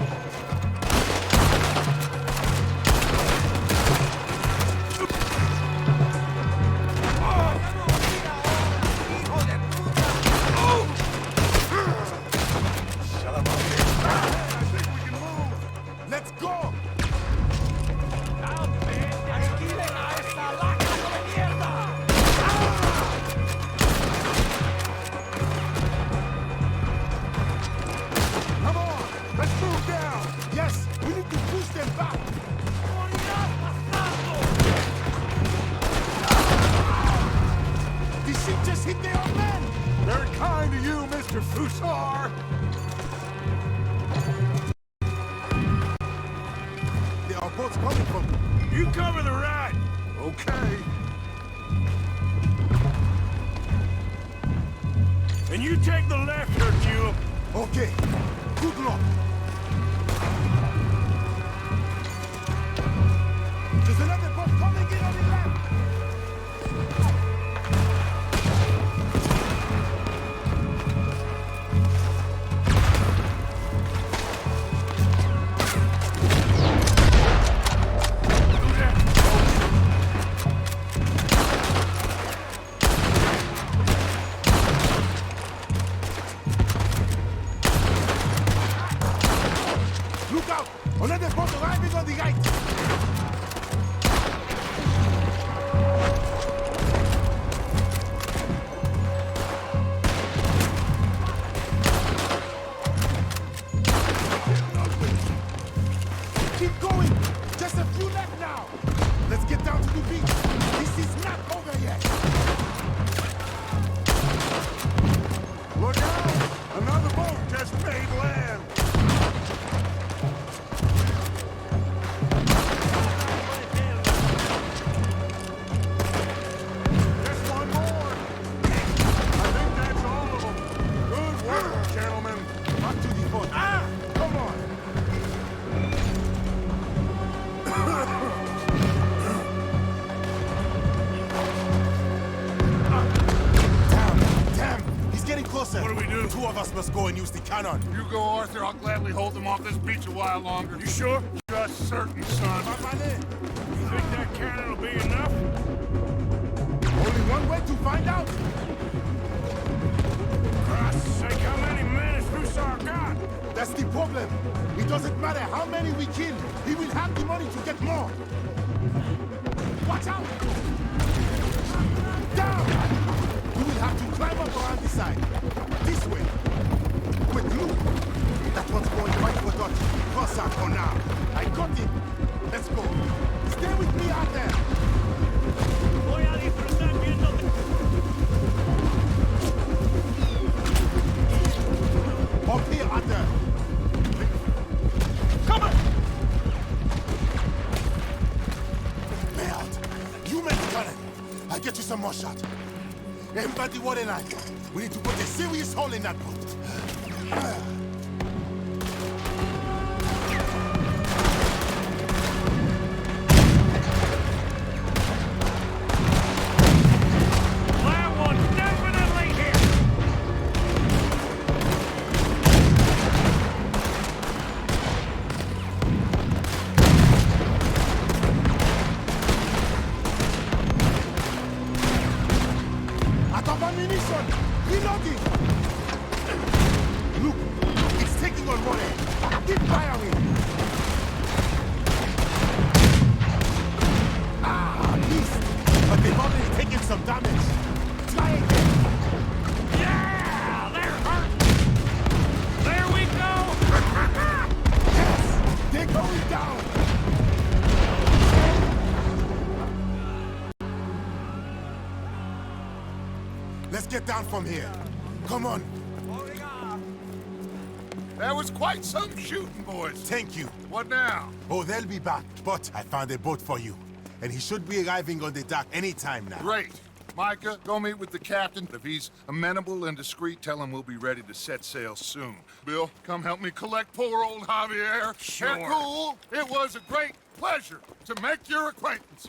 Hussar! There are boats coming from... You cover the right. Okay. And you take the left, Hercule. Okay. Good luck. There's another boat coming in on the left. Look out! Another boat arriving on the right! Keep going! Just a few left now! Let's get down to the beach! This is not over yet! Look out! Another boat just made land! Just one more! I think that's all of them. Good work, gentlemen! Back to the boat! Ah! Come on! Damn! He's getting closer! What do we do? Two of us must go and use the cannon. You go, Arthur. I'll gladly hold them off this beach a while longer. You sure? Just certain, son. You think that cannon will be enough? Only one way to find out! Christ's sake, how many men has Hussar got? That's the problem. It doesn't matter how many we kill. He will have the money to get more. Watch out! Down! We will have to climb up around the side. This way. Quick, look. That one's going right for Dutch. Cross out for now. I got him. Let's go. Stay with me out there. Voy a disfrutar viéndote. Up here, Arthur. Come on! Merde. You make the cannon. I'll get you some more shot. Everybody, what a night. We need to put a serious hole in that boat. That one's definitely hit. Out of ammunition! Reloading! Look, it's taking on one end. Keep firing! Ah, missed! But they've already taken some damage. Try again! Yeah, they're hurt. There we go. Yes! They're going down! Let's get down from here. Come on. That was quite some shooting, boys. Thank you. What now? Oh, they'll be back. But I found a boat for you. And he should be arriving on the dock any time now. Great. Micah, go meet with the captain. If he's amenable and discreet, tell him we'll be ready to set sail soon. Bill, come help me collect poor old Javier. Sure. Hercule, it was a great pleasure to make your acquaintance.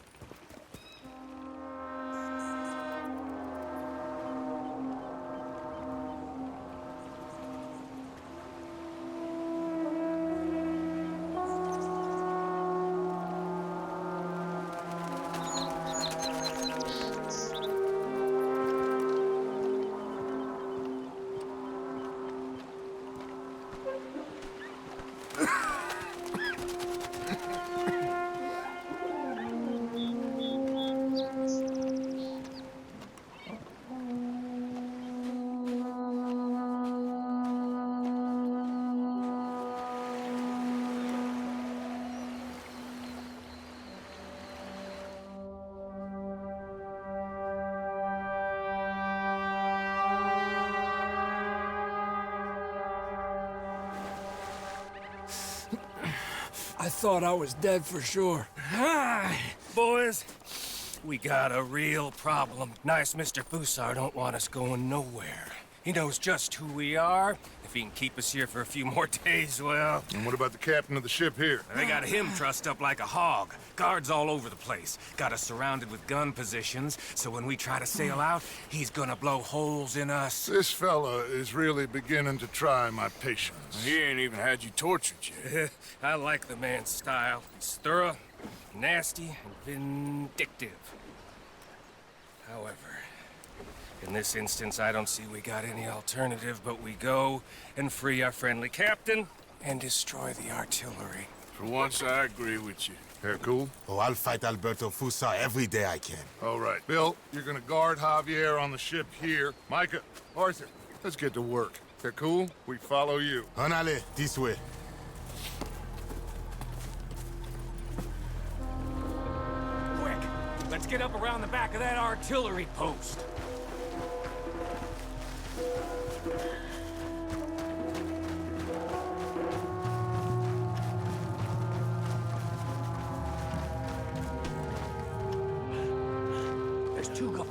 I thought I was dead for sure. Boys, we got a real problem. Nice Mr. Fusar don't want us going nowhere. He knows just who we are. If he can keep us here for a few more days, well... And what about the captain of the ship here? They got him trussed up like a hog. Guards all over the place. Got us surrounded with gun positions, so when we try to sail out, he's gonna blow holes in us. This fella is really beginning to try my patience. He ain't even had you tortured yet. I like the man's style. He's thorough, nasty, and vindictive. However, in this instance, I don't see we got any alternative, but we go and free our friendly captain and destroy the artillery. For once, I agree with you. Hair cool? Oh, I'll fight Alberto Fusar every day I can. All right. Bill, you're gonna guard Javier on the ship here. Micah, Arthur, let's get to work. Hair cool? We follow you. Honale, this way. Quick! Let's get up around the back of that artillery post. There's two going.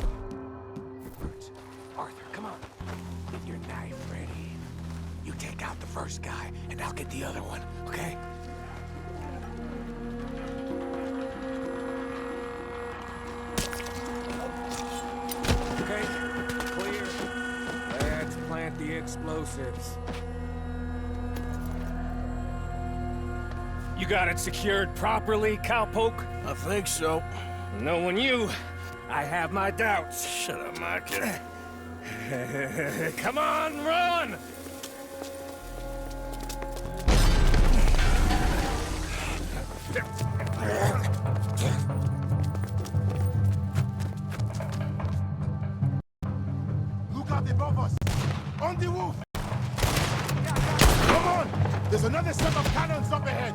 Arthur, come on. Get your knife ready. You take out the first guy, and I'll get the other one, okay? Okay, clear. Let's plant the explosives. You got it secured properly, cowpoke? I think so. Knowing you, I have my doubts. Shut up, Micah. Come on, run! Look out above us! On the roof! Come on! There's another set of cannons up ahead!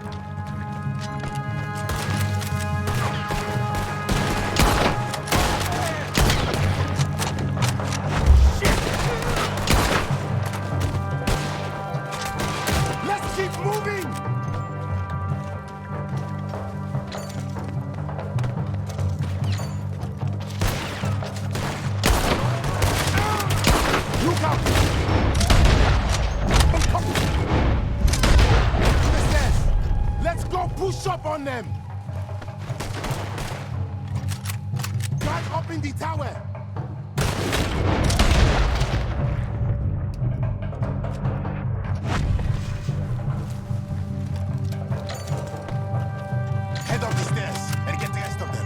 Let's keep moving! Look out! Let's go push up on them! Guard up in the tower! Head up the stairs and get the rest of them.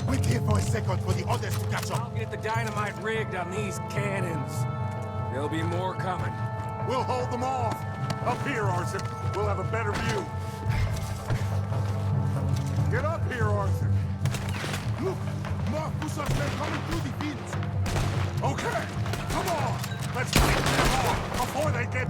Wait here for a second for the others to catch up. I'll get the dynamite rigged on these cannons. There'll be more coming. We'll hold them off. Up here, Arthur. We'll have a better view. Get up here, Arthur. Look, more Fusar's men coming through the fields. Okay, come on. Let's take them off before they get...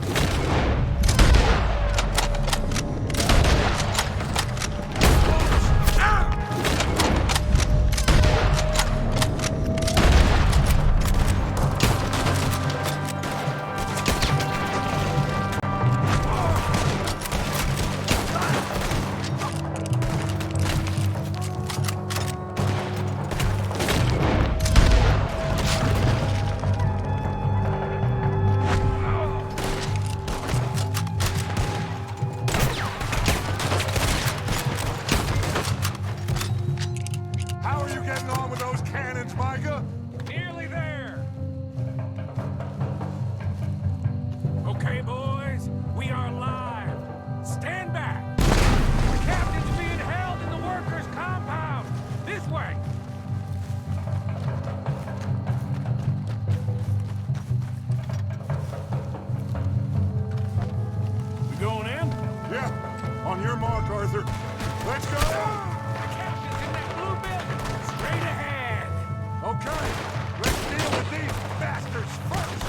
How are you getting on with those cannons, Micah? Nearly there. Okay, boys, we are live. Stand back. The captain's being held in the workers' compound. This way. We going in? Yeah, on your mark, Arthur. Let's go! The captain's in that blue building. Straight ahead. Okay, let's deal with these bastards first!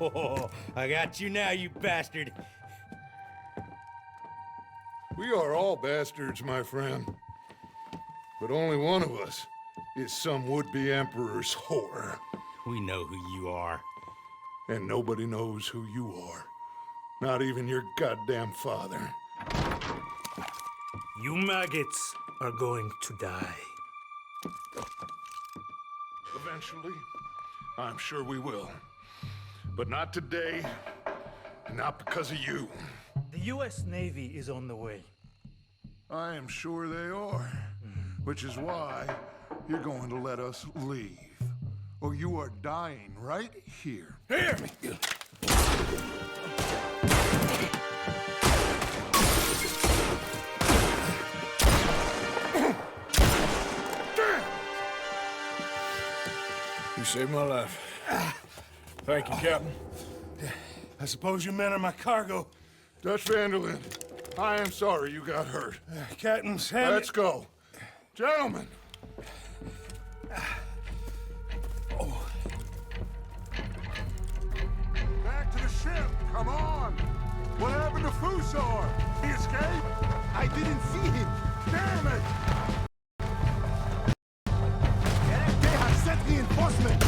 Oh, I got you now, you bastard. We are all bastards, my friend. But only one of us is some would-be emperor's whore. We know who you are. And nobody knows who you are. Not even your goddamn father. You maggots are going to die. Eventually, I'm sure we will. But not today, not because of you. The U.S. Navy is on the way. I am sure they are. Which is why you're going to let us leave. Or you are dying right here. Here! You saved my life. Thank you, Captain. I suppose you men are my cargo. Dutch Vanderlyn, I am sorry you got hurt. Captain Sam. Let's go. Gentlemen. Back to the ship. Come on. What happened to Fusar? He escaped? I didn't see him. Damn it! They have sent reinforcements.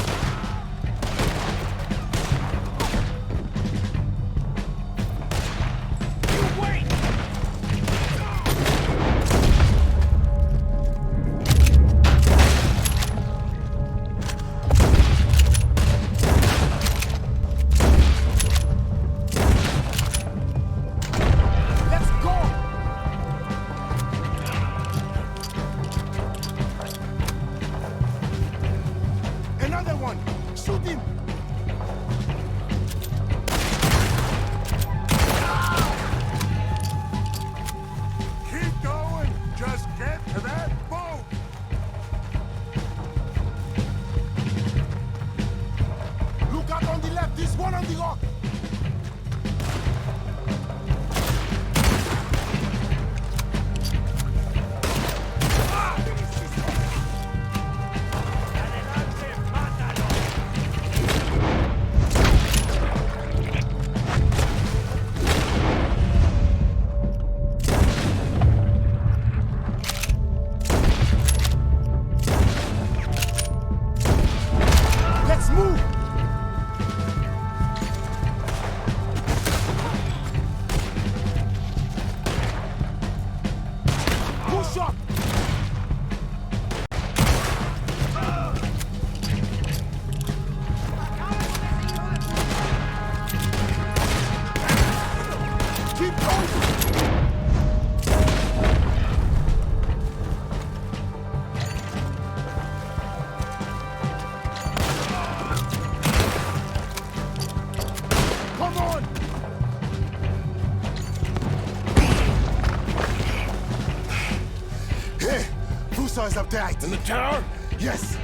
Is up there, In the tower? Yes.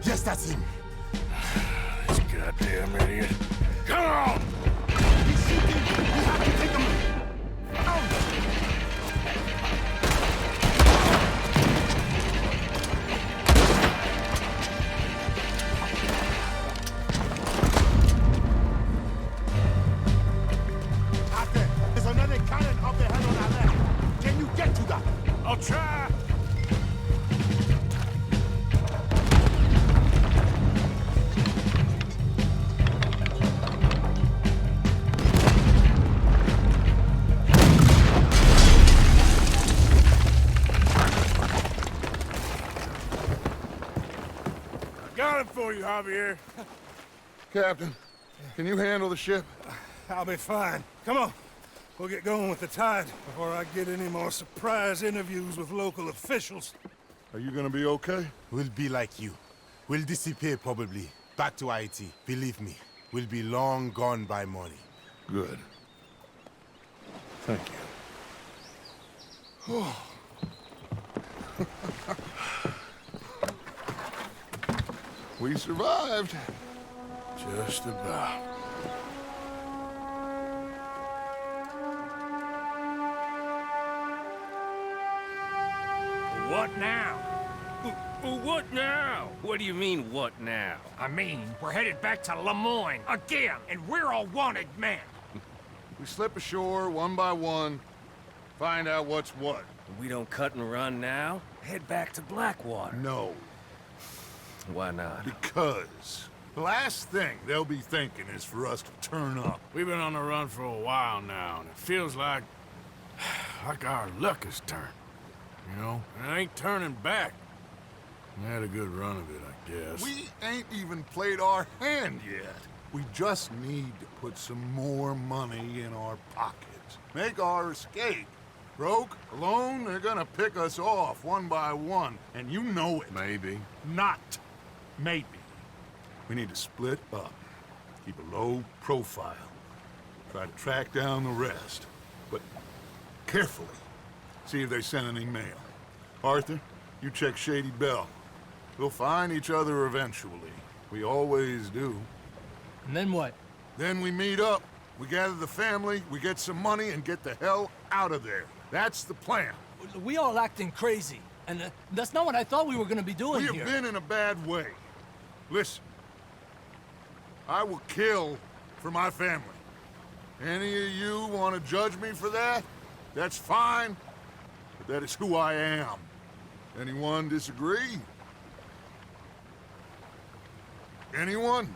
Yes, that's him. This goddamn idiot. Come on! He's shooting. We have to take him out. Ate, there's another cannon up ahead on our left. Can you get to that? I'll try. Got him for you, Javier. Captain, can you handle the ship? I'll be fine. Come on. We'll get going with the tide before I get any more surprise interviews with local officials. Are you gonna be okay? We'll be like you. We'll disappear probably. Back to IT. Believe me, we'll be long gone by morning. Good. Thank you. We survived. Just about. What now? Well, what now? What do you mean, what now? I mean, we're headed back to Lemoyne again, and we're all wanted men. We slip ashore one by one, find out what's what. We don't cut and run now? Head back to Blackwater. No. Why not? Because the last thing they'll be thinking is for us to turn up. We've been on the run for a while now, and it feels like our luck has turned. You know? And it ain't turning back. We had a good run of it, I guess. We ain't even played our hand yet. We just need to put some more money in our pockets. Make our escape. Broke, alone, they're gonna pick us off one by one, and you know it. Maybe. Not maybe. We need to split up. Keep a low profile. Try to track down the rest. But carefully. See if they send any mail. Arthur, you check Shady Bell. We'll find each other eventually. We always do. And then what? Then we meet up. We gather the family, we get some money, and get the hell out of there. That's the plan. We all acting crazy. And that's not what I thought we were gonna be doing here. We have been in a bad way. Listen. I will kill for my family. Any of you want to judge me for that? That's fine. But that is who I am. Anyone disagree? Anyone?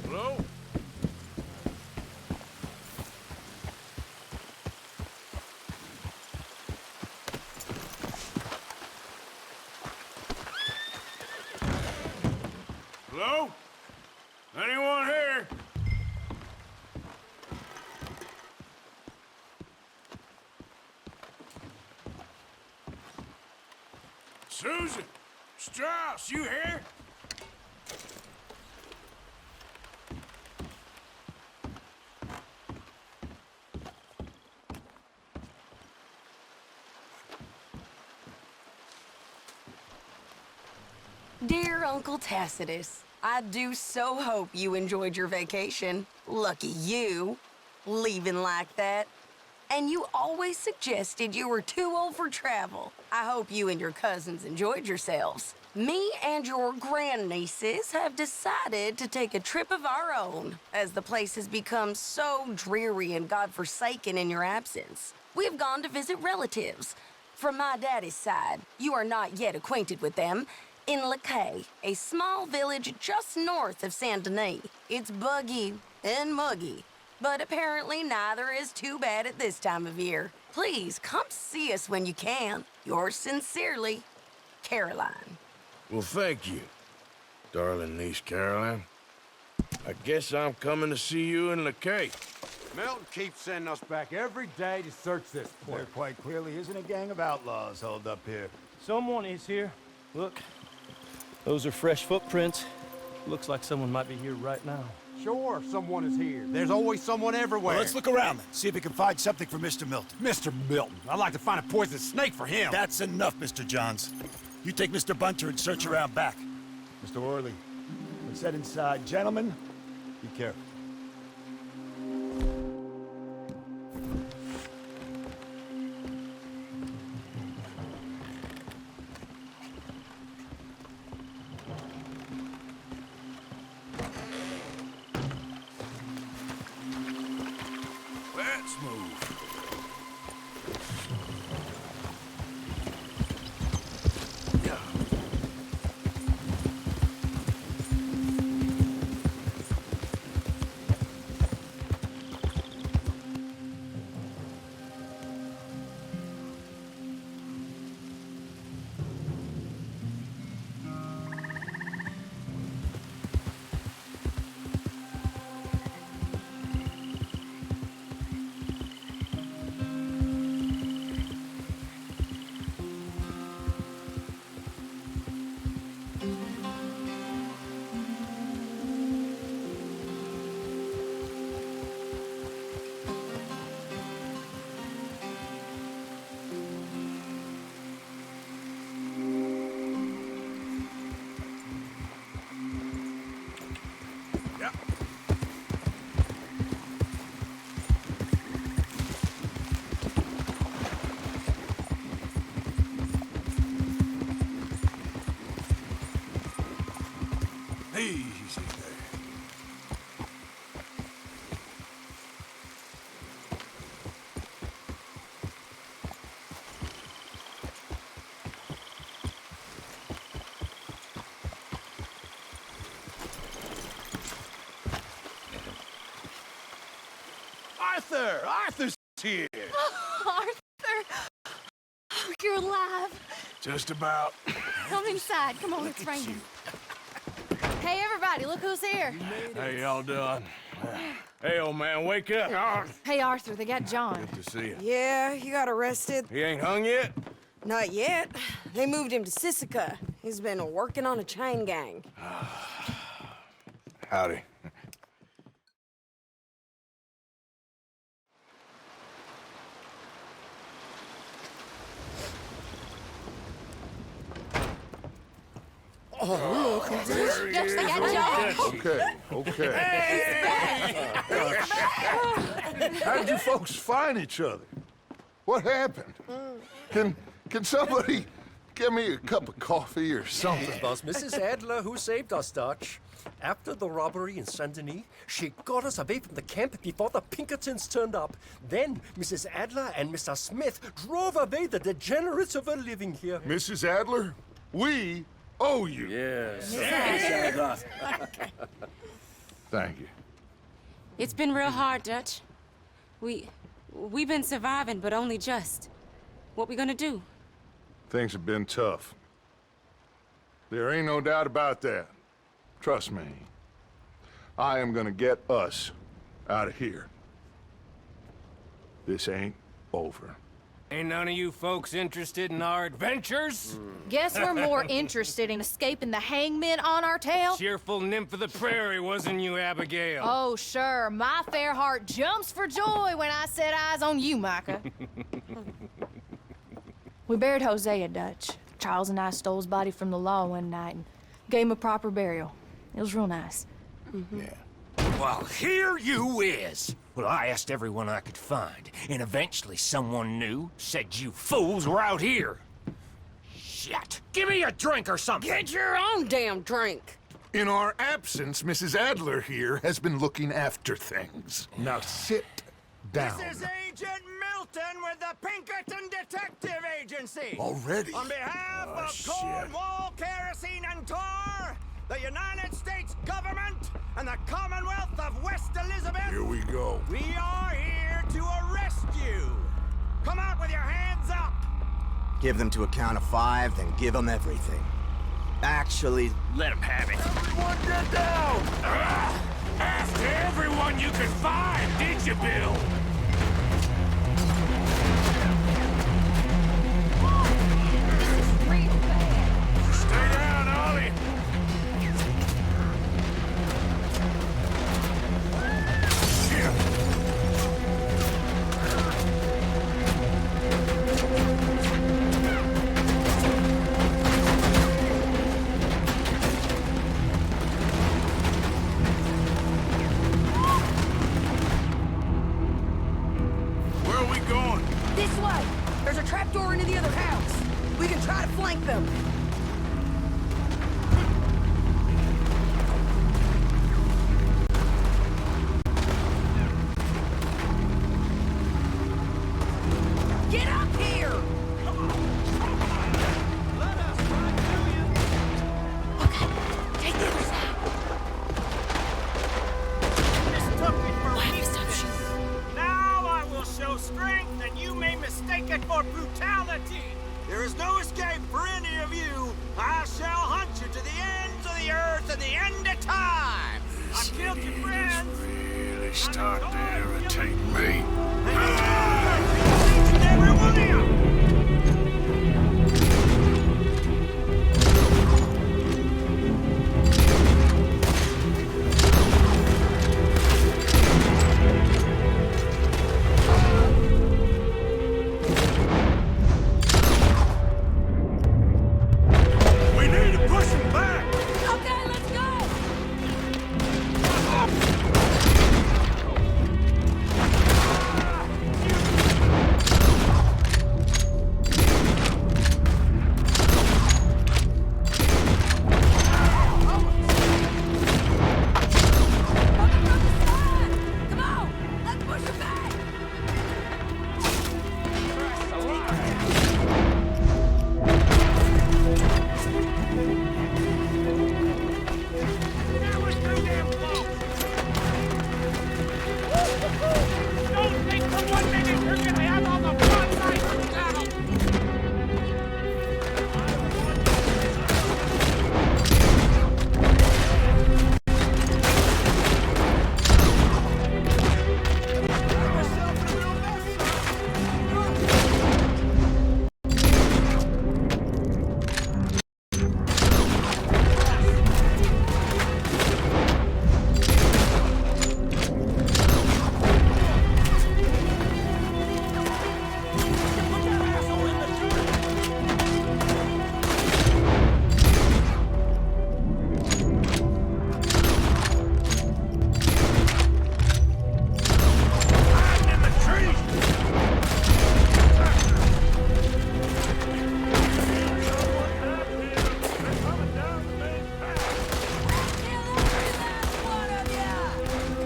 Hello? Hello? Anyone here? Susan! Strauss, you here? Dear Uncle Tacitus, I do so hope you enjoyed your vacation. Lucky you, leaving like that. And you always suggested you were too old for travel. I hope you and your cousins enjoyed yourselves. Me and your grandnieces have decided to take a trip of our own, as the place has become so dreary and godforsaken in your absence. We've gone to visit relatives. From my daddy's side, you are not yet acquainted with them, in LaCay, a small village just north of Saint Denis. It's buggy and muggy, but apparently neither is too bad at this time of year. Please come see us when you can. Yours sincerely, Caroline. Well, thank you, darling niece Caroline. I guess I'm coming to see you in LaCay. Milton keeps sending us back every day to search this place. There quite clearly isn't a gang of outlaws holed up here. Someone is here. Look, those are fresh footprints. Looks like someone might be here right now. Sure, someone is here. There's always someone everywhere. Well, let's look around then. See if we can find something for Mr. Milton. Mr. Milton. I'd like to find a poisonous snake for him. That's enough, Mr. Johns. You take Mr. Bunter and search around back. Mr. Worley, let's head inside. Gentlemen, be careful. Let's move. Easy there. Arthur! Arthur's here! Arthur! You're alive. Just about. Come inside. Come on, it's raining. Hey, everybody, look who's here. How y'all doing? Hey, old man, wake up. Hey, Arthur, they got John. Good to see you. Yeah, he got arrested. He ain't hung yet? Not yet. They moved him to Sisika. He's been working on a chain gang. Howdy. Oh, look who's this. Yes, they got John. Okay. How did you folks find each other? What happened? Can somebody give me a cup of coffee or something? It was Mrs. Adler who saved us, Dutch. After the robbery in Saint-Denis, she got us away from the camp before the Pinkertons turned up. Then Mrs. Adler and Mr. Smith drove away the degenerates who were living here. Mrs. Adler, we owe you. Yes. Thank you. It's been real hard, Dutch. We've been surviving, but only just. What we gonna do? Things have been tough. There ain't no doubt about that. Trust me. I am gonna get us out of here. This ain't over. Ain't none of you folks interested in our adventures? Guess we're more interested in escaping the hangmen on our tail. Cheerful nymph of the prairie, wasn't you, Abigail? Oh, sure. My fair heart jumps for joy when I set eyes on you, Micah. We buried Hosea, Dutch. Charles and I stole his body from the law one night and gave him a proper burial. It was real nice. Yeah. Well, here you is. Well, I asked everyone I could find, and eventually someone new said you fools were out here. Shit. Give me a drink or something. Get your own damn drink. In our absence, Mrs. Adler here has been looking after things. Now sit down. This is Agent Milton with the Pinkerton Detective Agency. Already? On behalf of Cornwall, Kerosene, and Tar, the United States government, and the Commonwealth of West Elizabeth. Here we go. We are here to arrest you. Come out with your hands up. Give them to a count of 5, then give them everything. Actually, let them have it. Everyone get down! After everyone you could find, did you, Bill? Stay down, Ollie. There's a trapdoor into the other house. We can try to flank them. Get up here! Let us run through you. Okay, take the other side. Mistook me for weakness. Now I will show strength, and you may mistake it for brutality. There is no escape for any of you. I shall hunt you to the ends of the earth and the end of time. I've killed your friends. Really starting to irritate me. Every one of you. We need to push him back! Okay, let's go! Come on, let's push him back! That was too damn close. Don't think for 1 minute you're gonna have all the fun right from the battle.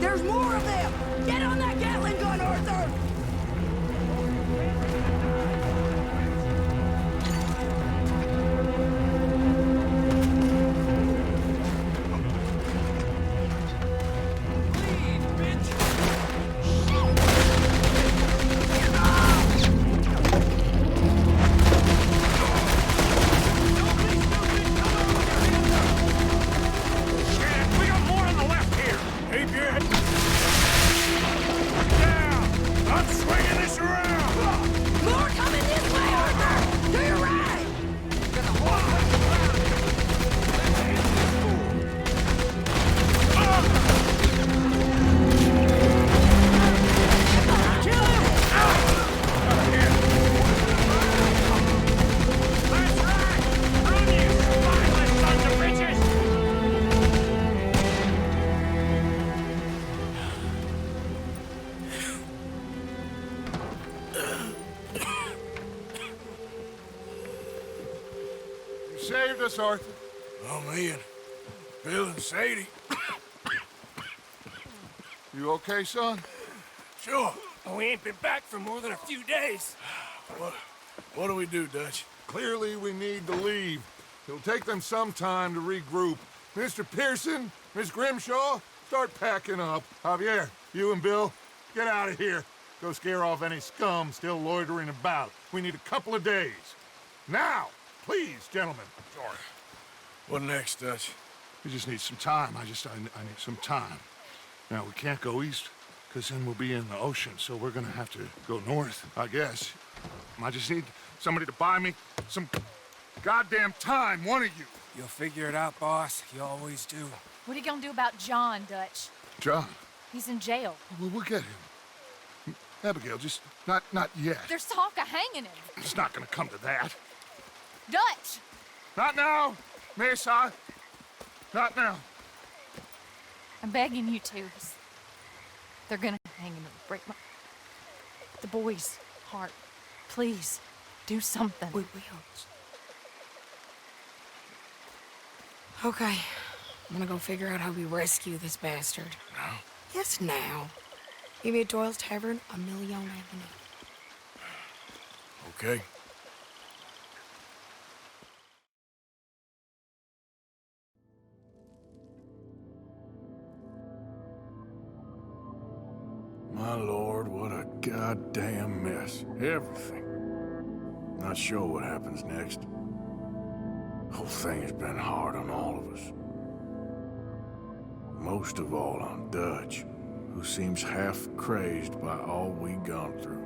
There's more of them! Get on that Gatling gun, Arthur! We got more on the left here. Keep your head down! I'm swinging this around! More coming this way, Arthur! To your right! Kill him! That's right. Run, you spineless sons of bitches. You saved us, Arthur. Oh, me and Bill and Sadie. You okay, son? Sure. We ain't been back for more than a few days. What do we do, Dutch? Clearly, we need to leave. It'll take them some time to regroup. Mr. Pearson, Miss Grimshaw, start packing up. Javier, you and Bill, get out of here. Go scare off any scum still loitering about. We need a couple of days. Now, please, gentlemen. Sorry. What next, Dutch? We just need some time. I need some time. Now, we can't go east, because then we'll be in the ocean, so we're gonna have to go north, I guess. I just need somebody to buy me some goddamn time, one of you. You'll figure it out, boss. You always do. What are you gonna do about John, Dutch? John, He's in jail. we'll get him. Abigail, just not yet. There's talk of hanging him. It's not gonna come to that. Dutch! Not now, Mesa. Not now. I'm begging you to. They're gonna hang him and break the boy's heart. Please. Do something. We will. Okay. I'm gonna go figure out how we rescue this bastard. Now? Yes, now. Meet me at Doyle's Tavern on Million Avenue. Okay. My lord, what a goddamn mess. Everything. Not sure what happens next. Whole thing has been hard on all of us. Most of all on Dutch, who seems half crazed by all we've gone through.